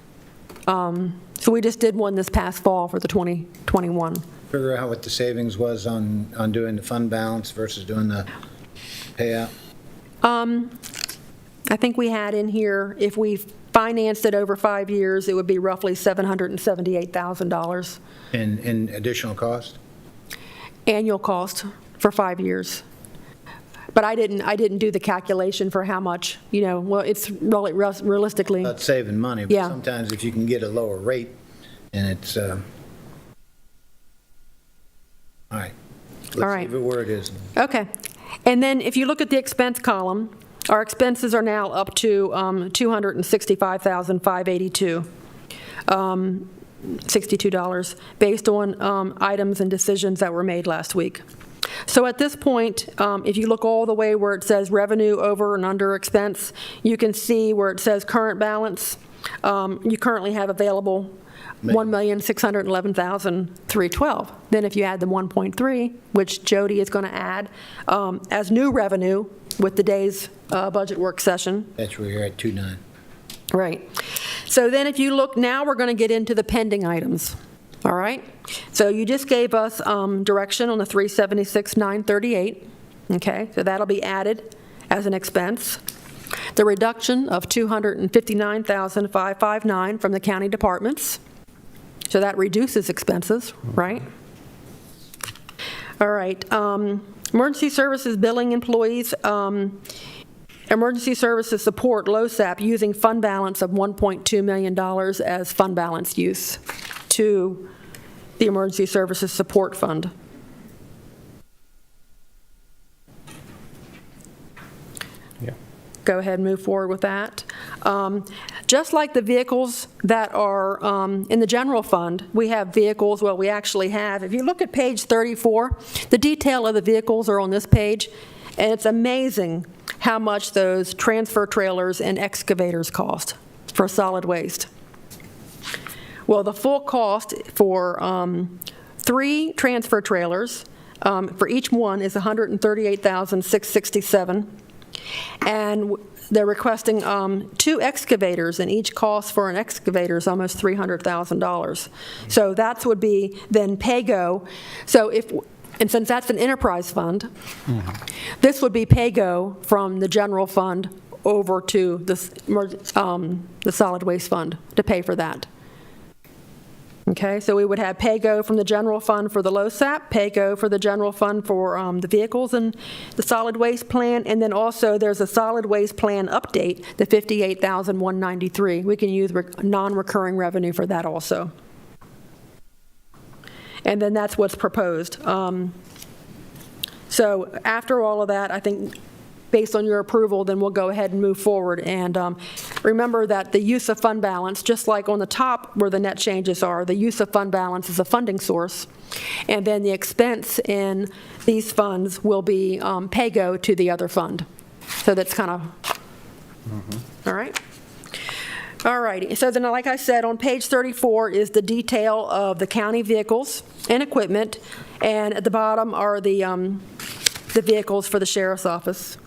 So we just did one this past fall for the 2021. Figure out what the savings was on doing the fund balance versus doing the payout? I think we had in here, if we financed it over 5 years, it would be roughly $778,000. In additional cost? Annual cost for 5 years. But I didn't do the calculation for how much, well, it's really realistically. About saving money, but Yeah. sometimes if you can get a lower rate and it's All right. All right. Let's leave it where it is. Okay. And then if you look at the expense column, our expenses are now up to $265,582, $62, based on items and decisions that were made last week. So at this point, if you look all the way where it says revenue over and under expense, you can see where it says current balance. You currently have available $1,611,312. Then if you add the 1.3, which Jody is going to add as new revenue with today's budget work session. That's where you're at 2.9. Right. So then if you look, now we're going to get into the pending items. All right? So you just gave us direction on the 376,938. Okay? So that'll be added as an expense. The reduction of $259,559 from the county departments. So that reduces expenses, right? All right. Emergency services billing employees, emergency services support, LoSAP, using fund balance of $1.2 million as fund balance use to the emergency services support fund. Go ahead and move forward with that. Just like the vehicles that are in the general fund, we have vehicles, well, we actually have, if you look at page 34, the detail of the vehicles are on this page, and it's amazing how much those transfer trailers and excavators cost for solid waste. Well, the full cost for 3 transfer trailers, for each one is $138,667. And they're requesting 2 excavators, and each cost for an excavator is almost $300,000. So that would be then pay-go. So and since that's an enterprise fund, this would be pay-go from the general fund over to the solid waste fund to pay for that. Okay, so we would have pay-go from the general fund for the LoSAP, pay-go for the general fund for the vehicles and the solid waste plan, and then also there's a solid waste plan update, the $58,193. We can use non-recurring revenue for that also. And then that's what's proposed. So after all of that, I think based on your approval, then we'll go ahead and move forward. And remember that the use of fund balance, just like on the top where the net changes are, the use of fund balance is a funding source. And then the expense in these funds will be pay-go to the other fund. So that's kind of, all right? All righty. So then, like I said, on page 34 is the detail of the county vehicles and equipment. And at the bottom are the vehicles for the sheriff's office.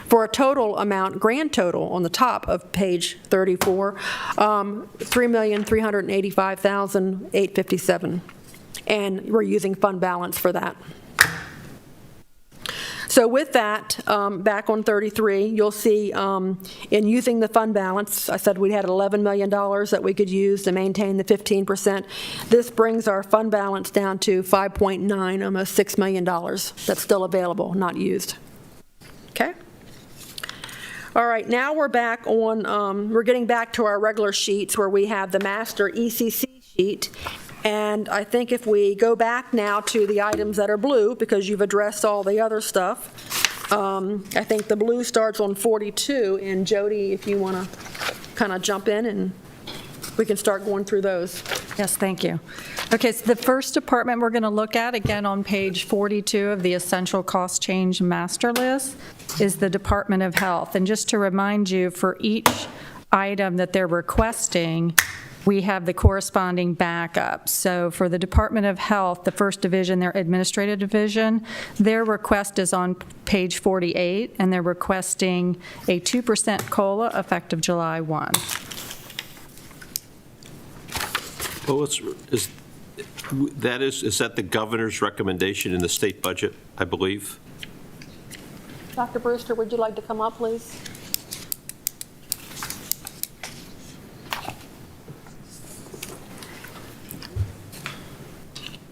For a total amount, grand total, on the top of page 34, $3,385,857. And we're using fund balance for that. So with that, back on 33, you'll see in using the fund balance, I said we had $11 million that we could use to maintain the 15%. This brings our fund balance down to 5.9, almost $6 million that's still available, not used. Okay? All right, now we're back on, we're getting back to our regular sheets where we have the master ECC sheet. And I think if we go back now to the items that are blue, because you've addressed all the other stuff, I think the blue starts on 42. And Jody, if you want to kind of jump in and we can start going through those. Yes, thank you. Okay, so the first department we're going to look at, again on page 42 of the essential cost change master list, is the Department of Health. And just to remind you, for each item that they're requesting, we have the corresponding backup. So for the Department of Health, the first division, their administrative division, their request is on page 48, and they're requesting a 2% COLA effective July 1. Well, is that the governor's recommendation in the state budget, I believe? Dr. Brewster, would you like to come up, please?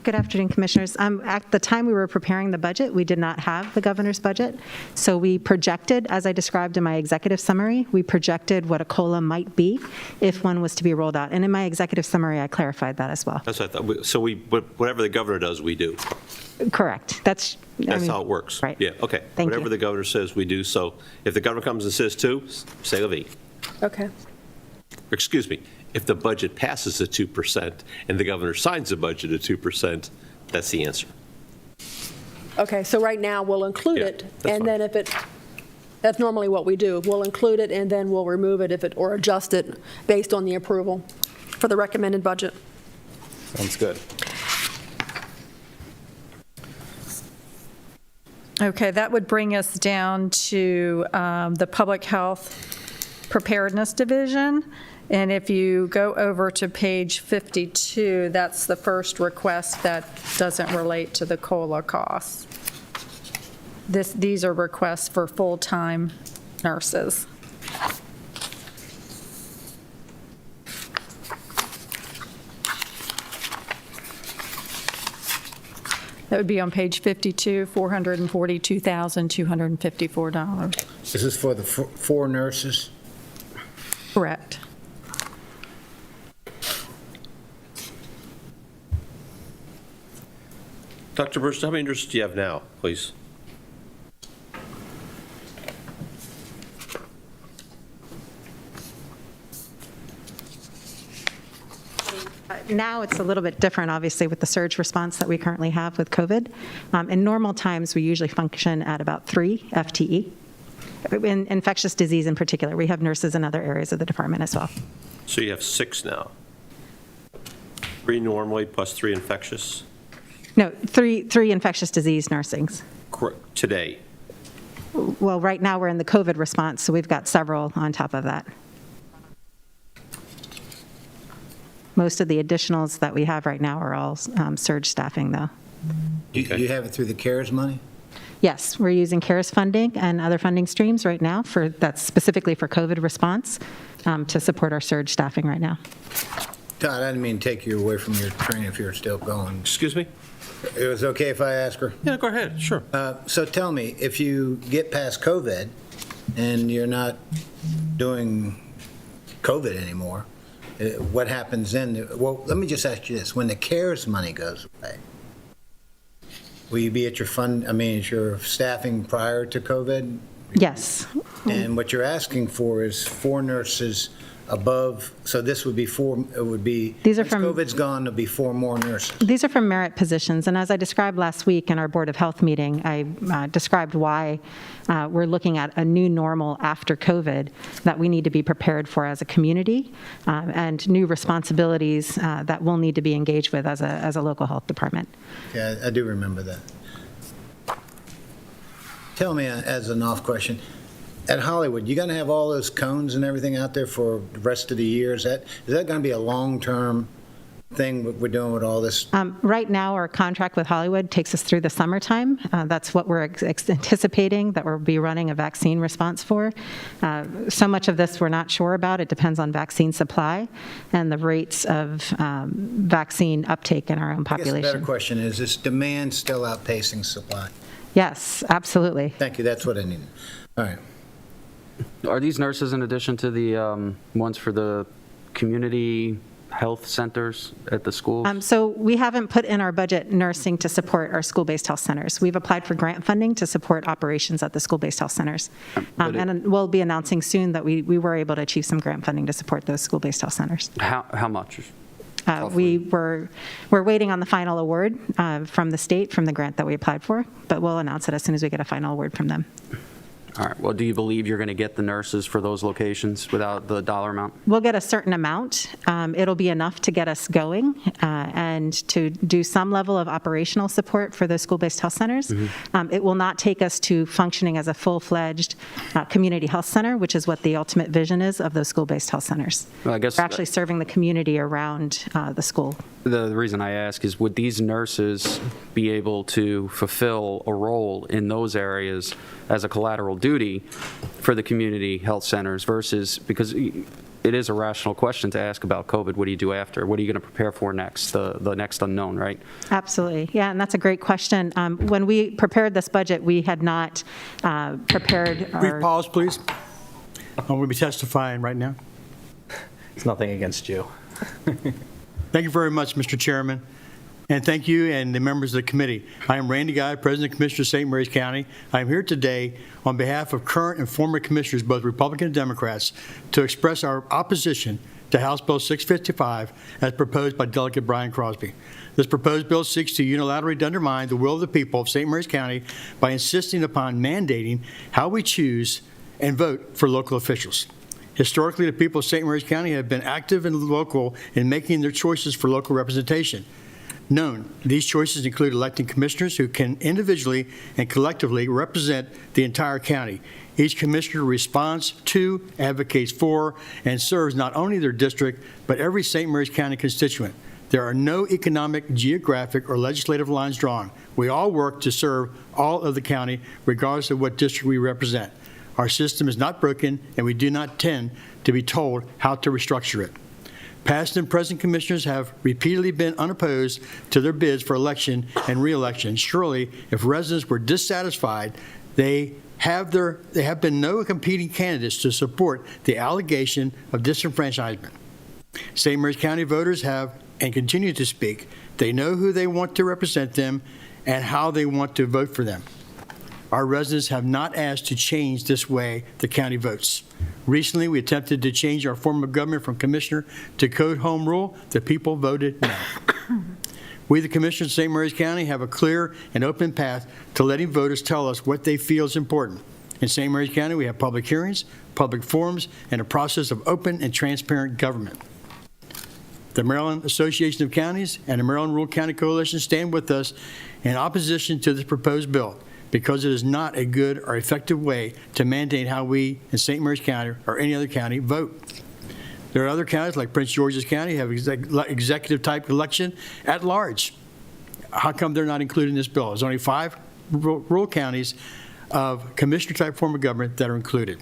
Good afternoon, Commissioners. At the time we were preparing the budget, we did not have the governor's budget. So we projected, as I described in my executive summary, we projected what a COLA might be if one was to be rolled out. And in my executive summary, I clarified that as well. That's what I thought. So whatever the governor does, we do. Correct. That's How it works. Right. Yeah, okay. Thank Whatever you. the governor says, we do. So if the governor comes and says 2, say la vie. Okay. Excuse me, if the budget passes at 2% and the governor signs a budget at 2%, that's the answer. Okay, so right now, we'll include Yeah, it, that's and then if it, that's normally what we do. We'll include it, and then we'll remove it if it, or adjust it based on the approval for the recommended budget. Sounds good. Okay, that would bring us down to the Public Health Preparedness Division. And if you go over to page 52, that's the first request that doesn't relate to the COLA costs. These are requests for full-time nurses. That would be on page 52, $442,254. Is this for the 4 nurses? Correct. Dr. Burst, how many nurses do you have now, please? Now it's a little bit different, obviously, with the surge response that we currently have with COVID. In normal times, we usually function at about 3 FTE. In infectious disease in particular, we have nurses in other areas of the department as well. So you have 6 now. 3 normally plus 3 infectious? No, three infectious disease nursings. Correct. Today? Well, right now, we're in the COVID response, so we've got several on top of that. Most of the additionals that we have right now are all surge staffing, though. You have it through the CARES money? Yes, we're using CARES funding and other funding streams right now that's specifically for COVID response to support our surge staffing right now. Todd, I didn't mean to take you away from your train if you're still going. Excuse me? It was okay if I ask her? Yeah, go ahead, sure. So tell me, if you get past COVID and you're not doing COVID anymore, what happens then? Well, let me just ask you this. When the CARES money goes away, will you be at your at your staffing prior to COVID? Yes. And what you're asking for is 4 nurses above, so this would be 4, it would be, These are once from- COVID's gone, there'll be 4 more nurses. These are from merit positions, and as I described last week in our Board of Health meeting, I described why we're looking at a new normal after COVID that we need to be prepared for as a community, and new responsibilities that we'll need to be engaged with as a local health department. Yeah, I do remember that. Tell me, as an off question, at Hollywood, you going to have all those cones and everything out there for the rest of the year? Is that going to be a long-term thing what we're doing with all this? Right now, our contract with Hollywood takes us through the summertime. That's what we're anticipating that we'll be running a vaccine response for. So much of this we're not sure about. It depends on vaccine supply and the rates of vaccine uptake in our own I guess the better population. question is demand still outpacing supply? Yes, absolutely. Thank you, that's what I need. All right. Are these nurses in addition to the ones for the community health centers at the schools? So we haven't put in our budget nursing to support our school-based health centers. We've applied for grant funding to support operations at the school-based health centers. And we'll be announcing soon that we were able to achieve some grant funding to support those school-based health centers. How much? We're waiting on the final award from the state, from the grant that we applied for, but we'll announce it as soon as we get a final award from them. All right, well, do you believe you're going to get the nurses for those locations without the dollar amount? We'll get a certain amount. It'll be enough to get us going and to do some level of operational support for the school-based health centers. It will not take us to functioning as a full-fledged community health center, which is what the ultimate vision is of those school-based health centers. Well, I guess We're actually serving the community around the school. the reason I ask is, would these nurses be able to fulfill a role in those areas as a collateral duty for the community health centers versus, because it is a rational question to ask about COVID. What do you do after? What are you going to prepare for next? The next unknown, right? Absolutely. Yeah, and that's a great question. When we prepared this budget, we had not prepared Brief our... pause, please. I'm going to be testifying right now. It's nothing against you. Thank you very much, Mr. Chairman, and thank you and the members of the committee. I am Randy Guy, President and Commissioner of St. Mary's County. I am here today on behalf of current and former commissioners, both Republican and Democrats, to express our opposition to House Bill 655 as proposed by Delegate Brian Crosby. This proposed bill seeks to unilaterally undermine the will of the people of St. Mary's County by insisting upon mandating how we choose and vote for local officials. Historically, the people of St. Mary's County have been active and local in making their choices for local representation. These choices include electing commissioners who can individually and collectively represent the entire county. Each commissioner responds to, advocates for, and serves not only their district, but every St. Mary's County constituent. There are no economic, geographic, or legislative lines drawn. We all work to serve all of the county, regardless of what district we represent. Our system is not broken, and we do not tend to be told how to restructure it. Past and present commissioners have repeatedly been unopposed to their bids for election and re-election. Surely, if residents were dissatisfied, they have been no competing candidates to support the allegation of disenfranchisement. St. Mary's County voters have and continue to speak. They know who they want to represent them and how they want to vote for them. Our residents have not asked to change this way the county votes. Recently, we attempted to change our form of government from commissioner to code home rule. The people voted no. We, the commissioners of St. Mary's County, have a clear and open path to letting voters tell us what they feel is important. In St. Mary's County, we have public hearings, public forums, and a process of open and transparent government. The Maryland Association of Counties and the Maryland Rural County Coalition stand with us in opposition to this proposed bill, because it is not a good or effective way to mandate how we in St. Mary's County or any other county vote. There are other counties like Prince George's County have executive type election at large. How come they're not included in this bill? There's only 5 rural counties of commissioner type form of government that are included.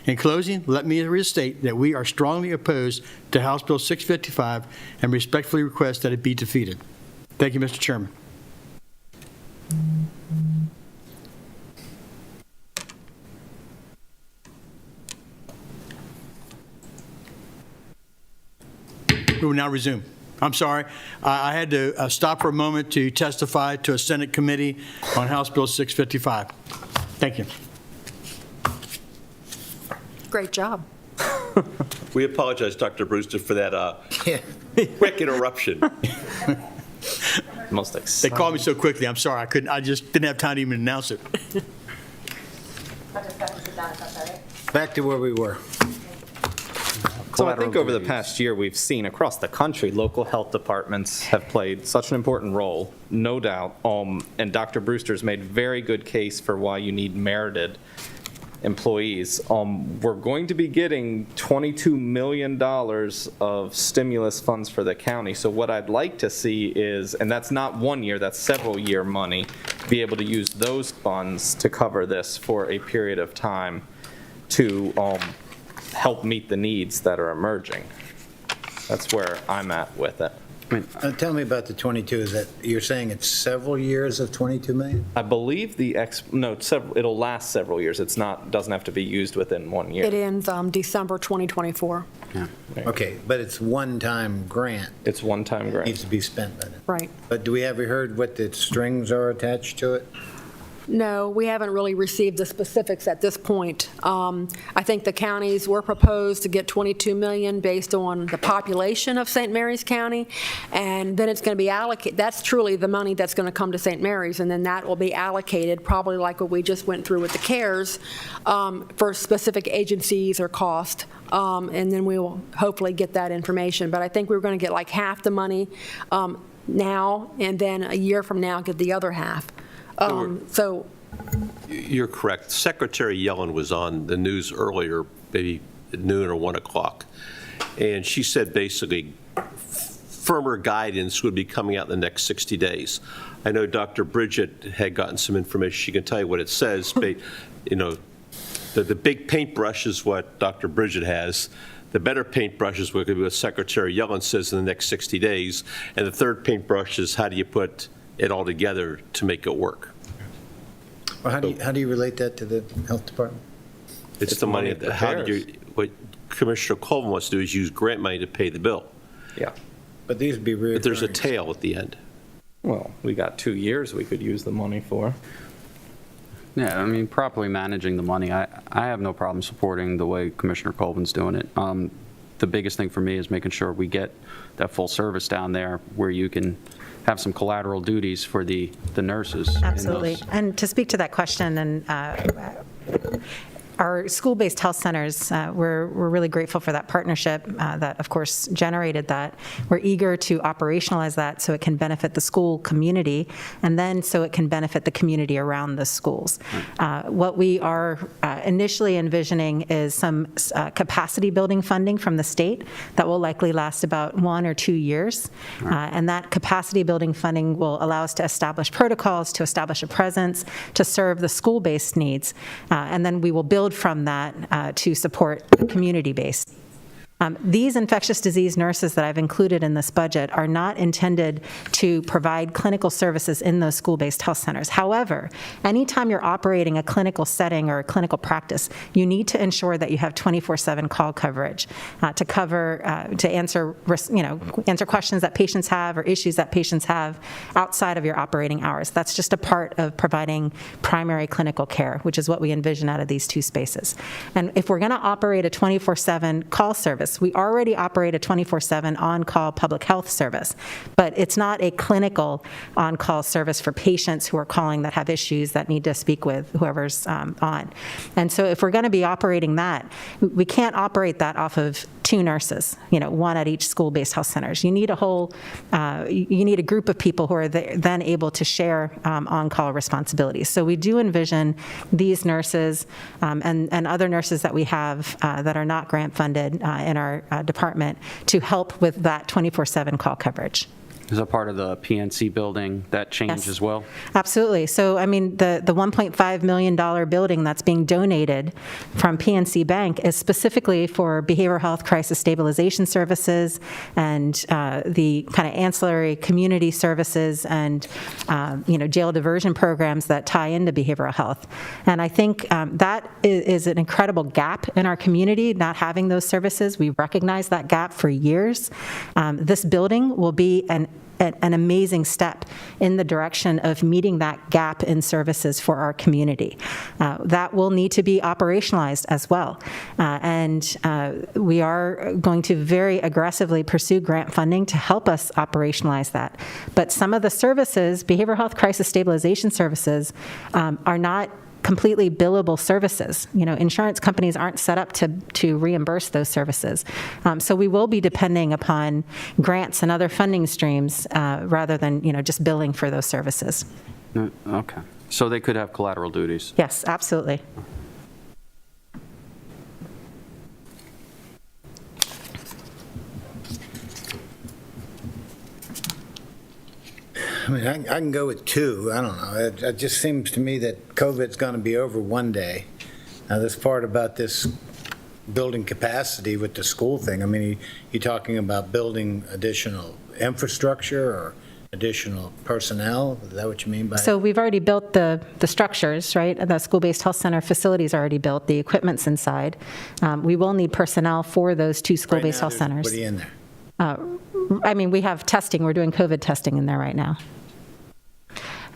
In closing, let me restate that we are strongly opposed to House Bill 655 and respectfully request that it be defeated. Thank you, Mr. Chairman. We will now resume. I'm sorry. I had to stop for a moment to testify to a Senate committee on House Bill 655. Thank you. Great job. We apologize, Dr. Brewster, for that quick interruption. Most They exciting. called me so quickly. I'm sorry. I just didn't have time to even announce it. Back to where we were. So I think over the past year, we've seen across the country, local health departments have played such an important role, no doubt. And Dr. Brewster's made very good case for why you need merited employees. We're going to be getting $22 million of stimulus funds for the county. So what I'd like to see is, and that's not 1 year, that's several year money, be able to use those funds to cover this for a period of time to help meet the needs that are emerging. That's where I'm at with it. Tell me about the 22. Is that, you're saying it's several years of 22 million? I believe it'll last several years. It's not, doesn't have to be used within 1 year. It ends December 2024. Okay, but it's one-time grant. It's one-time grant. Needs to be spent by then. Right. But do we ever heard what the strings are attached to it? No, we haven't really received the specifics at this point. I think the counties were proposed to get $22 million based on the population of St. Mary's County, and then it's going to be allocated. That's truly the money that's going to come to St. Mary's, and then that will be allocated, probably like what we just went through with the CARES, for specific agencies or cost, and then we will hopefully get that information. But I think we were going to get like half the money now, and then a year from now get the other half. So You're correct. Secretary Yellen was on the news earlier, maybe at noon or 1 o'clock, and she said basically firmer guidance would be coming out in the next 60 days. I know Dr. Bridget had gotten some information. She can tell you what it says. But, you know, the big paintbrush is what Dr. Bridget has. The better paintbrush is what Secretary Yellen says in the next 60 days. And the third paintbrush is how do you put it all together to make it work? Well, how do you relate that to the health department? It's the money, money it how do prepares. you, what Commissioner Colvin wants to do is use grant money to pay the bill. Yeah. But these would be reoccurring. But there's a tail at the end. Well, we got 2 years we could use the money for. Yeah, I mean, properly managing the money, I have no problem supporting the way Commissioner Colvin's doing it. The biggest thing for me is making sure we get that full service down there where you can have some collateral duties for the nurses. in Absolutely. those- And to speak to that question, and our school-based health centers, we're really grateful for that partnership that, of course, generated that. We're eager to operationalize that so it can benefit the school community, and then so it can benefit the community around the schools. What we are initially envisioning is some capacity building funding from the state that will likely last about 1 or 2 years. And that capacity building funding will allow us to establish protocols, to establish a presence, to serve the school-based needs. And then we will build from that to support the community-based. These infectious disease nurses that I've included in this budget are not intended to provide clinical services in those school-based health centers. However, anytime you're operating a clinical setting or a clinical practice, you need to ensure that you have 24/7 call coverage to cover, to answer questions that patients have or issues that patients have outside of your operating hours. That's just a part of providing primary clinical care, which is what we envision out of these two spaces. And if we're going to operate a 24/7 call service, we already operate a 24/7 on-call public health service, but it's not a clinical on-call service for patients who are calling that have issues that need to speak with whoever's on. And so if we're going to be operating that, we can't operate that off of 2 nurses, one at each school-based health centers. You need you need a group of people who are then able to share on-call responsibilities. So we do envision these nurses and other nurses that we have that are not grant funded in our department to help with that 24/7 call coverage. Is that part of the PNC building, that change Yes. as well? Absolutely. So, I mean, the $1.5 million building that's being donated from PNC Bank is specifically for behavioral health crisis stabilization services and the kind of ancillary community services and, jail diversion programs that tie into behavioral health. And I think that is an incredible gap in our community, not having those services. We've recognized that gap for years. This building will be an amazing step in the direction of meeting that gap in services for our community. That will need to be operationalized as well. And we are going to very aggressively pursue grant funding to help us operationalize that. But some of the services, behavioral health crisis stabilization services, are not completely billable services. Insurance companies aren't set up to reimburse those services. So we will be depending upon grants and other funding streams rather than, just billing for those services. Okay. So they could have collateral duties. Yes, absolutely. I mean, I can go with 2. I don't know. It just seems to me that COVID's going to be over one day. Now, this part about this building capacity with the school thing, I mean, you talking about building additional infrastructure or additional personnel? Is that what you mean by? So we've already built the structures, right? The school-based health center facilities are already built. The equipment's inside. We will need personnel for those 2 school-based health centers. What are you in there? I mean, we have testing. We're doing COVID testing in there right now.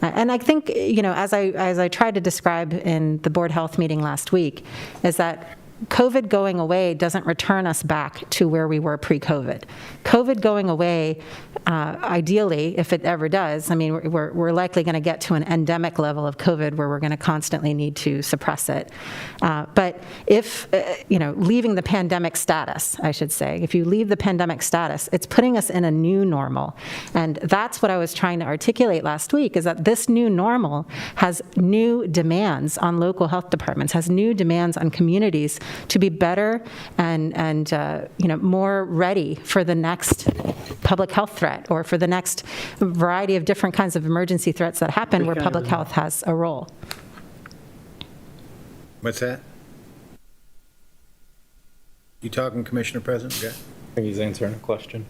And I think, as I tried to describe in the board health meeting last week, is that COVID going away doesn't return us back to where we were pre-COVID. COVID going away, ideally, if it ever does, I mean, we're likely going to get to an endemic level of COVID where we're going to constantly need to suppress it. But if, leaving the pandemic status, I should say, if you leave the pandemic status, it's putting us in a new normal. And that's what I was trying to articulate last week, is that this new normal has new demands on local health departments, has new demands on communities to be better and more ready for the next public health threat or for the next variety of different kinds of emergency threats that happen where public health has a role. What's that? You talking, Commissioner President? Okay. I think he's answering a question.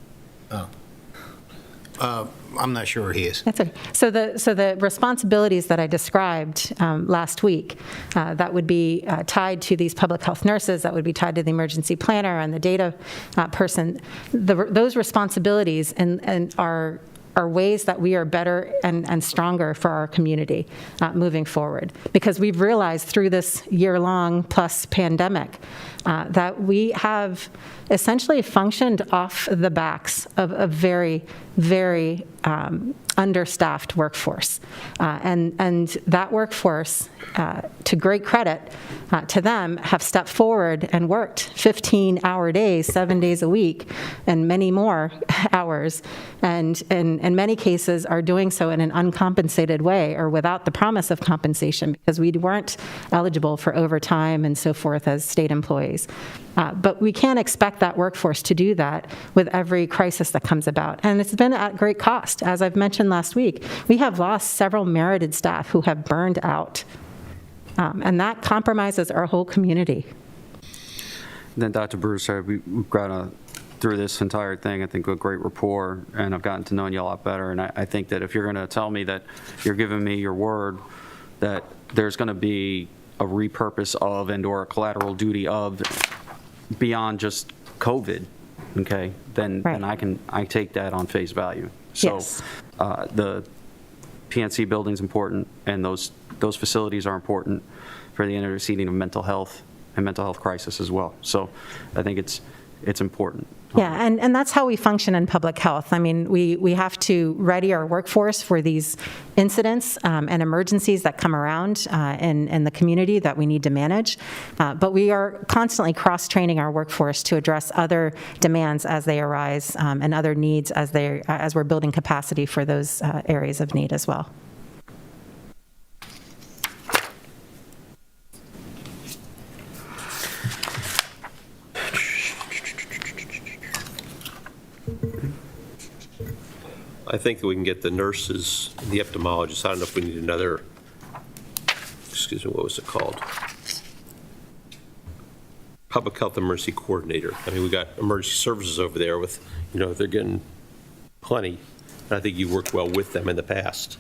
I'm not sure he is. That's okay. So the responsibilities that I described last week, that would be tied to these public health nurses, that would be tied to the emergency planner and the data person, those responsibilities and are ways that we are better and stronger for our community moving forward. Because we've realized through this year-long plus pandemic that we have essentially functioned off the backs of a very, very understaffed workforce. And that workforce, to great credit to them, have stepped forward and worked 15-hour days, 7 days a week, and many more hours, and in many cases are doing so in an uncompensated way or without the promise of compensation because we weren't eligible for overtime and so forth as state employees. But we can't expect that workforce to do that with every crisis that comes about. And it's been at great cost. As I've mentioned last week, we have lost several merited staff who have burned out. And that compromises our whole community. Then Dr. Bruce said we've got through this entire thing, I think, a great rapport, and I've gotten to know you a lot better. And I think that if you're going to tell me that you're giving me your word that there's going to be a repurpose of and/or a collateral duty of beyond just COVID, okay, then I take that on face value. So Yes. the PNC building's important, and those facilities are important for the interceding of mental health and mental health crisis as well. So I think it's important. Yeah, and that's how we function in public health. I mean, we have to ready our workforce for these incidents and emergencies that come around in the community that we need to manage. But we are constantly cross-training our workforce to address other demands as they arise and other needs as we're building capacity for those areas of need as well. I think that we can get the nurses, the ophthalmologists, I don't know if we need another, excuse me, what was it called? Public Health Emergency Coordinator. I mean, we got emergency services over there with, they're getting plenty. And I think you worked well with them in the past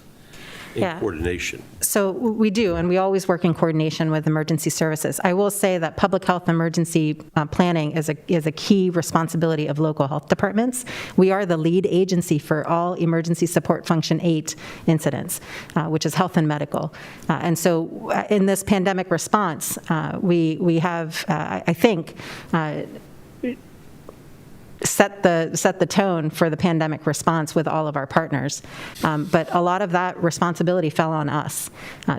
in coordination. So we do, and we always work in coordination with emergency services. I will say that public health emergency planning is a key responsibility of local health departments. We are the lead agency for all emergency support function 8 incidents, which is health and medical. And so in this pandemic response, we have, I think, set the tone for the pandemic response with all of our partners. But a lot of that responsibility fell on us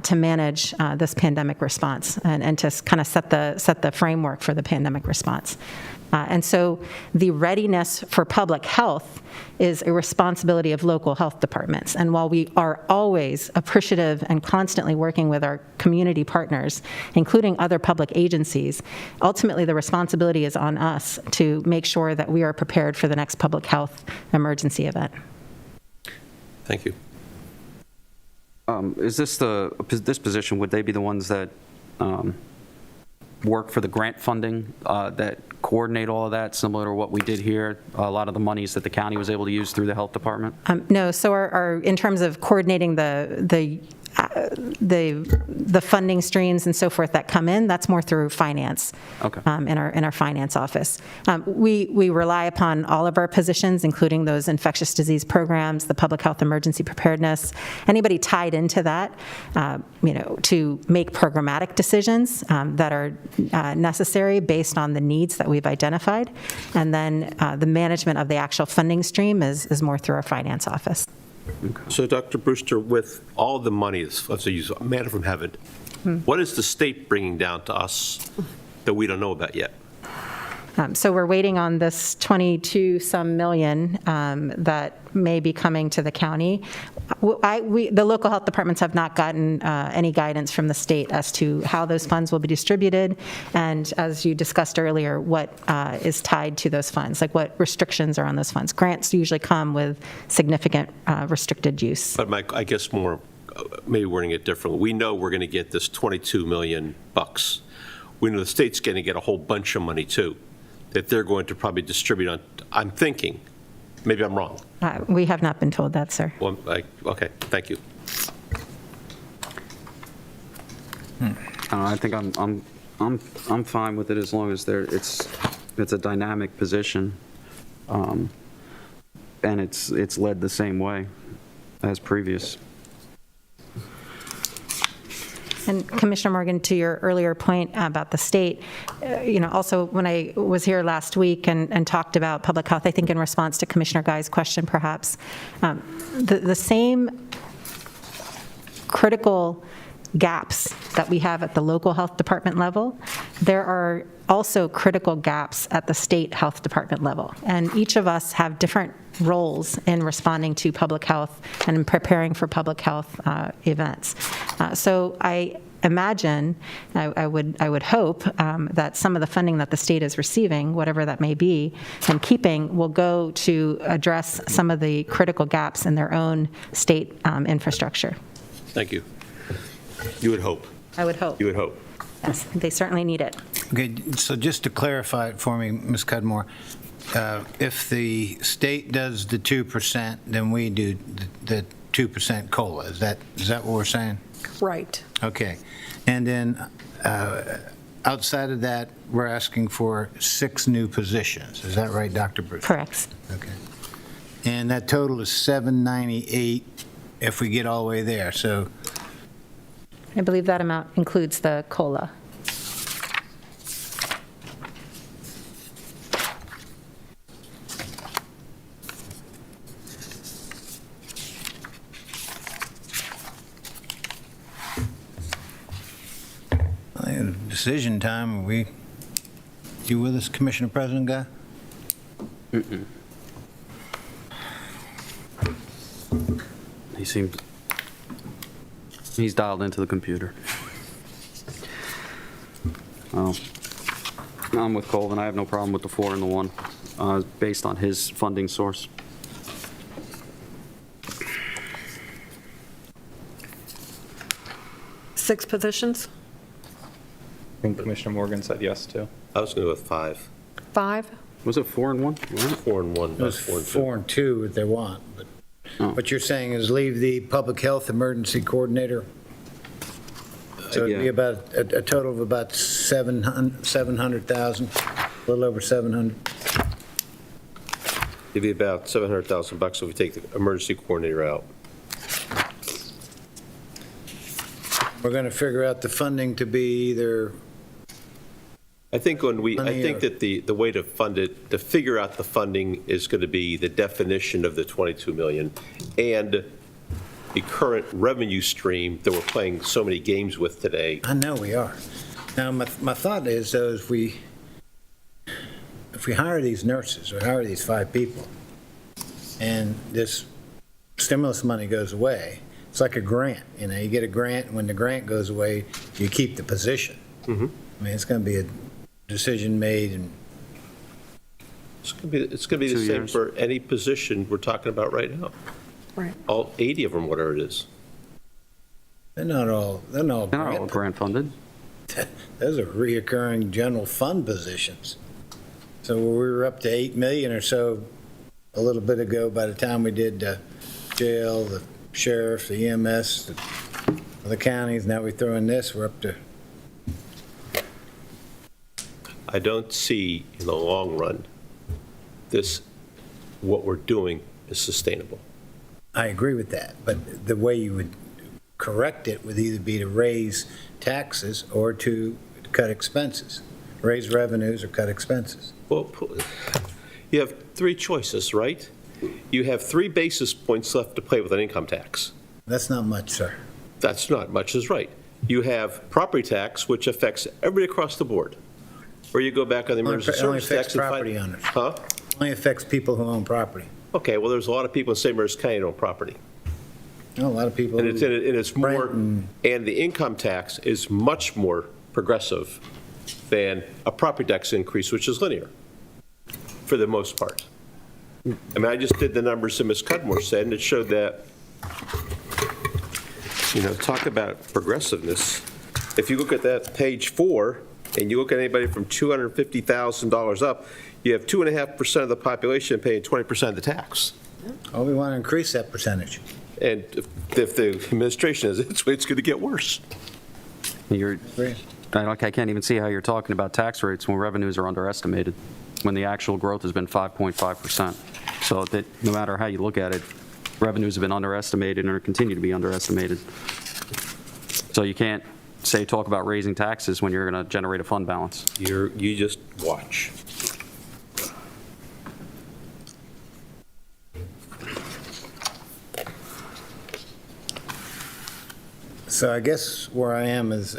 to manage this pandemic response and to kind of set the framework for the pandemic response. And so the readiness for public health is a responsibility of local health departments. And while we are always appreciative and constantly working with our community partners, including other public agencies, ultimately the responsibility is on us to make sure that we are prepared for the next public health emergency event. Thank you. Is this this position, would they be the ones that work for the grant funding that coordinate all of that, similar to what we did here, a lot of the monies that the county was able to use through the health department? No, so our in terms of coordinating the funding streams and so forth that come in, that's more through finance. Okay. In our finance office. We rely upon all of our positions, including those infectious disease programs, the public health emergency preparedness, anybody tied into that, to make programmatic decisions that are necessary based on the needs that we've identified. And then the management of the actual funding stream is more through our finance office. So, Dr. Brewster, with all the money, let's use manna from heaven, what is the state bringing down to us that we don't know about yet? So we're waiting on this 22-some million that may be coming to the county. The local health departments have not gotten any guidance from the state as to how those funds will be distributed, and as you discussed earlier, what is tied to those funds, like what restrictions are on those funds. Grants usually come with significant restricted use. But I guess more, maybe wording it differently, we know we're going to get this $22 million. We know the state's going to get a whole bunch of money, too. that they're going to probably distribute on, I'm thinking, maybe I'm wrong. We have not been told that, sir. Well, okay, thank you. I think I'm fine with it as long as it's a dynamic position, and it's led the same way as previous. And Commissioner Morgan, to your earlier point about the state, also when I was here last week and talked about public health, I think in response to Commissioner Guy's question perhaps, the same critical gaps that we have at the local health department level, there are also critical gaps at the state health department level. And each of us have different roles in responding to public health and in preparing for public health events. So I imagine, I would hope that some of the funding that the state is receiving, whatever that may be, and keeping, will go to address some of the critical gaps in their own state infrastructure. Thank you. You would hope. I would hope. You would hope. Yes, they certainly need it. Okay, so just to clarify it for me, Ms. Cudmore, if the state does the 2%, then we do the 2% COLA. Is that what we're saying? Right. Okay. And then outside of that, we're asking for 6 new positions. Is that right, Dr. Bruce? Correct. Okay. And that total is 798 if we get all the way there. So I believe that amount includes the COLA. decision time, you with us, Commissioner President Guy? He's dialed into the computer. Oh, I'm with Colvin. I have no problem with the 4 and the 1, based on his funding source. Six positions? I think Commissioner Morgan said yes to. I was going to go with 5. 5? Was it 4 and 1? 4 and 1. It was 4 and 2 if they want, but Oh. what you're saying is leave the public health emergency coordinator. So it'd be Yeah. about a total of about 700,000, a little over 700. It'd be about $700,000 if we take the emergency coordinator out. We're going to figure out the funding to be either, I think Money or- that the way to fund it, to figure out the funding is going to be the definition of the 22 million and the current revenue stream that we're playing so many games with today. I know we are. Now, my thought is, though, if we hire these nurses or hire these 5 people and this stimulus money goes away, it's like a grant, you get a grant, and when the grant goes away, you keep the position. Mhm. I mean, it's going to be a decision made, and It's going to be the 2 same years. for any position we're talking about right now. Right. All 80 of them, whatever it is. they're not all They're not all grant. grant funded. Those are reoccurring general fund positions. So we were up to 8 million or so a little bit ago by the time we did the jail, the sheriff, the EMS, the counties. Now we throw in this, we're up to, I don't see in the long run what we're doing is sustainable. I agree with that, but the way you would correct it would either be to raise taxes or to cut expenses, raise revenues or cut expenses. Well, you have 3 choices, right? You have 3 basis points left to play with an income tax. That's not much, sir. That's not much is right. You have property tax, which affects everybody across the board. Or you go back on the emergency Only service affects tax and find... property owners. Huh? Only affects people who own property. Okay, well, there's a lot of people in St. Mary's County that own property. A lot of people. And it's more, rent and the income tax is much more progressive than a property tax increase, which is linear, for the most part. I mean, I just did the numbers that Ms. Cudmore said, and it showed that, talk about progressiveness. If you look at that page 4, and you look at anybody from $250,000 up, you have 2.5% of the population paying 20% of the tax. Oh, we want to increase that percentage. And if the administration is, it's going to get worse. I can't even see how you're talking about tax rates when revenues are underestimated, when the actual growth has been 5.5%. So that, no matter how you look at it, revenues have been underestimated and continue to be underestimated. So you can't talk about raising taxes when you're going to generate a fund balance. You just watch. So I guess where I am is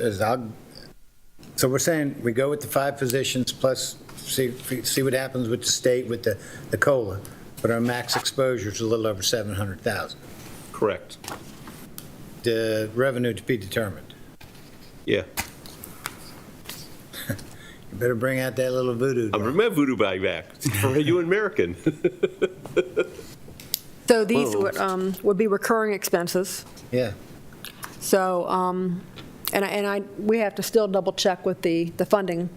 so we're saying we go with the 5 positions plus see what happens with the state with the COLA, but our max exposure is a little over 700,000. Correct. The revenue to be determined. Yeah. You better bring out that little voodoo I'm doll. bringing my voodoo bag back for you American. So these Whoa. would be recurring expenses. Yeah. So, we have to still double check with the funding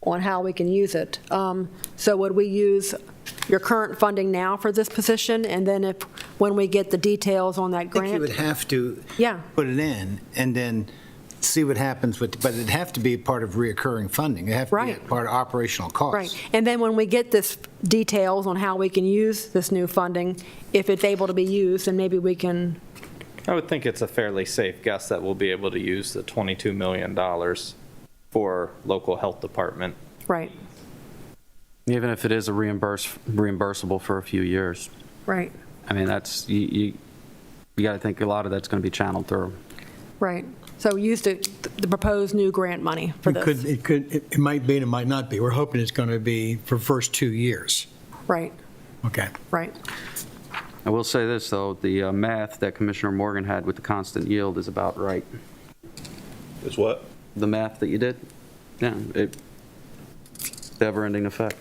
on how we can use it. So would we use your current funding now for this position? And then when we get the details on that I think grant? you would have to Yeah. put it in and then see what happens with, but it'd have to be part of reoccurring funding. It'd have to be Right. part of operational costs. Right. And then when we get this details on how we can use this new funding, if it's able to be used, then maybe we can, I would think it's a fairly safe guess that we'll be able to use the $22 million for local health department. right, Even if it is reimbursable for a few years. right, I mean, that's, you got to think a lot of that's going to be channeled through. right. So use the proposed new grant money for this. It might be and it might not be. We're hoping it's going to be for first 2 years. Right, Okay. right. I will say this, though, the math that Commissioner Morgan had with the constant yield is about right. Is what? The math that you did, yeah, it's never-ending effect.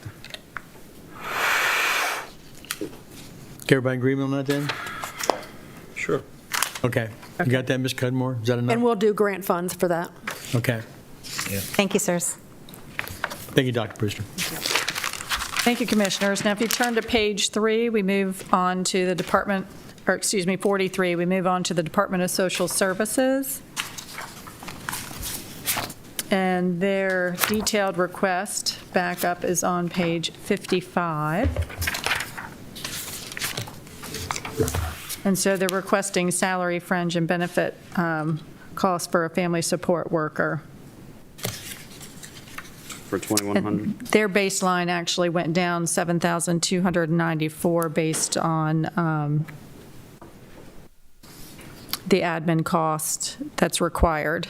Everybody agreement on that then? Sure. Okay. You got that, Ms. Cudmore? Is that enough? And we'll do grant funds for that. Okay. Thank you, sirs. Thank you, Dr. Brewster. Thank you, Commissioners. Now, if you turn to page 3, we move on to the Department, or excuse me, 43, we move on to the Department of Social Services. And their detailed request backup is on page 55. And so they're requesting salary, fringe, and benefit costs for a family support worker. For 2,100. Their baseline actually went down 7,294 based on the admin cost that's required.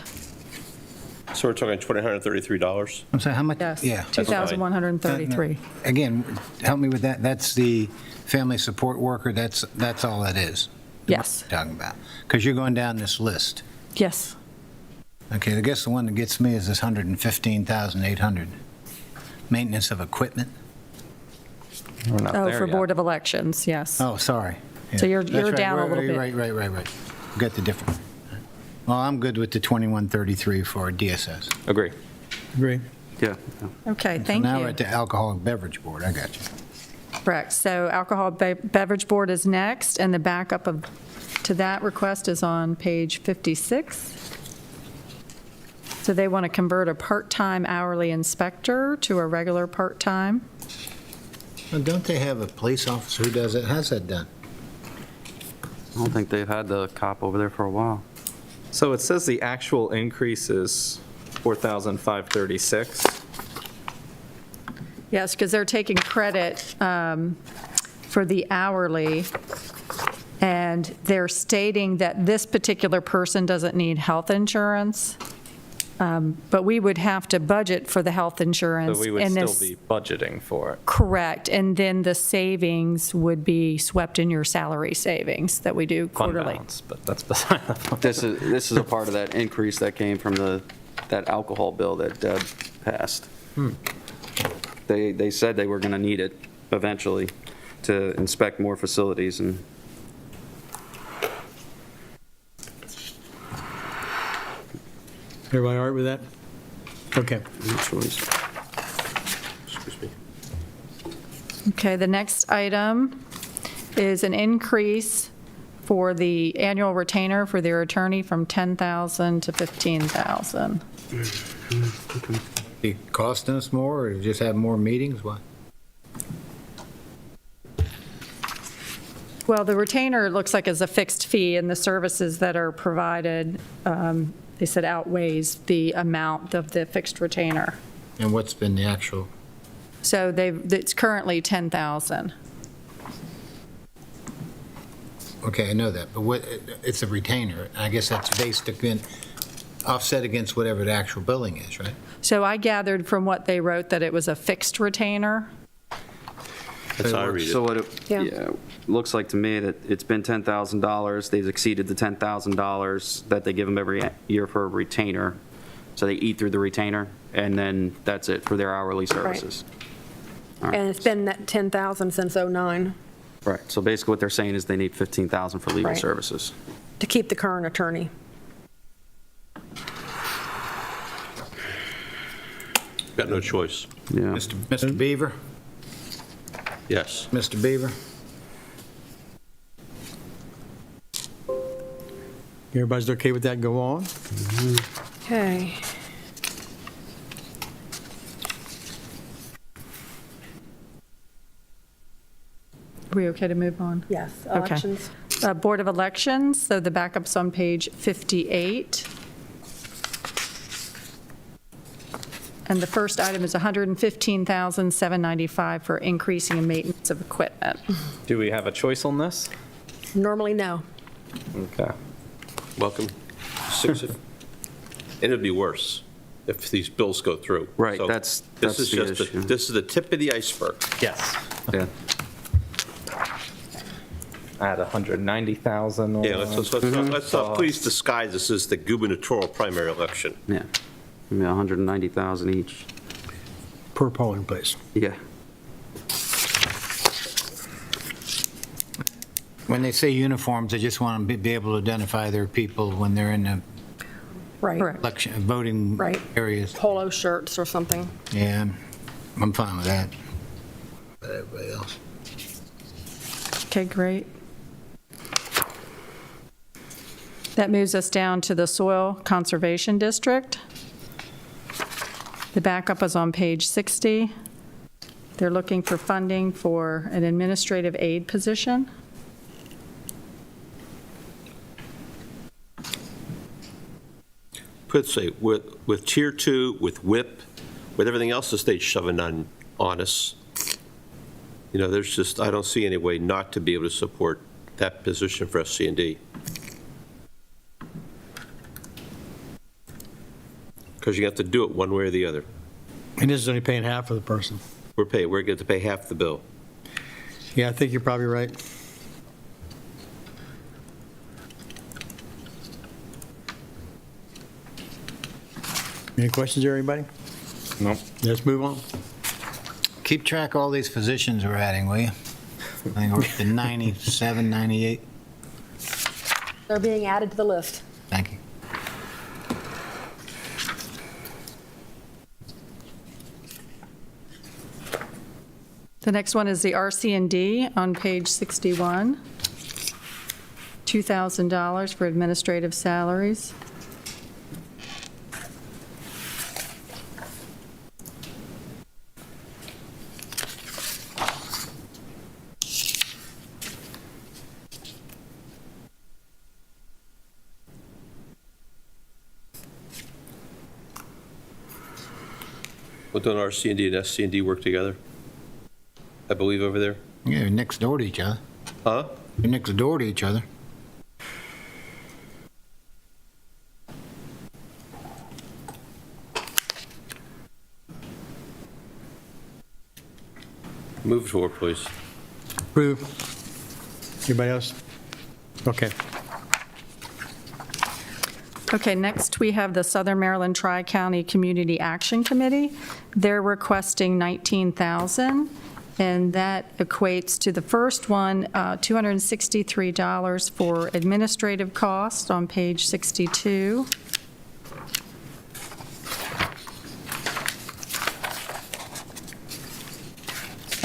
So we're talking $2,133? I'm sorry, how much? Yes, Yeah. 2,133. Again, help me with that. That's the family support worker. That's all that is. Yes, Talking about. Because you're going down this list. yes. Okay, I guess the one that gets me is this 115,800. Maintenance of equipment. We're not Oh, there for yet. Board of Elections, yes. Oh, sorry. So Yeah, you're that's right. down a little bit. Right. Got the different. Well, I'm good with the 2133 for DSS. Agree. Agree. Yeah. Okay, So thank now we're you. at the Alcoholic Beverage Board. I got you. Correct. So Alcohol Beverage Board is next, and the backup to that request is on page 56. So they want to convert a part-time hourly inspector to a regular part-time. Well, don't they have a police officer who does it? How's that done? I don't think they've had the cop over there for a while. So it says the actual increase is 4,536. Yes, because they're taking credit for the hourly, and they're stating that this particular person doesn't need health insurance, but we would have to budget for the health insurance. So we would and still this- be budgeting for it. Correct, and then the savings would be swept in your salary savings that we do Fund quarterly. balance, but that's beside the point. This is a part of that increase that came from that alcohol bill that Deb passed. They said they were going to need it eventually to inspect more facilities, and Everybody all right with that? Okay. Excuse me. Okay, the next item is an increase for the annual retainer for their attorney from $10,000 to $15,000. It costing us more, or just have more meetings? What? Well, the retainer looks like is a fixed fee, and the services that are provided, they said outweighs the amount of the fixed retainer. And what's been the actual? So it's currently $10,000. Okay, I know that, but what, it's a retainer. I guess that's based offset against whatever the actual billing is, right? So I gathered from what they wrote that it was a fixed retainer. That's how I read So it. what Yeah. looks like to me that it's been $10,000. They've exceeded the $10,000 that they give them every year for a retainer. So they eat through the retainer, and then that's it for their hourly services. And it's been that 10,000 since '09 Right. So basically what they're saying is they need $15,000 for legal Right. services. to keep the current attorney. Got no choice. Yeah. Mr. Beaver? Yes. Mr. Beaver? Everybody's okay with that? Go on. Okay. Are we okay to move on? Yes, Okay. elections. Board of Elections, so the backup's on page 58. And the first item is $115,795 for increasing and maintenance of equipment. Do we have a choice on this? Normally, no. Okay. Welcome. And it'd be worse if these bills go through. Right, So that's this is the just issue. This is the tip of the iceberg. Yes. Yeah. Add 190,000 on. Yeah, let's not please disguise this as the gubernatorial primary election. Yeah. I mean, 190,000 each. Per polling place. Yeah. When they say uniforms, I just want to be able to identify their people when they're in the Right. Correct. election, voting Right. areas. Polo shirts or something. Yeah, I'm fine with that. But everybody else. Okay, great. That moves us down to the Soil Conservation District. The backup is on page 60. They're looking for funding for an administrative aid position. Put say with tier 2, with WHIP, with everything else the state's shoving on us, you know, there's just, I don't see any way not to be able to support that position for SC&D. Because you have to do it one way or the other. And this is only paying half of the person. We're going to pay half the bill. Yeah, I think you're probably right. Any questions there, anybody? Nope. Let's move on. Keep track of all these positions we're adding, will you? I think we're up to 97, 98. They're being added to the list. Thank you. The next one is the RC&D on page 61. $2,000 for administrative salaries. Well, don't RC&D and SC&D work together? I believe over there? Yeah, you're next door to each other. Huh? You're next door to each other. Move forward, please. Approve. Anybody else? Okay. Okay, next we have the Southern Maryland Tri-County Community Action Committee. They're requesting $19,000, and that equates to the first one, $263 for administrative costs on page 62.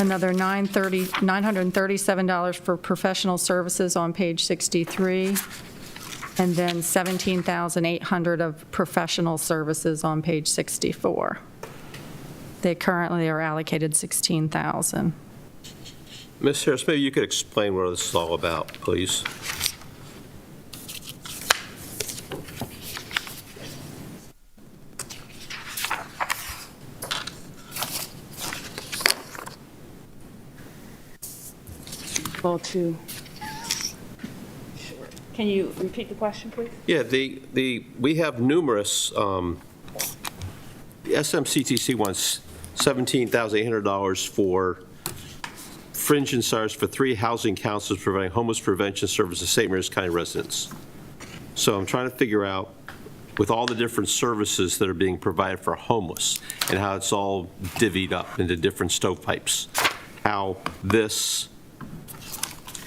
another $937 for professional services on page 63, and then $17,800 of professional services on page 64. They currently are allocated $16,000. Ms. Harris, maybe you could explain what this is all about, please. Well, to, can you repeat the question, please? Yeah, we have numerous, SMCTC wants $17,800 for fringe and SARS for 3 housing counselors providing homeless prevention services to St. Mary's County residents. So I'm trying to figure out, with all the different services that are being provided for homeless and how it's all divvied up into different stovepipes, how this,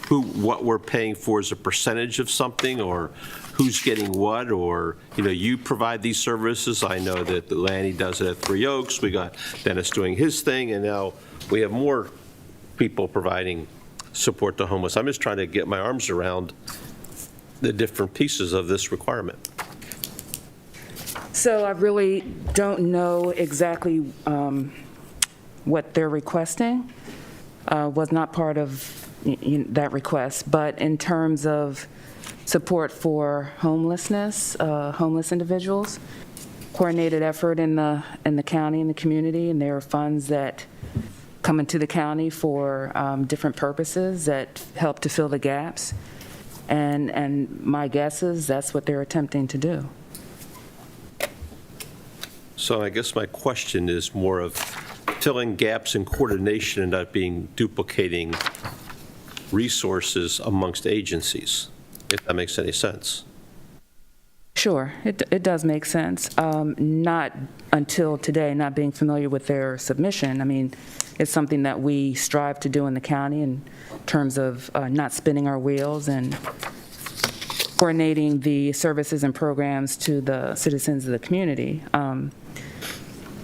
what we're paying for is a percentage of something, or who's getting what, or, you provide these services. I know that Lanny does it at Three Oaks. We got Dennis doing his thing, and now we have more people providing support to homeless. I'm just trying to get my arms around the different pieces of this requirement. So I really don't know exactly what they're requesting. Was not part of that request, but in terms of support for homelessness, homeless individuals, coordinated effort in the county and the community, and there are funds that come into the county for different purposes that help to fill the gaps, and my guess is that's what they're attempting to do. So I guess my question is more of filling gaps in coordination and not duplicating resources amongst agencies, if that makes any sense. Sure, it does make sense. Not until today, not being familiar with their submission. I mean, it's something that we strive to do in the county in terms of not spinning our wheels and coordinating the services and programs to the citizens of the community.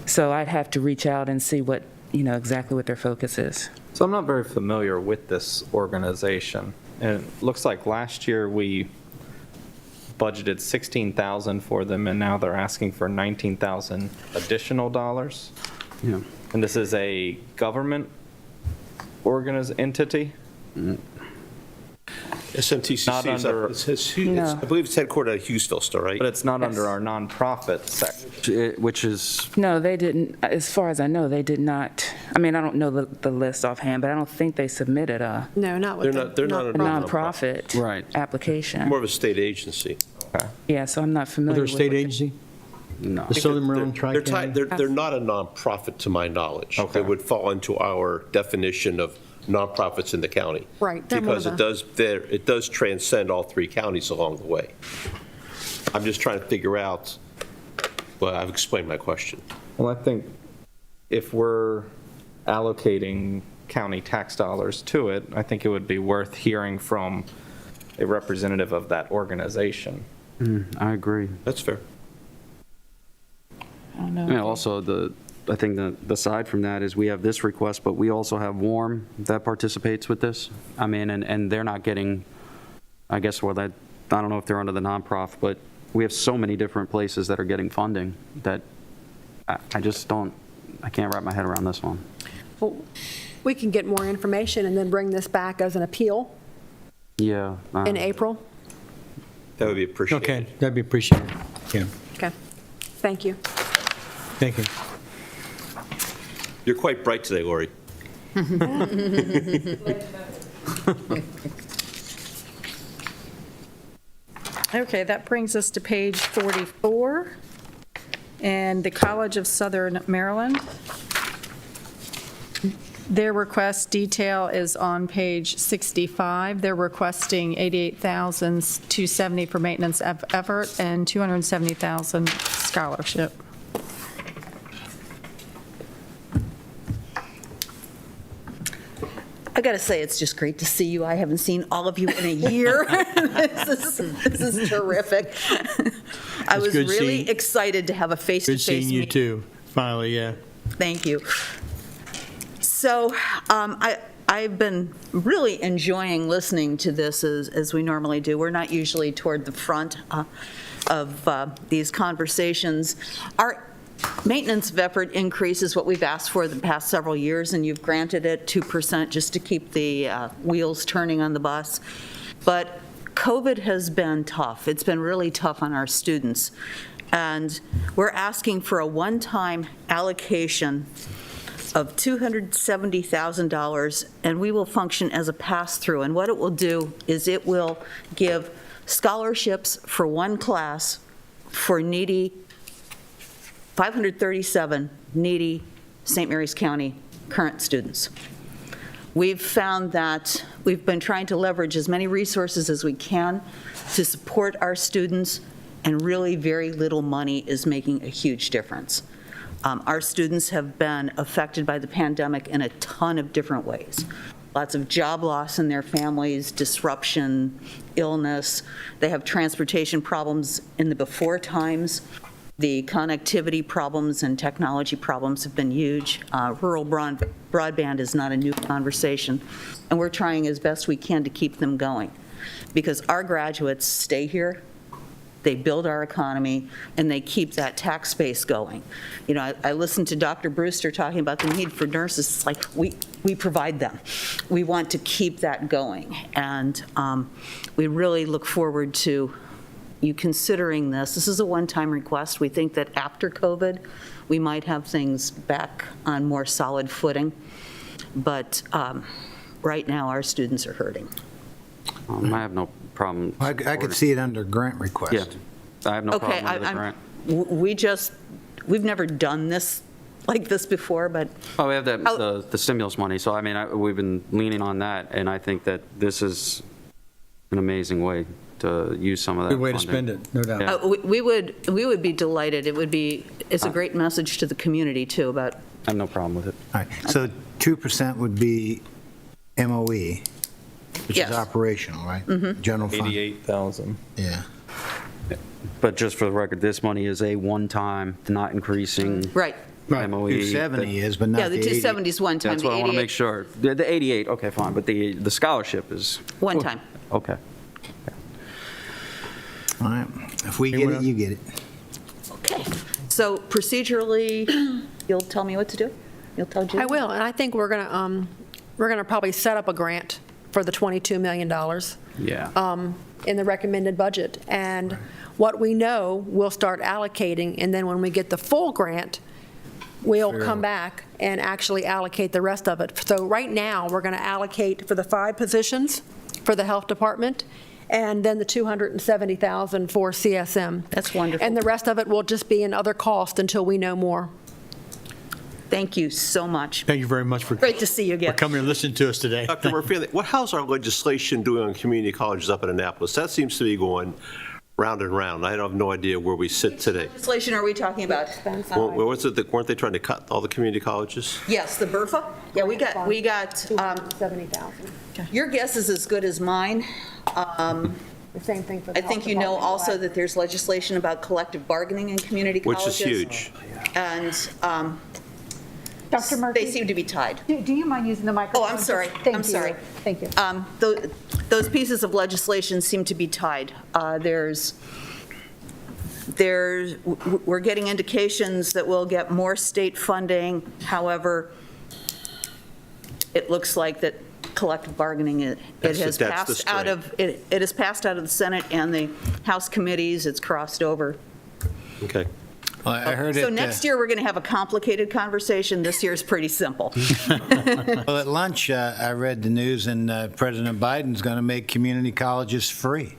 So I'd have to reach out and see what, exactly what their focus is. So I'm not very familiar with this organization. And it looks like last year we budgeted $16,000 for them, and now they're asking for $19,000 additional dollars. Yeah. And this is a government entity? SMTCC Not under- I believe it's headquartered at Hughesville still, right? But it's not under our nonprofit section. Which is, No, they didn't. As far as I know, they did not. I mean, I don't know the list offhand, but I don't think they submitted a No, not with They're not a nonprofit Right. application. More of a state agency. Yeah, so I'm not Are familiar they a with state what they- agency? no. The Southern Maryland They're Tri-County? tied- They're not a nonprofit, to my knowledge. Okay. They would fall into our definition of nonprofits in the county. Right, they're one of Because it does transcend all 3 counties along the way. I'm just trying to figure out, well, I've explained my question. Well, I think if we're allocating county tax dollars to it, I think it would be worth hearing from a representative of that organization. I agree. That's fair. I don't know. And also, I think that aside from that is we have this request, but we also have WARM that participates with this. I mean, and they're not getting, I guess, I don't know if they're under the nonprofit, but we have so many different places that are getting funding that I just I can't wrap my head around this one. Well, we can get more information and then bring this back as an appeal Yeah. in April. That would be appreciated. Okay, that'd be appreciated. Yeah, Okay, thank you. thank you. You're quite bright today, Lori. Okay, that brings us to page 44, and the College of Southern Maryland. Their request detail is on page 65. They're requesting $88,270 for maintenance effort and $270,000 scholarship. I got to say, it's just great to see you. I haven't seen all of you in a year. This is terrific. I was good really seeing- excited to have a face-to-face Good seeing you meeting. too, finally, yeah. Thank you. So I've been really enjoying listening to this as we normally do. We're not usually toward the front of these conversations. Our maintenance of effort increase is what we've asked for the past several years, and you've granted it 2% just to keep the wheels turning on the bus. But COVID has been tough. It's been really tough on our students. And we're asking for a one-time allocation of $270,000, and we will function as a pass-through. And what it will do is it will give scholarships for one class for 537 needy St. Mary's County current students. We've found that we've been trying to leverage as many resources as we can to support our students, and really very little money is making a huge difference. Our students have been affected by the pandemic in a ton of different ways. Lots of job loss in their families, disruption, illness. They have transportation problems in the before times. The connectivity problems and technology problems have been huge. Rural broadband is not a new conversation, and we're trying as best we can to keep them going, because our graduates stay here, they build our economy, and they keep that tax base going. You know, I listened to Dr. Brewster talking about the need for nurses. It's like we provide them. We want to keep that going, and we really look forward to you considering this. This is a one-time request. We think that after COVID, we might have things back on more solid footing, but right now our students are hurting. I have no problem. I could see it under grant request. Yeah, I have no problem with the grant. We've never done this like this before, but. Oh, we have the stimulus money, so I mean, we've been leaning on that, and I think that this is an amazing way to use some of that Good way to funding. spend it, no doubt. Yeah. We would be delighted. It's a great message to the community, too, about. I have no problem with it. All right, so 2% would be MOE, which Yes. is operational, right? General fund. 88,000. Yeah. But just for the record, this money is a one-time, not increasing Right. MOE. 270 is, but not Yeah, the 80. 270 is one time. That's The what I want to 88 make sure. The 88, okay, fine, but the scholarship is, One time. okay. All right, if we get it, you get it. Okay. So procedurally, you'll tell me what to do? You'll tell Julie? I will, and I think we're going to probably set up a grant for the $22 million Yeah. in the recommended budget. And what we know, we'll start allocating, and then when we get the full grant, we'll come back and actually allocate the rest of it. So right now, we're going to allocate for the 5 positions for the health department, and then the $270,000 for CSM. That's wonderful. And the rest of it will just be in other costs until we know more. Thank you so much. Thank you very much for Great to see you again. coming and listening to us today. Dr. Murphy, how's our legislation doing on community colleges up in Annapolis? That seems to be going round and round. I have no idea where we sit today. Legislation are we talking about? Well, was it that weren't they trying to cut all the community colleges? Yes, the BRFA? Yeah, we got, $270,000. your guess is as good as mine. The same thing for the I think you know also that there's legislation about collective bargaining in community Which colleges. is huge. And Dr. Murphy? they seem to be tied. Do you mind using the microphone? Oh, I'm sorry. Thank I'm you. sorry. Thank you. Those pieces of legislation seem to be tied. We're getting indications that we'll get more state funding. However, it looks like that collective bargaining, it has passed out of, it has passed out of the Senate and the House committees. It's crossed over. Okay. Well, I heard So it. next year, we're going to have a complicated conversation. This year's pretty simple. Well, at lunch, I read the news, and President Biden's going to make community colleges free.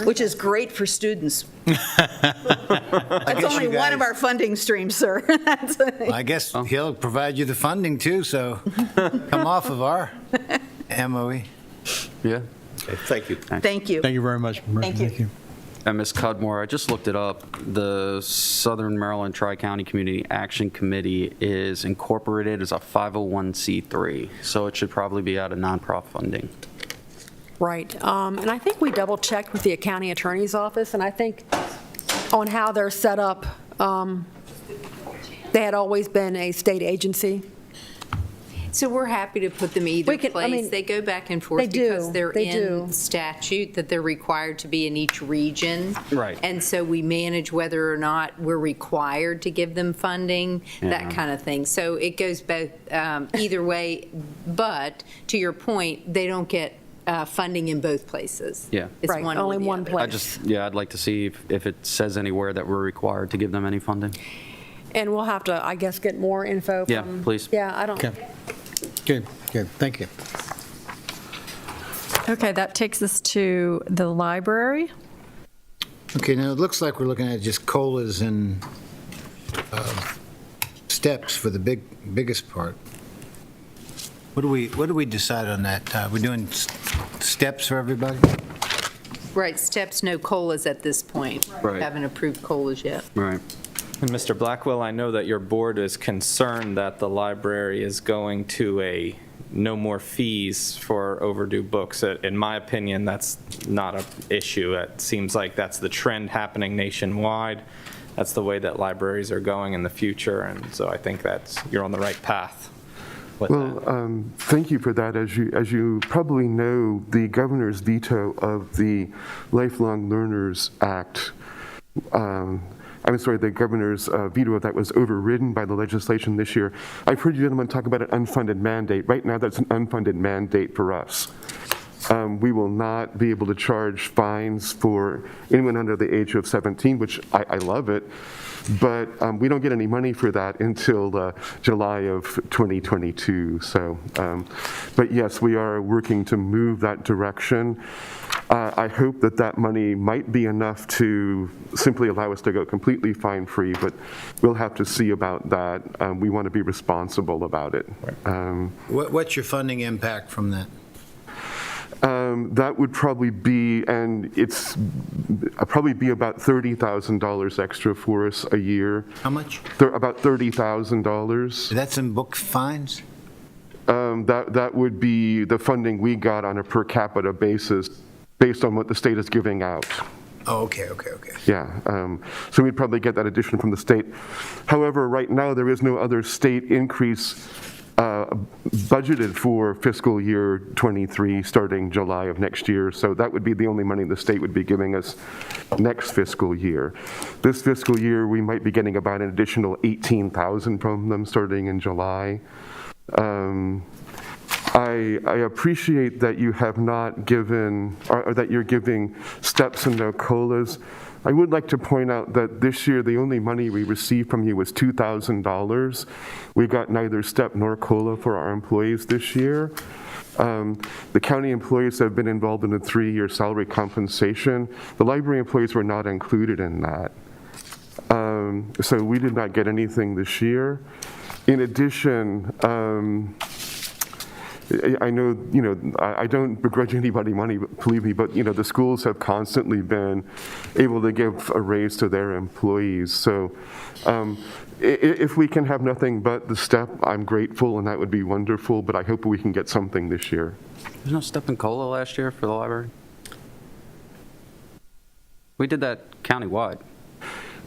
Which is great for students. That's only one of our funding streams, sir. I guess he'll provide you the funding, too, so come off of our MOE. Yeah. Okay, thank you. Thank you. Thank you very much. Thank you. And Ms. Cudmore, I just looked it up. The Southern Maryland Tri-County Community Action Committee is incorporated as a 501c3, so it should probably be out of nonprofit funding. Right. And I think we double-checked with the county attorney's office, and I think on how they're set up, they had always been a state agency. So we're happy to put them either We can- I place. mean, They go back and they forth do, because they're they do. in statute that they're required to be in each region. Right. And so we manage whether or not we're required to give them funding, Yeah. that kind of thing. So it goes both, either way, but to your point, they don't get funding in both places. Yeah. It's Right, one or only the one other. place. I'd like to see if it says anywhere that we're required to give them any funding. And we'll have to, I guess, get more info from. Yeah, please. Yeah, I don't. Okay. Good, thank you. Okay, that takes us to the library. Okay, now it looks like we're looking at just COLAs and steps for the biggest part. What do we decide on that? We're doing steps for everybody? Right, steps, no COLAs at this point. Right. Haven't approved COLAs yet. Right. And Mr. Blackwell, I know that your board is concerned that the library is going to a no more fees for overdue books. In my opinion, that's not an issue. It seems like that's the trend happening nationwide. That's the way that libraries are going in the future, and so I think you're on the right path with that. Well, thank you for that. As you probably know, the governor's veto of the Lifelong Learners Act, the governor's veto of that was overridden by the legislation this year. I've heard you gentlemen talk about an unfunded mandate. Right now, that's an unfunded mandate for us. We will not be able to charge fines for anyone under the age of 17, which I love it, but we don't get any money for that until July of 2022. So, but yes, we are working to move that direction. I hope that money might be enough to simply allow us to go completely fine-free, but we'll have to see about that. We want to be responsible about it. What's your funding impact from that? That would probably be, and it's probably be about $30,000 extra for us a year. How much? About $30,000. That's in book fines? That would be the funding we got on a per capita basis, based on what the state is giving out. Oh, okay. Yeah, so we'd probably get that addition from the state. However, right now, there is no other state increase budgeted for fiscal year 23 starting July of next year, so that would be the only money the state would be giving us next fiscal year. This fiscal year, we might be getting about an additional $18,000 from them starting in July. I appreciate that you have not given, or that you're giving steps and no COLAs. I would like to point out that this year, the only money we received from you was $2,000. We got neither step nor COLA for our employees this year. The county employees have been involved in a 3-year salary compensation. The library employees were not included in that. So we did not get anything this year. In addition, I know, I don't begrudge anybody money, believe me, but, the schools have constantly been able to give a raise to their employees. So if we can have nothing but the step, I'm grateful, and that would be wonderful, but I hope we can get something this year. There's no step in COLA last year for the library? We did that countywide.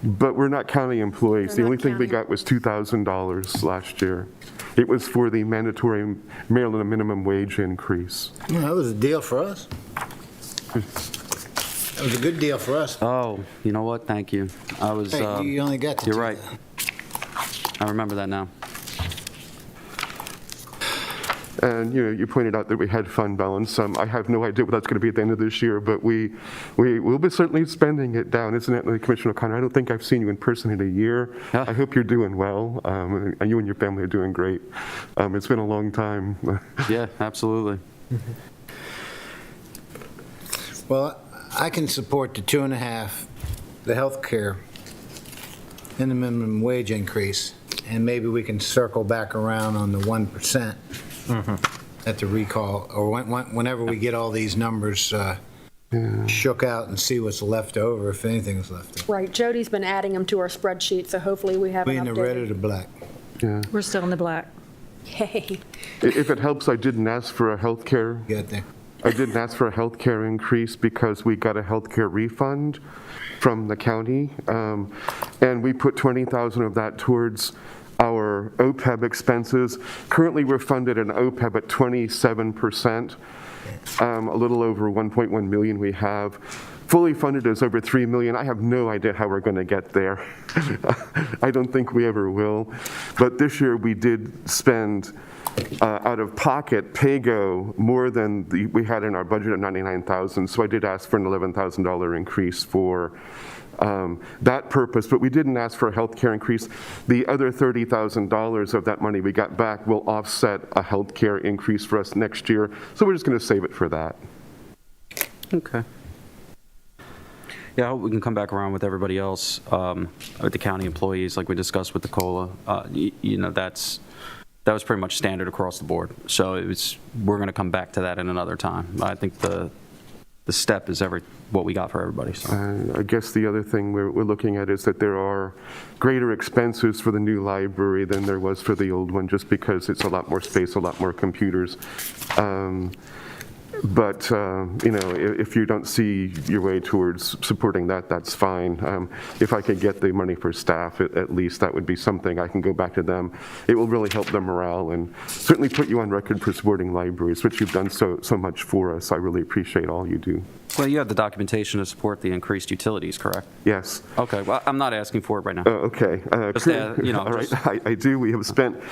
But we're not county employees. The only thing we got was $2,000 last year. It was for the mandatory Maryland minimum wage increase. Well, that was a deal for us. That was a good deal for us. Oh, you know what? Thank you. I was. Hey, you only got the You're two. right. I remember that now. And, you pointed out that we had fund balance. I have no idea what that's going to be at the end of this year, but we will be certainly spending it down, isn't it, Commissioner O'Connor? I don't think I've seen you in person in a year. Yeah. I hope you're doing well, and you and your family are doing great. It's been a long time. Yeah, absolutely. Well, I can support the 2.5, the health care, and the minimum wage increase, and maybe we can circle back around on the 1%. At the recall, or whenever we get all these numbers shook out and see what's left over, if anything's left over. Right, Jody's been adding them to our spreadsheet, so hopefully we have We an in the red or updated. the black? Yeah. We're still in the black. Yay. If it helps, I didn't ask for a health care. Get there. I didn't ask for a health care increase because we got a health care refund from the county, and we put $20,000 of that towards our OPEB expenses. Currently, we're funded an OPEB at 27%, a little over 1.1 million we have. Fully funded is over 3 million. I have no idea how we're going to get there. I don't think we ever will. But this year we did spend out of pocket PAYGO more than we had in our budget of $99,000. So I did ask for an $11,000 increase for that purpose, but we didn't ask for a health care increase. The other $30,000 of that money we got back will offset a health care increase for us next year. So we're just going to save it for that. Okay. Yeah, I hope we can come back around with everybody else, with the county employees, like we discussed with the COLA. You know, that was pretty much standard across the board. So we're going to come back to that in another time. I think the step is what we got for everybody. So. I guess the other thing we're looking at is that there are greater expenses for the new library than there was for the old one, just because it's a lot more space, a lot more computers. But, you know, if you don't see your way towards supporting that, that's fine. If I could get the money for staff, at least that would be something. I can go back to them. It will really help their morale and certainly put you on record for supporting libraries, which you've done so much for us. I really appreciate all you do. Well, you have the documentation to support the increased utilities, correct? Yes. Okay, well, I'm not asking for it right now. Okay. Just, you know, all right, I do. We have spent,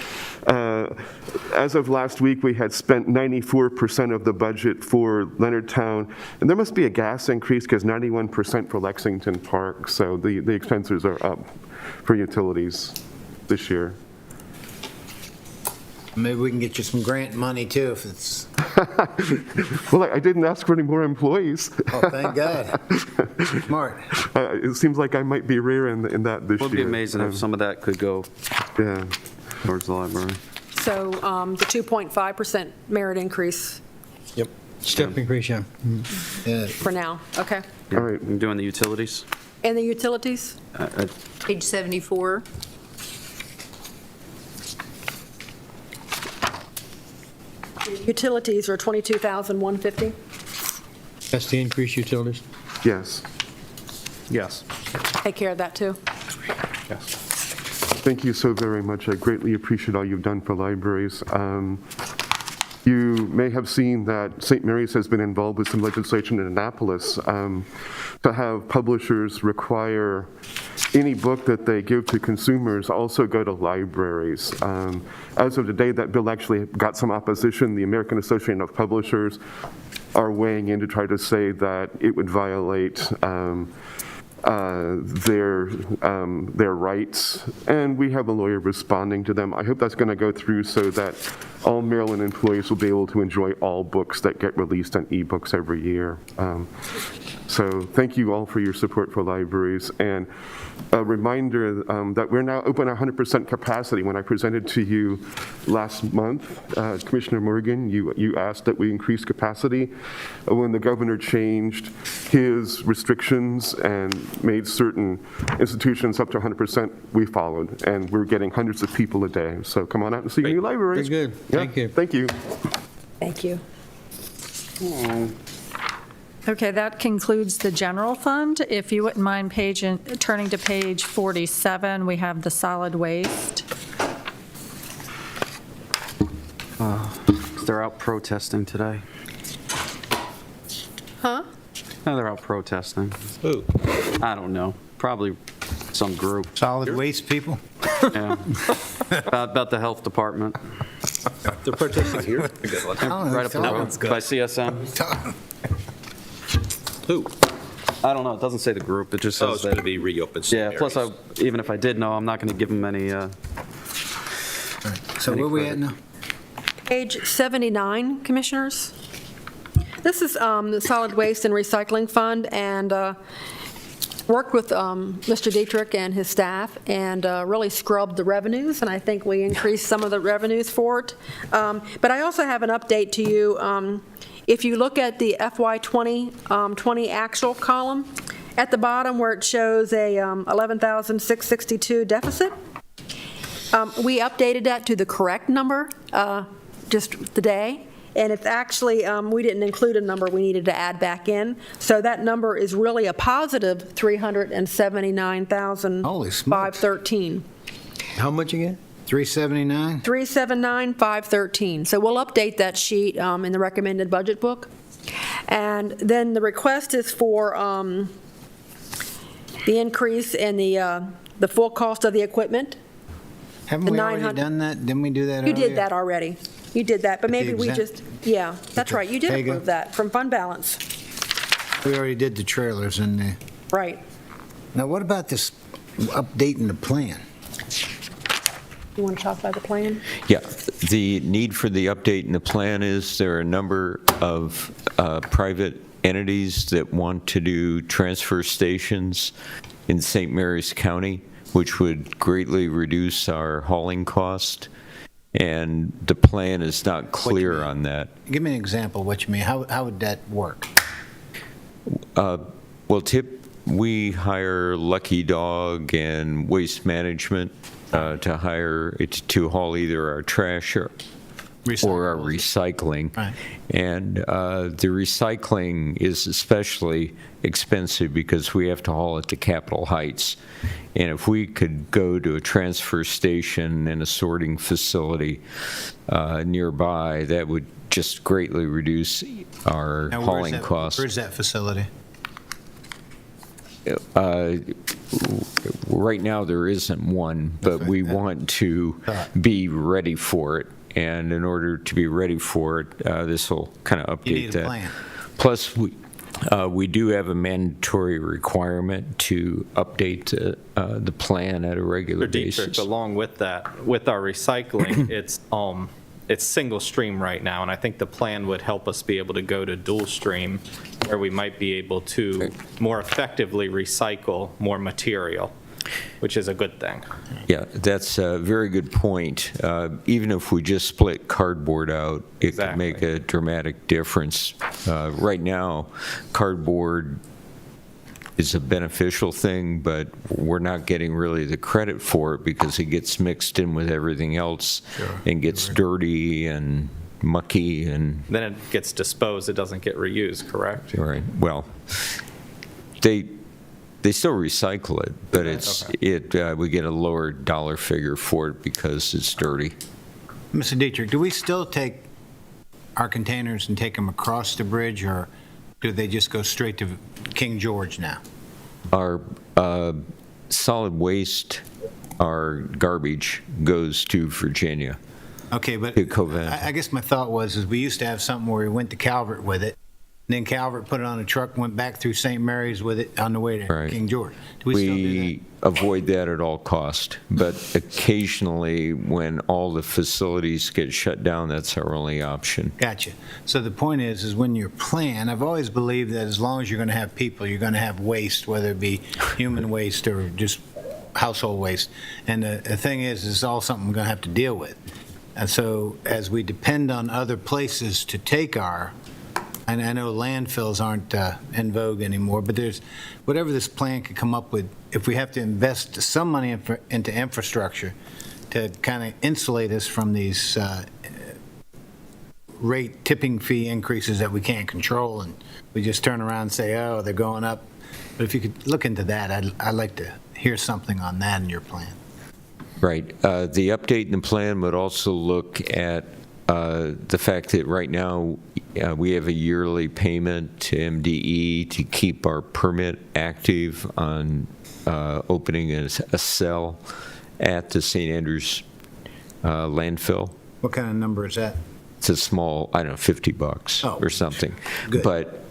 as of last week, we had spent 94% of the budget for Leonardtown, and there must be a gas increase because 91% for Lexington Park, so the expenses are up for utilities this year. Maybe we can get you some grant money too if it's... Well, I didn't ask for any more employees. Oh, thank God. Smart. It seems like I might be rare in that this year. It would be amazing if some of that could go towards the library. So the 2.5% merit increase Yep. Step increase, yeah. Yeah. for now, okay? All right. I'm doing the utilities. And the utilities? Page 74. Utilities are $22,150. That's the increased utilities? Yes. Yes. Take care of that, too. Yes. Thank you so very much. I greatly appreciate all you've done for libraries. You may have seen that St. Mary's has been involved with some legislation in Annapolis to have publishers require any book that they give to consumers also go to libraries. As of today, that bill actually got some opposition. The American Association of Publishers are weighing in to try to say that it would violate their rights, and we have a lawyer responding to them. I hope that's going to go through so that all Maryland employees will be able to enjoy all books that get released on ebooks every year. So thank you all for your support for libraries, and a reminder that we're now open 100% capacity. When I presented to you last month, Commissioner Morgan, you asked that we increase capacity. When the governor changed his restrictions and made certain institutions up to 100%, we followed, and we're getting hundreds of people a day. So come on out and see your new libraries. Very good. Thank you. Thank you. Thank you. Okay, that concludes the general fund. If you wouldn't mind turning to page 47, we have the solid waste. They're out protesting today. Huh? No, they're out protesting. Who? I don't know. Probably some group. Solid waste people? Yeah. about the health department. They're protesting here? Right up the road by CSM. Who? I don't know. It doesn't say the group. It just says It's going to be reopened. St. Yeah, plus Mary's. even if I did know, I'm not going to give them any. So where we at now? Page 79, Commissioners. This is the Solid Waste and Recycling Fund, and worked with Mr. Dietrich and his staff and really scrubbed the revenues, and I think we increased some of the revenues for it. But I also have an update to you. If you look at the FY 2020 actual column, at the bottom where it shows a $11,662 deficit, we updated that to the correct number just today. And it's actually, we didn't include a number we needed to add back in. So that number is really a positive $379,513. How much again? 379? 379,513. So we'll update that sheet in the recommended budget book. And then the request is for the increase in the full cost of the equipment. Haven't The we already 900 done that? Didn't we do that You earlier? did that already. You did that, but With the maybe we exempt- just, yeah, that's the right. You did Pega? approve that from fund balance. We already did the trailers in there. Right. Now, what about this updating the plan? You want to talk about the plan? Yeah, the need for the update in the plan is there are a number of private entities that want to do transfer stations in St. Mary's County, which would greatly reduce our hauling cost, and the plan is not clear on that. Give me an example of what you mean. How would that work? Well, we hire Lucky Dog and Waste Management to haul either our trash or our recycling. Right. And the recycling is especially expensive because we have to haul it to Capitol Heights. And if we could go to a transfer station and a sorting facility nearby, that would just greatly reduce our Now, hauling costs. Where's that facility? Right now, there isn't one, but we want to be ready for it. And in order to be ready for it, this will kind of update You need a that. plan. Plus, we do have a mandatory requirement to update the plan at a regular Dietrich, basis. along with that, with our recycling, it's single stream right now, and I think the plan would help us be able to go to dual stream, where we might be able to more effectively recycle more material, which is a good thing. Yeah, that's a very good point. Even if we just split cardboard out, it could make a dramatic difference. Right now, cardboard is a beneficial thing, but we're not getting really the credit for it because it gets mixed in with everything else and gets dirty and mucky and... Then it gets disposed, it doesn't get reused, correct? Right, well, they still recycle it, but we get a lower dollar figure for it because it's dirty. Mr. Dietrich, do we still take our containers and take them across the bridge, or do they just go straight to King George now? Our solid waste, our garbage, goes to Virginia. Okay, but To Covent. I guess my thought was we used to have something where we went to Calvert with it, and then Calvert put it on a truck, went back through St. Mary's with it on the way to Right. King George. Do we still do that? We avoid that at all cost, but occasionally, when all the facilities get shut down, that's our only option. Gotcha. So the point is when you plan, I've always believed that as long as you're going to have people, you're going to have waste, whether it be human waste or just household waste. And the thing is, it's all something we're going to have to deal with. And so as we depend on other places to take and I know landfills aren't in vogue anymore, but there's, whatever this plan could come up with, if we have to invest some money into infrastructure to kind of insulate us from these rate tipping fee increases that we can't control, and we just turn around and say, oh, they're going up. But if you could look into that, I'd like to hear something on that in your plan. Right. The update in the plan would also look at the fact that right now we have a yearly payment to MDE to keep our permit active on opening a cell at the St. Andrews landfill. What kind of number is that? It's a small, I don't know, $50 or something. Good. But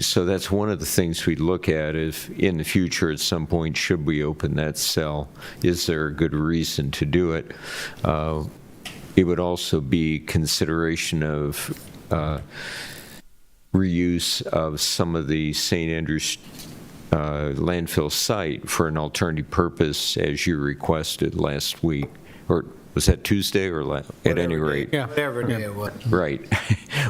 so that's one of the things we look at is in the future at some point, should we open that cell? Is there a good reason to do it? It would also be consideration of reuse of some of the St. Andrews landfill site for an alternative purpose, as you requested last week, or was that Tuesday or at any rate? Yeah. Whatever day it was. Right.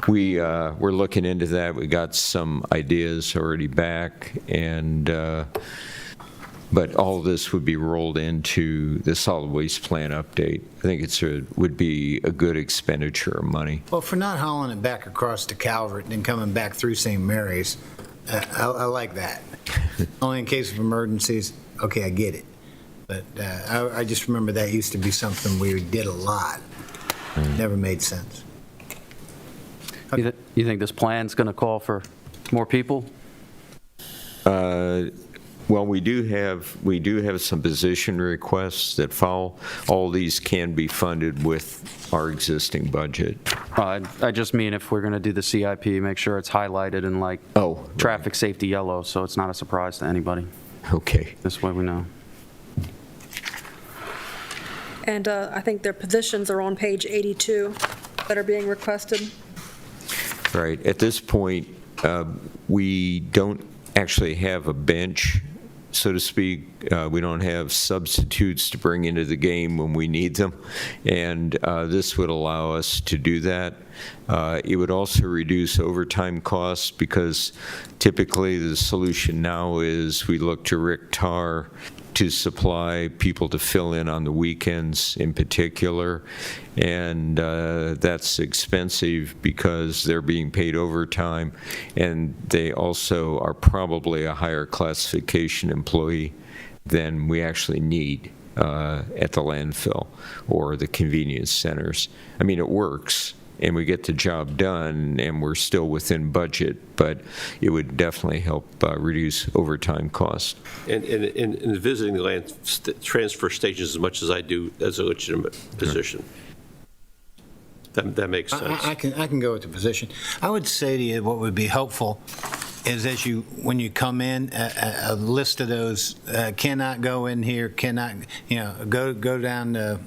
We're looking into that. We got some ideas already back, and but all of this would be rolled into the solid waste plan update. I think would be a good expenditure of money. Well, for not hauling it back across to Calvert and then coming back through St. Mary's, I like that. Only in case of emergencies, okay, I get it. But I just remember that used to be something we did a lot. Never made sense. You think this plan's going to call for more people? Well, we do have some position requests that fall. All these can be funded with our existing budget. I just mean if we're going to do the CIP, make sure it's highlighted in like traffic safety yellow, so it's not a surprise to anybody. Okay. This way we know. And I think their positions are on page 82 that are being requested. Right. At this point, we don't actually have a bench, so to speak. We don't have substitutes to bring into the game when we need them, and this would allow us to do that. It would also reduce overtime costs because typically the solution now is we look to Rick Tarr to supply people to fill in on the weekends in particular, and that's expensive because they're being paid overtime, and they also are probably a higher classification employee than we actually need at the landfill or the convenience centers. I mean, it works, and we get the job done, and we're still within budget, but it would definitely help reduce overtime costs. And visiting the transfer stations as much as I do, that's a legitimate position. That makes sense. I can go with the position. I would say to you what would be helpful is when you come in, a list of those cannot go in here, cannot, go down to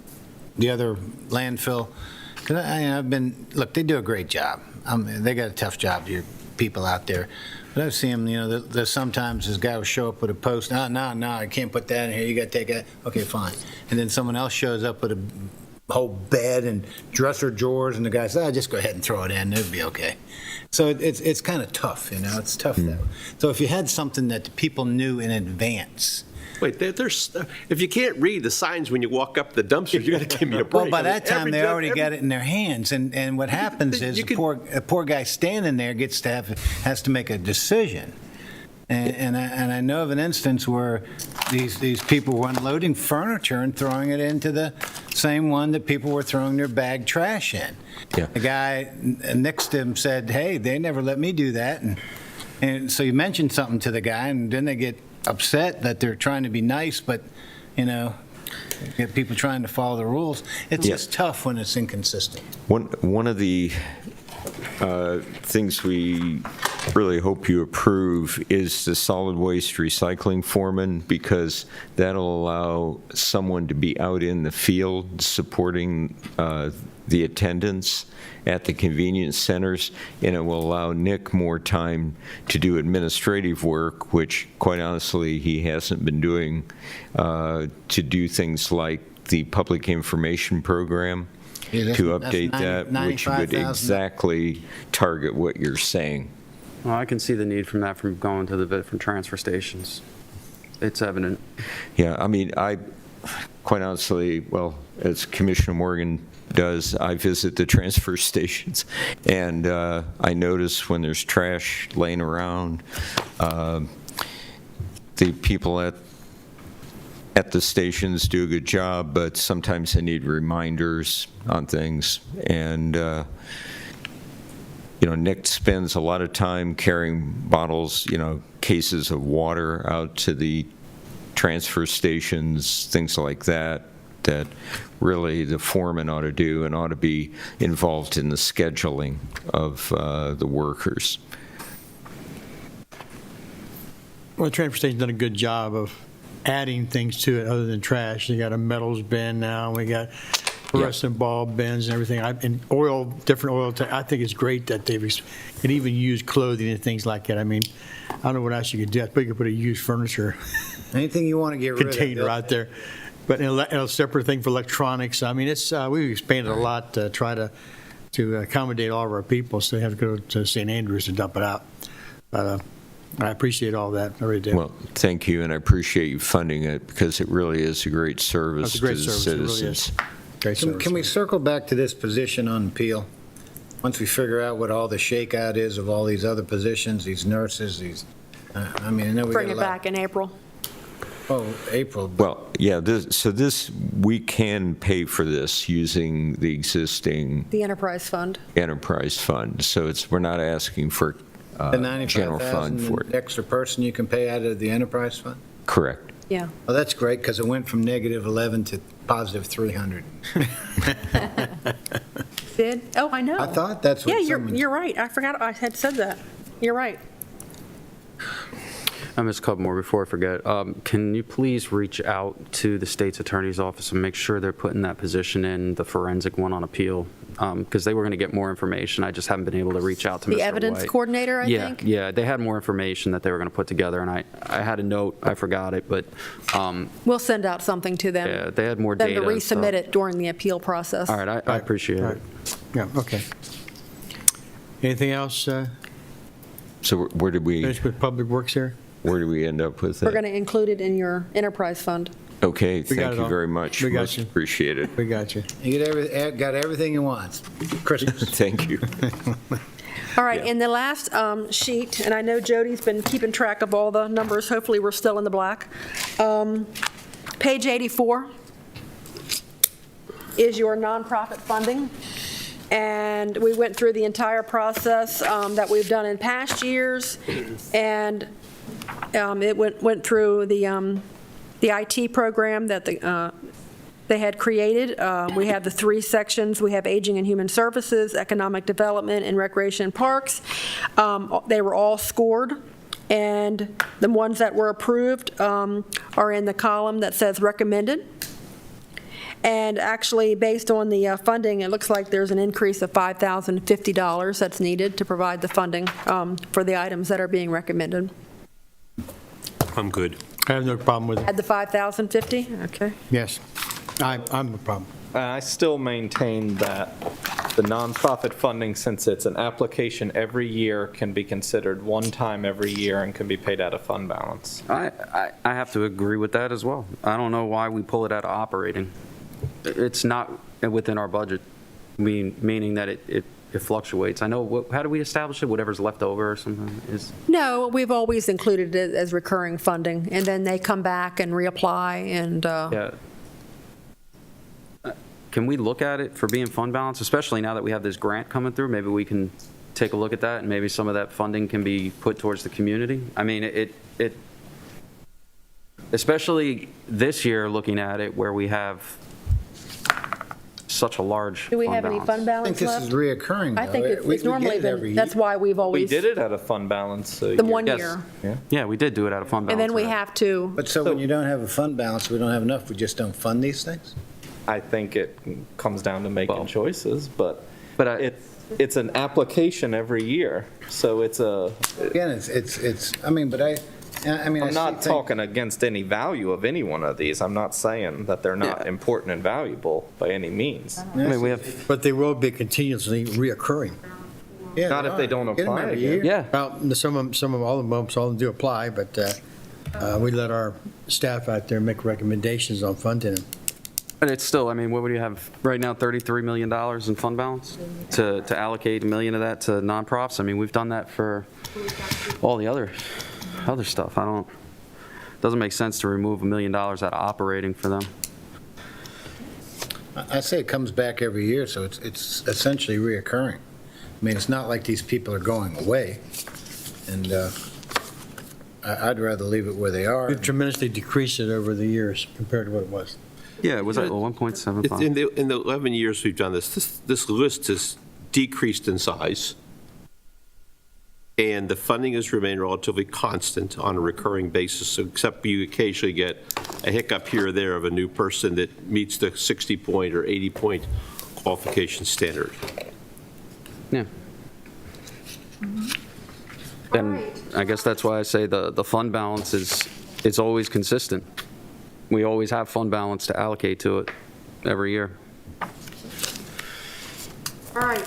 the other landfill. Because look, they do a great job. They got a tough job, your people out there. But I've seen them, there's sometimes this guy will show up with a post, no, I can't put that in here, you got to take that. Okay, fine. And then someone else shows up with a whole bed and dresser drawers, and the guy says, just go ahead and throw it in, it'll be okay. So it's kind of tough, it's tough though. So if you had something that the people knew in advance. Wait, if you can't read the signs when you walk up the dumpsters, you got to give me a break. Well, by that time, they already got it in their hands, and what happens is a poor guy standing there has to make a decision. And I know of an instance where these people were unloading furniture and throwing it into the same one that people were throwing their bag trash in. Yeah. The guy next to him said, hey, they never let me do that. And so you mentioned something to the guy, and then they get upset that they're trying to be nice, but, get people trying to follow the rules. It's just tough when it's inconsistent. One of the things we really hope you approve is the solid waste recycling foreman, because that'll allow someone to be out in the field supporting the attendance at the convenience centers, and it will allow Nick more time to do administrative work, which quite honestly he hasn't been doing, to do things like the public information program, to update that, which would exactly target what you're saying. Well, I can see the need from going to the different transfer stations. It's evident. Yeah, I mean, I quite honestly, well, as Commissioner Morgan does, I visit the transfer stations, and I notice when there's trash laying around, the people at the stations do a good job, but sometimes they need reminders on things. And Nick spends a lot of time carrying bottles, cases of water out to the transfer stations, things like that really the foreman ought to do and ought to be involved in the scheduling of the workers. Well, the transfer station's done a good job of adding things to it other than trash. They got a metals bin now. We got fluorescent bulb bins and everything. And oil, different oil. I think it's great that they can even use clothing and things like that. I mean, I don't know what else you could do. I think you could put a used furniture Anything you want to get rid of. container out there. But a separate thing for electronics. I mean, it's we've expanded a lot to try to accommodate all of our people, so they have to go to St. Andrews to dump it out. But I appreciate all that. I really do. Well, thank you, and I appreciate you funding it because it really is a great service It's a great to the service. It really citizens. is. Great service. Can we circle back to this position on Peel? Once we figure out what all the shakeout is of all these other positions, these nurses, I know we Bring got a it lot. back in April. Oh, April. Well, yeah, this, we can pay for this using the existing The enterprise fund. enterprise fund. So we're not asking for The general fund for 95,000 it. extra person you can pay out of the enterprise fund? Correct. Yeah. Well, that's great, because it went from -11 to positive 300. Did? Oh, I know. I thought that's what Yeah, someone... you're right. I forgot I had said that. You're right. Ms. Cudmore, before I forget, can you please reach out to the state's attorney's office and make sure they're putting that position in, the forensic one on appeal? Because they were going to get more information. I just haven't been able to reach out to Mr. The evidence White. coordinator, I think? Yeah, they had more information that they were going to put together, and I had a note, I forgot it, but We'll send out something to them. yeah, they had more Them data. to and stuff. resubmit it during the appeal process. All right, I appreciate All it. right. Yeah, okay. Anything else? So where did we Finish with Public Works here? end up with We're that? going to include it in your enterprise fund. Okay, got thank it you all. very much. We got Most you. appreciated. We got you. You got everything you want. Christmas. Thank you. All right, in the last sheet, and I know Jody's been keeping track of all the numbers, hopefully we're still in the black. Page 84 is your nonprofit funding. And we went through the entire process that we've done in past years, and it went through the IT program that they had created. We have the 3 sections. We have Aging and Human Services, Economic Development, and Recreation and Parks. They were all scored, and the ones that were approved are in the column that says recommended. And actually, based on the funding, it looks like there's an increase of $5,050 that's needed to provide the funding for the items that are being recommended. I'm good. I have no problem with it. Add the $5,050? Okay. Yes. I'm a problem. I still maintain that the nonprofit funding, since it's an application every year, can be considered one time every year and can be paid out of fund balance. I have to agree with that as well. I don't know why we pull it out of operating. It's not within our budget, meaning that it fluctuates. I know, how do we establish it? Whatever's left over or something is? No, we've always included it as recurring funding, and then they come back and reapply, and Yeah. Can we look at it for being fund balance, especially now that we have this grant coming through? Maybe we can take a look at that, and maybe some of that funding can be put towards the community? I mean, especially this year, looking at it, where we have such a large do we fund have any balance. fund I balance think this left? is reoccurring, though. I think We it's get normally it every been, that's year. why we've We always, did it out of fund balance. the year. 1 Yes. year. Yeah, we did do it out of fund balance. And then we already. have to, But so when you don't have a fund balance, we don't have enough, we just don't fund these things? I think it comes down to making Well, choices, but but it's an application every year, so it's a, Again, it's, I mean, but I mean, I I'm not see thing- talking against any value of any one of these. I'm not saying that they're not Yeah. important and valuable by any means. I mean, we have, But they will be continuously reoccurring. Yeah, Not if they don't Get 'em apply every again. year. yeah. Well, all of them do apply, but we let our staff out there make recommendations on funding them. But it's still, I mean, what would you have right now, $33 million in fund balance? To allocate $1 million of that to nonprofits? I mean, we've done that for all the other stuff. Doesn't make sense to remove $1 million out of operating for them. I say it comes back every year, so it's essentially reoccurring. I mean, it's not like these people are going away, and I'd rather leave it where they are. We've tremendously decreased it over the years compared to what it was. Yeah, it was at 1.75. In the 11 years we've done this list has decreased in size, and the funding has remained relatively constant on a recurring basis, so except you occasionally get a hiccup here or there of a new person that meets the 60-point or 80-point qualification standard. Yeah. And I guess that's why I say the fund balance it's always consistent. We always have fund balance to allocate to it every year. all right,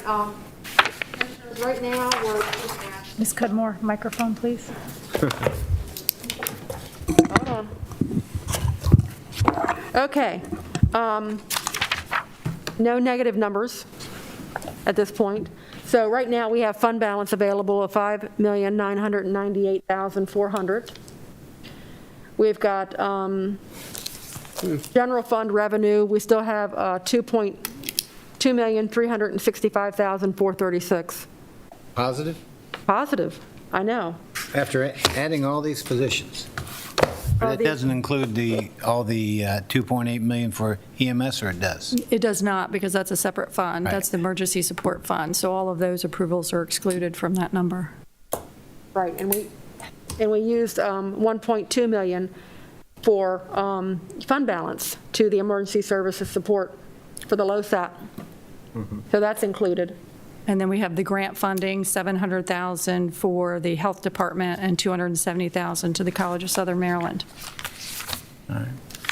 commissioners, right now, we're looking at, Ms. Cudmore, microphone, please. hold on. Okay, no negative numbers at this point. So right now, we have fund balance available of $5,998,400. we've got general fund revenue, we still have $2,365,436. Positive? Positive, I know. After adding all these positions? But that doesn't include all the 2.8 million for EMS, or it does? It does not, because that's a separate fund. Right. That's the emergency support fund. So all of those approvals are excluded from that number. Right, and we used 1.2 million for fund balance to the emergency services support for the LoSAP. So that's included. And then we have the grant funding, $700,000 for the health department and $270,000 to the College of Southern Maryland.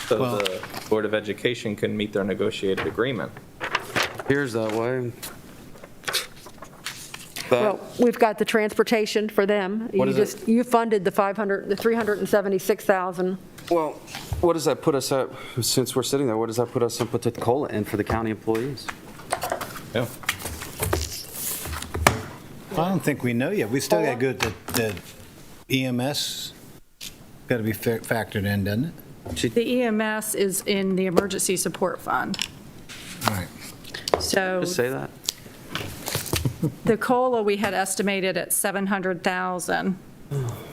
So the Board of Education can meet their negotiated agreement. Here's that way. Well, we've got the transportation for them. What is it? You funded the 376,000. Well, what does that put us at, since we're sitting there, what does that put us and put the COLA in for the county employees? Yeah. I don't think we know yet. We still got to go to the EMS, got to be factored in, doesn't it? The EMS is in the emergency support fund. All right. So Just say that. the COLA, we had estimated at $700,000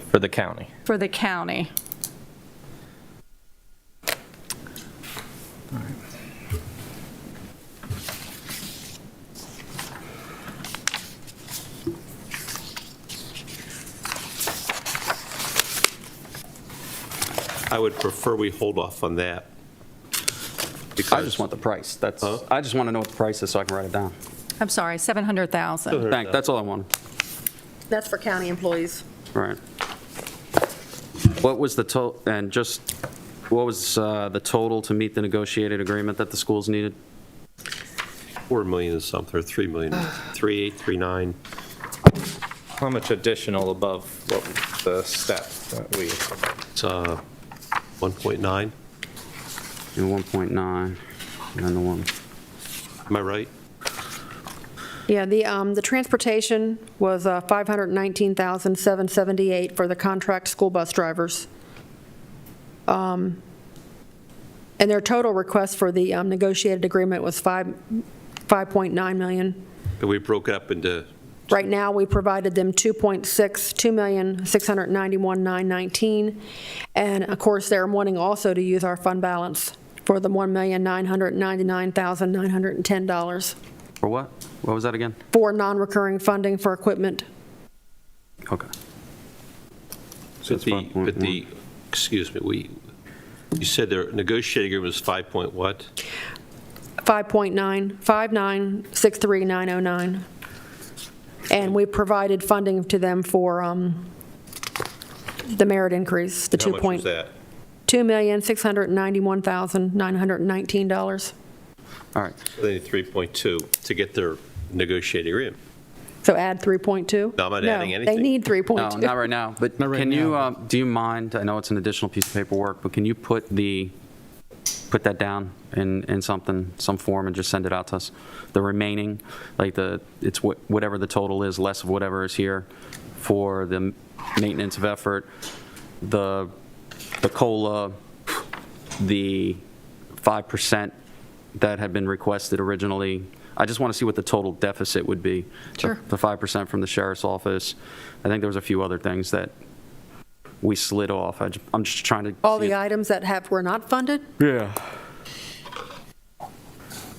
For the county. for the county. I would prefer we hold off on that. I just want the price. That's, I just want to know what the price is so I can write it down. I'm sorry, $700,000. That's all I wanted. That's for county employees. Right. What was the total, and just, what was the total to meet the negotiated agreement that the schools needed? 4 million and something, or 3 million, 3.8, 3.9. How much additional above what the step that we? It's 1.9. And 1.9, and the one. Am I right? Yeah, the transportation was $519,778 for the contract school bus drivers. And their total request for the negotiated agreement was 5.9 million. And we broke it up into, Right now, we provided them 2,691,919. And of course, they're wanting also to use our fund balance for the $1,999,910 For what? What was that again? for non-recurring funding for equipment. Okay. but the, excuse me, you said their negotiating agreement was 5 point what? 5.9, 5963909. And we provided funding to them for the merit increase, the How much was that? $2,691,919. All right. So they need 3.2 to get their negotiating agreement. So add 3.2? No, I'm not adding anything. They need 3.2. No, not right now, but can you, do you mind, I know it's an additional piece of paperwork, but can you put that down in something, some form, and just send it out to us? The remaining, like it's whatever the total is, less of whatever is here for the maintenance of effort, the COLA, the 5% that had been requested originally. I just want to see what the total deficit would be. Sure. The 5% from the sheriff's office. I think there was a few other things that we slid off. I'm just trying to. All the items that were not funded? Yeah.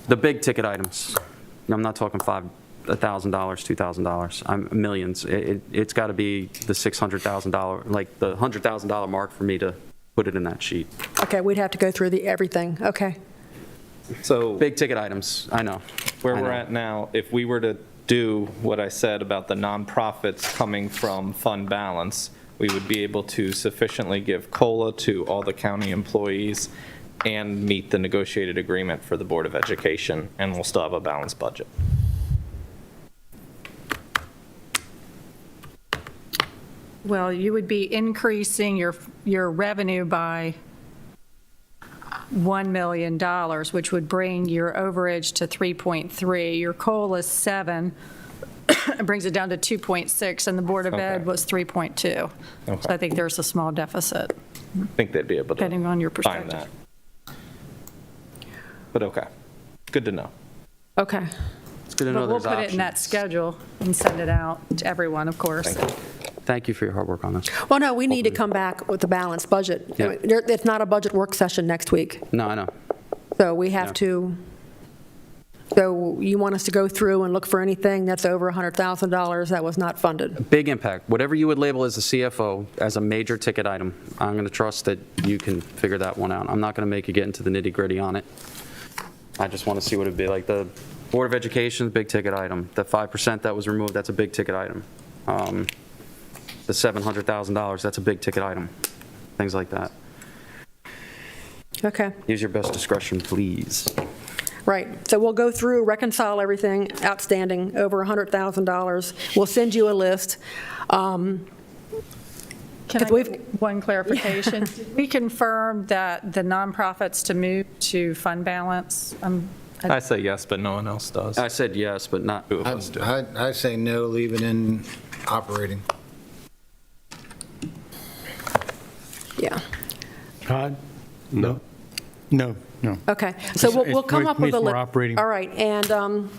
The big ticket items. I'm not talking $1,000, $2,000, millions. It's got to be the $600,000, like the $100,000 mark for me to put it in that sheet. Okay, we'd have to go through everything. Okay. So big ticket items, I know. Where we're at now, if we were to do what I said about the nonprofits coming from fund balance, we would be able to sufficiently give COLA to all the county employees and meet the negotiated agreement for the Board of Education, and we'll still have a balanced budget. Well, you would be increasing your revenue by $1 million, which would bring your overage to 3.3. Your COLA is 7. It brings it down to 2.6, and the Board of Ed was 3.2. So I think there's a small deficit. I think they'd be able to Depending on your find perspective. that. But okay, good to know. Okay. It's good to But know we'll there's put it in that options. schedule and send it out to everyone, of course. Thank you for your hard work on this. Well, no, we need to come back with a balanced budget. Yeah. It's not a budget work session next week, No, I know. so we have Yeah. to, so you want us to go through and look for anything that's over $100,000 that was not funded? Big impact. Whatever you would label as a CFO as a major ticket item, I'm going to trust that you can figure that one out. I'm not going to make you get into the nitty-gritty on it. I just want to see what it'd be like. The Board of Education, big ticket item. The 5% that was removed, that's a big ticket item. The $700,000, that's a big ticket item. Things like that. Okay. Use your best discretion, please. Right, so we'll go through, reconcile everything outstanding over $100,000. We'll send you a list. Can I 'Cause we've- get one clarification? Did we confirm that the nonprofits to move to fund balance? I say yes, but no one else does. I said yes, but not. Two of us do. I say no, leave it in operating. Yeah, Todd? No. No, no. okay. So we'll It's come up with it's a more list. operating. All right, and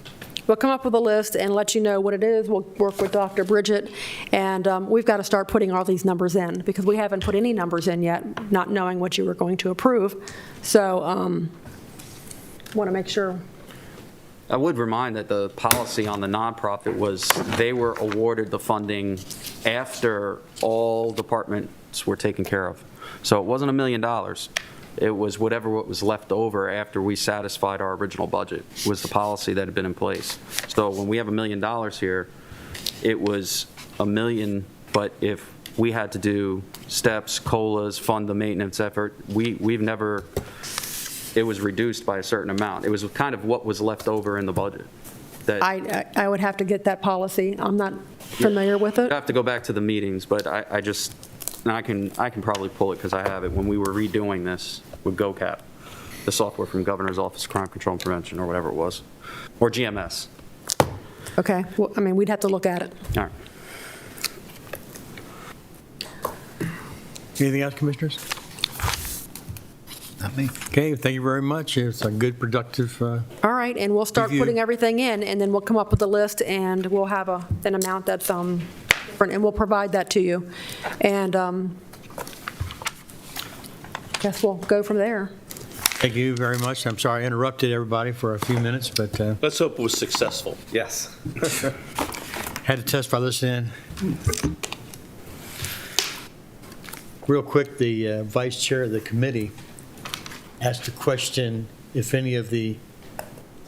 we'll come up with a list and let you know what it is. We'll work with Dr. Bridget, and we've got to start putting all these numbers in, because we haven't put any numbers in yet, not knowing what you were going to approve. So want to make sure. I would remind that the policy on the nonprofit was they were awarded the funding after all departments were taken care of. So it wasn't $1 million. It was whatever what was left over after we satisfied our original budget was the policy that had been in place. So when we have $1 million here, it was $1 million, but if we had to do steps, COLAs, fund the maintenance effort, we've never, it was reduced by a certain amount. It was kind of what was left over in the budget. That I would have to get that policy. I'm not familiar with I'd it. have to go back to the meetings, but I just, and I can probably pull it because I have it. When we were redoing this with GoCap, the software from Governor's Office of Crime Control and Prevention, or whatever it was, or GMS. Okay, well, I mean, we'd have to look at it. All right. Anything else, Commissioners? Not me. Okay, thank you very much. It's a good, productive, All right, and we'll start Review. putting everything in, and then we'll come up with a list, and we'll have an amount that's different, and we'll provide that to you. And guess we'll go from there. thank you very much. I'm sorry I interrupted everybody for a few minutes, but Let's hope it was successful. Yes. had to testify this in. Real quick, the vice chair of the committee asked a question if any of the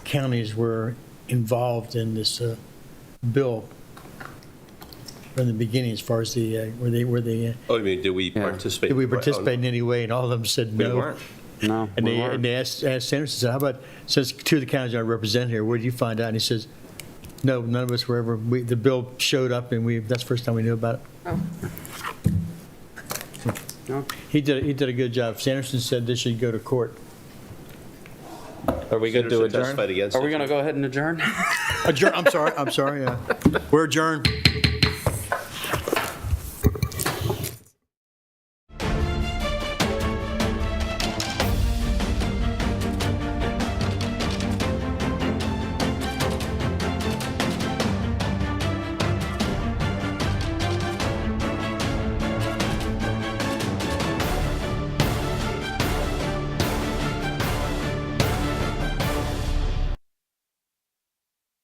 counties were involved in this bill from the beginning, as far as the, were they, Oh, you mean, did we participate? did we participate in any way? And all of them said We no. weren't. No, And we they, weren't. and they asked Sanderson, said, how about, since two of the counties I represent here, where did you find out? And he says, no, none of us were ever, the bill showed up and that's the first time we knew about it. No. He did a good job. Sanderson said this should go to court. Are we good to Sanderson adjourn? testified against Are we it. going to go ahead and adjourn? I'm sorry, we're adjourned.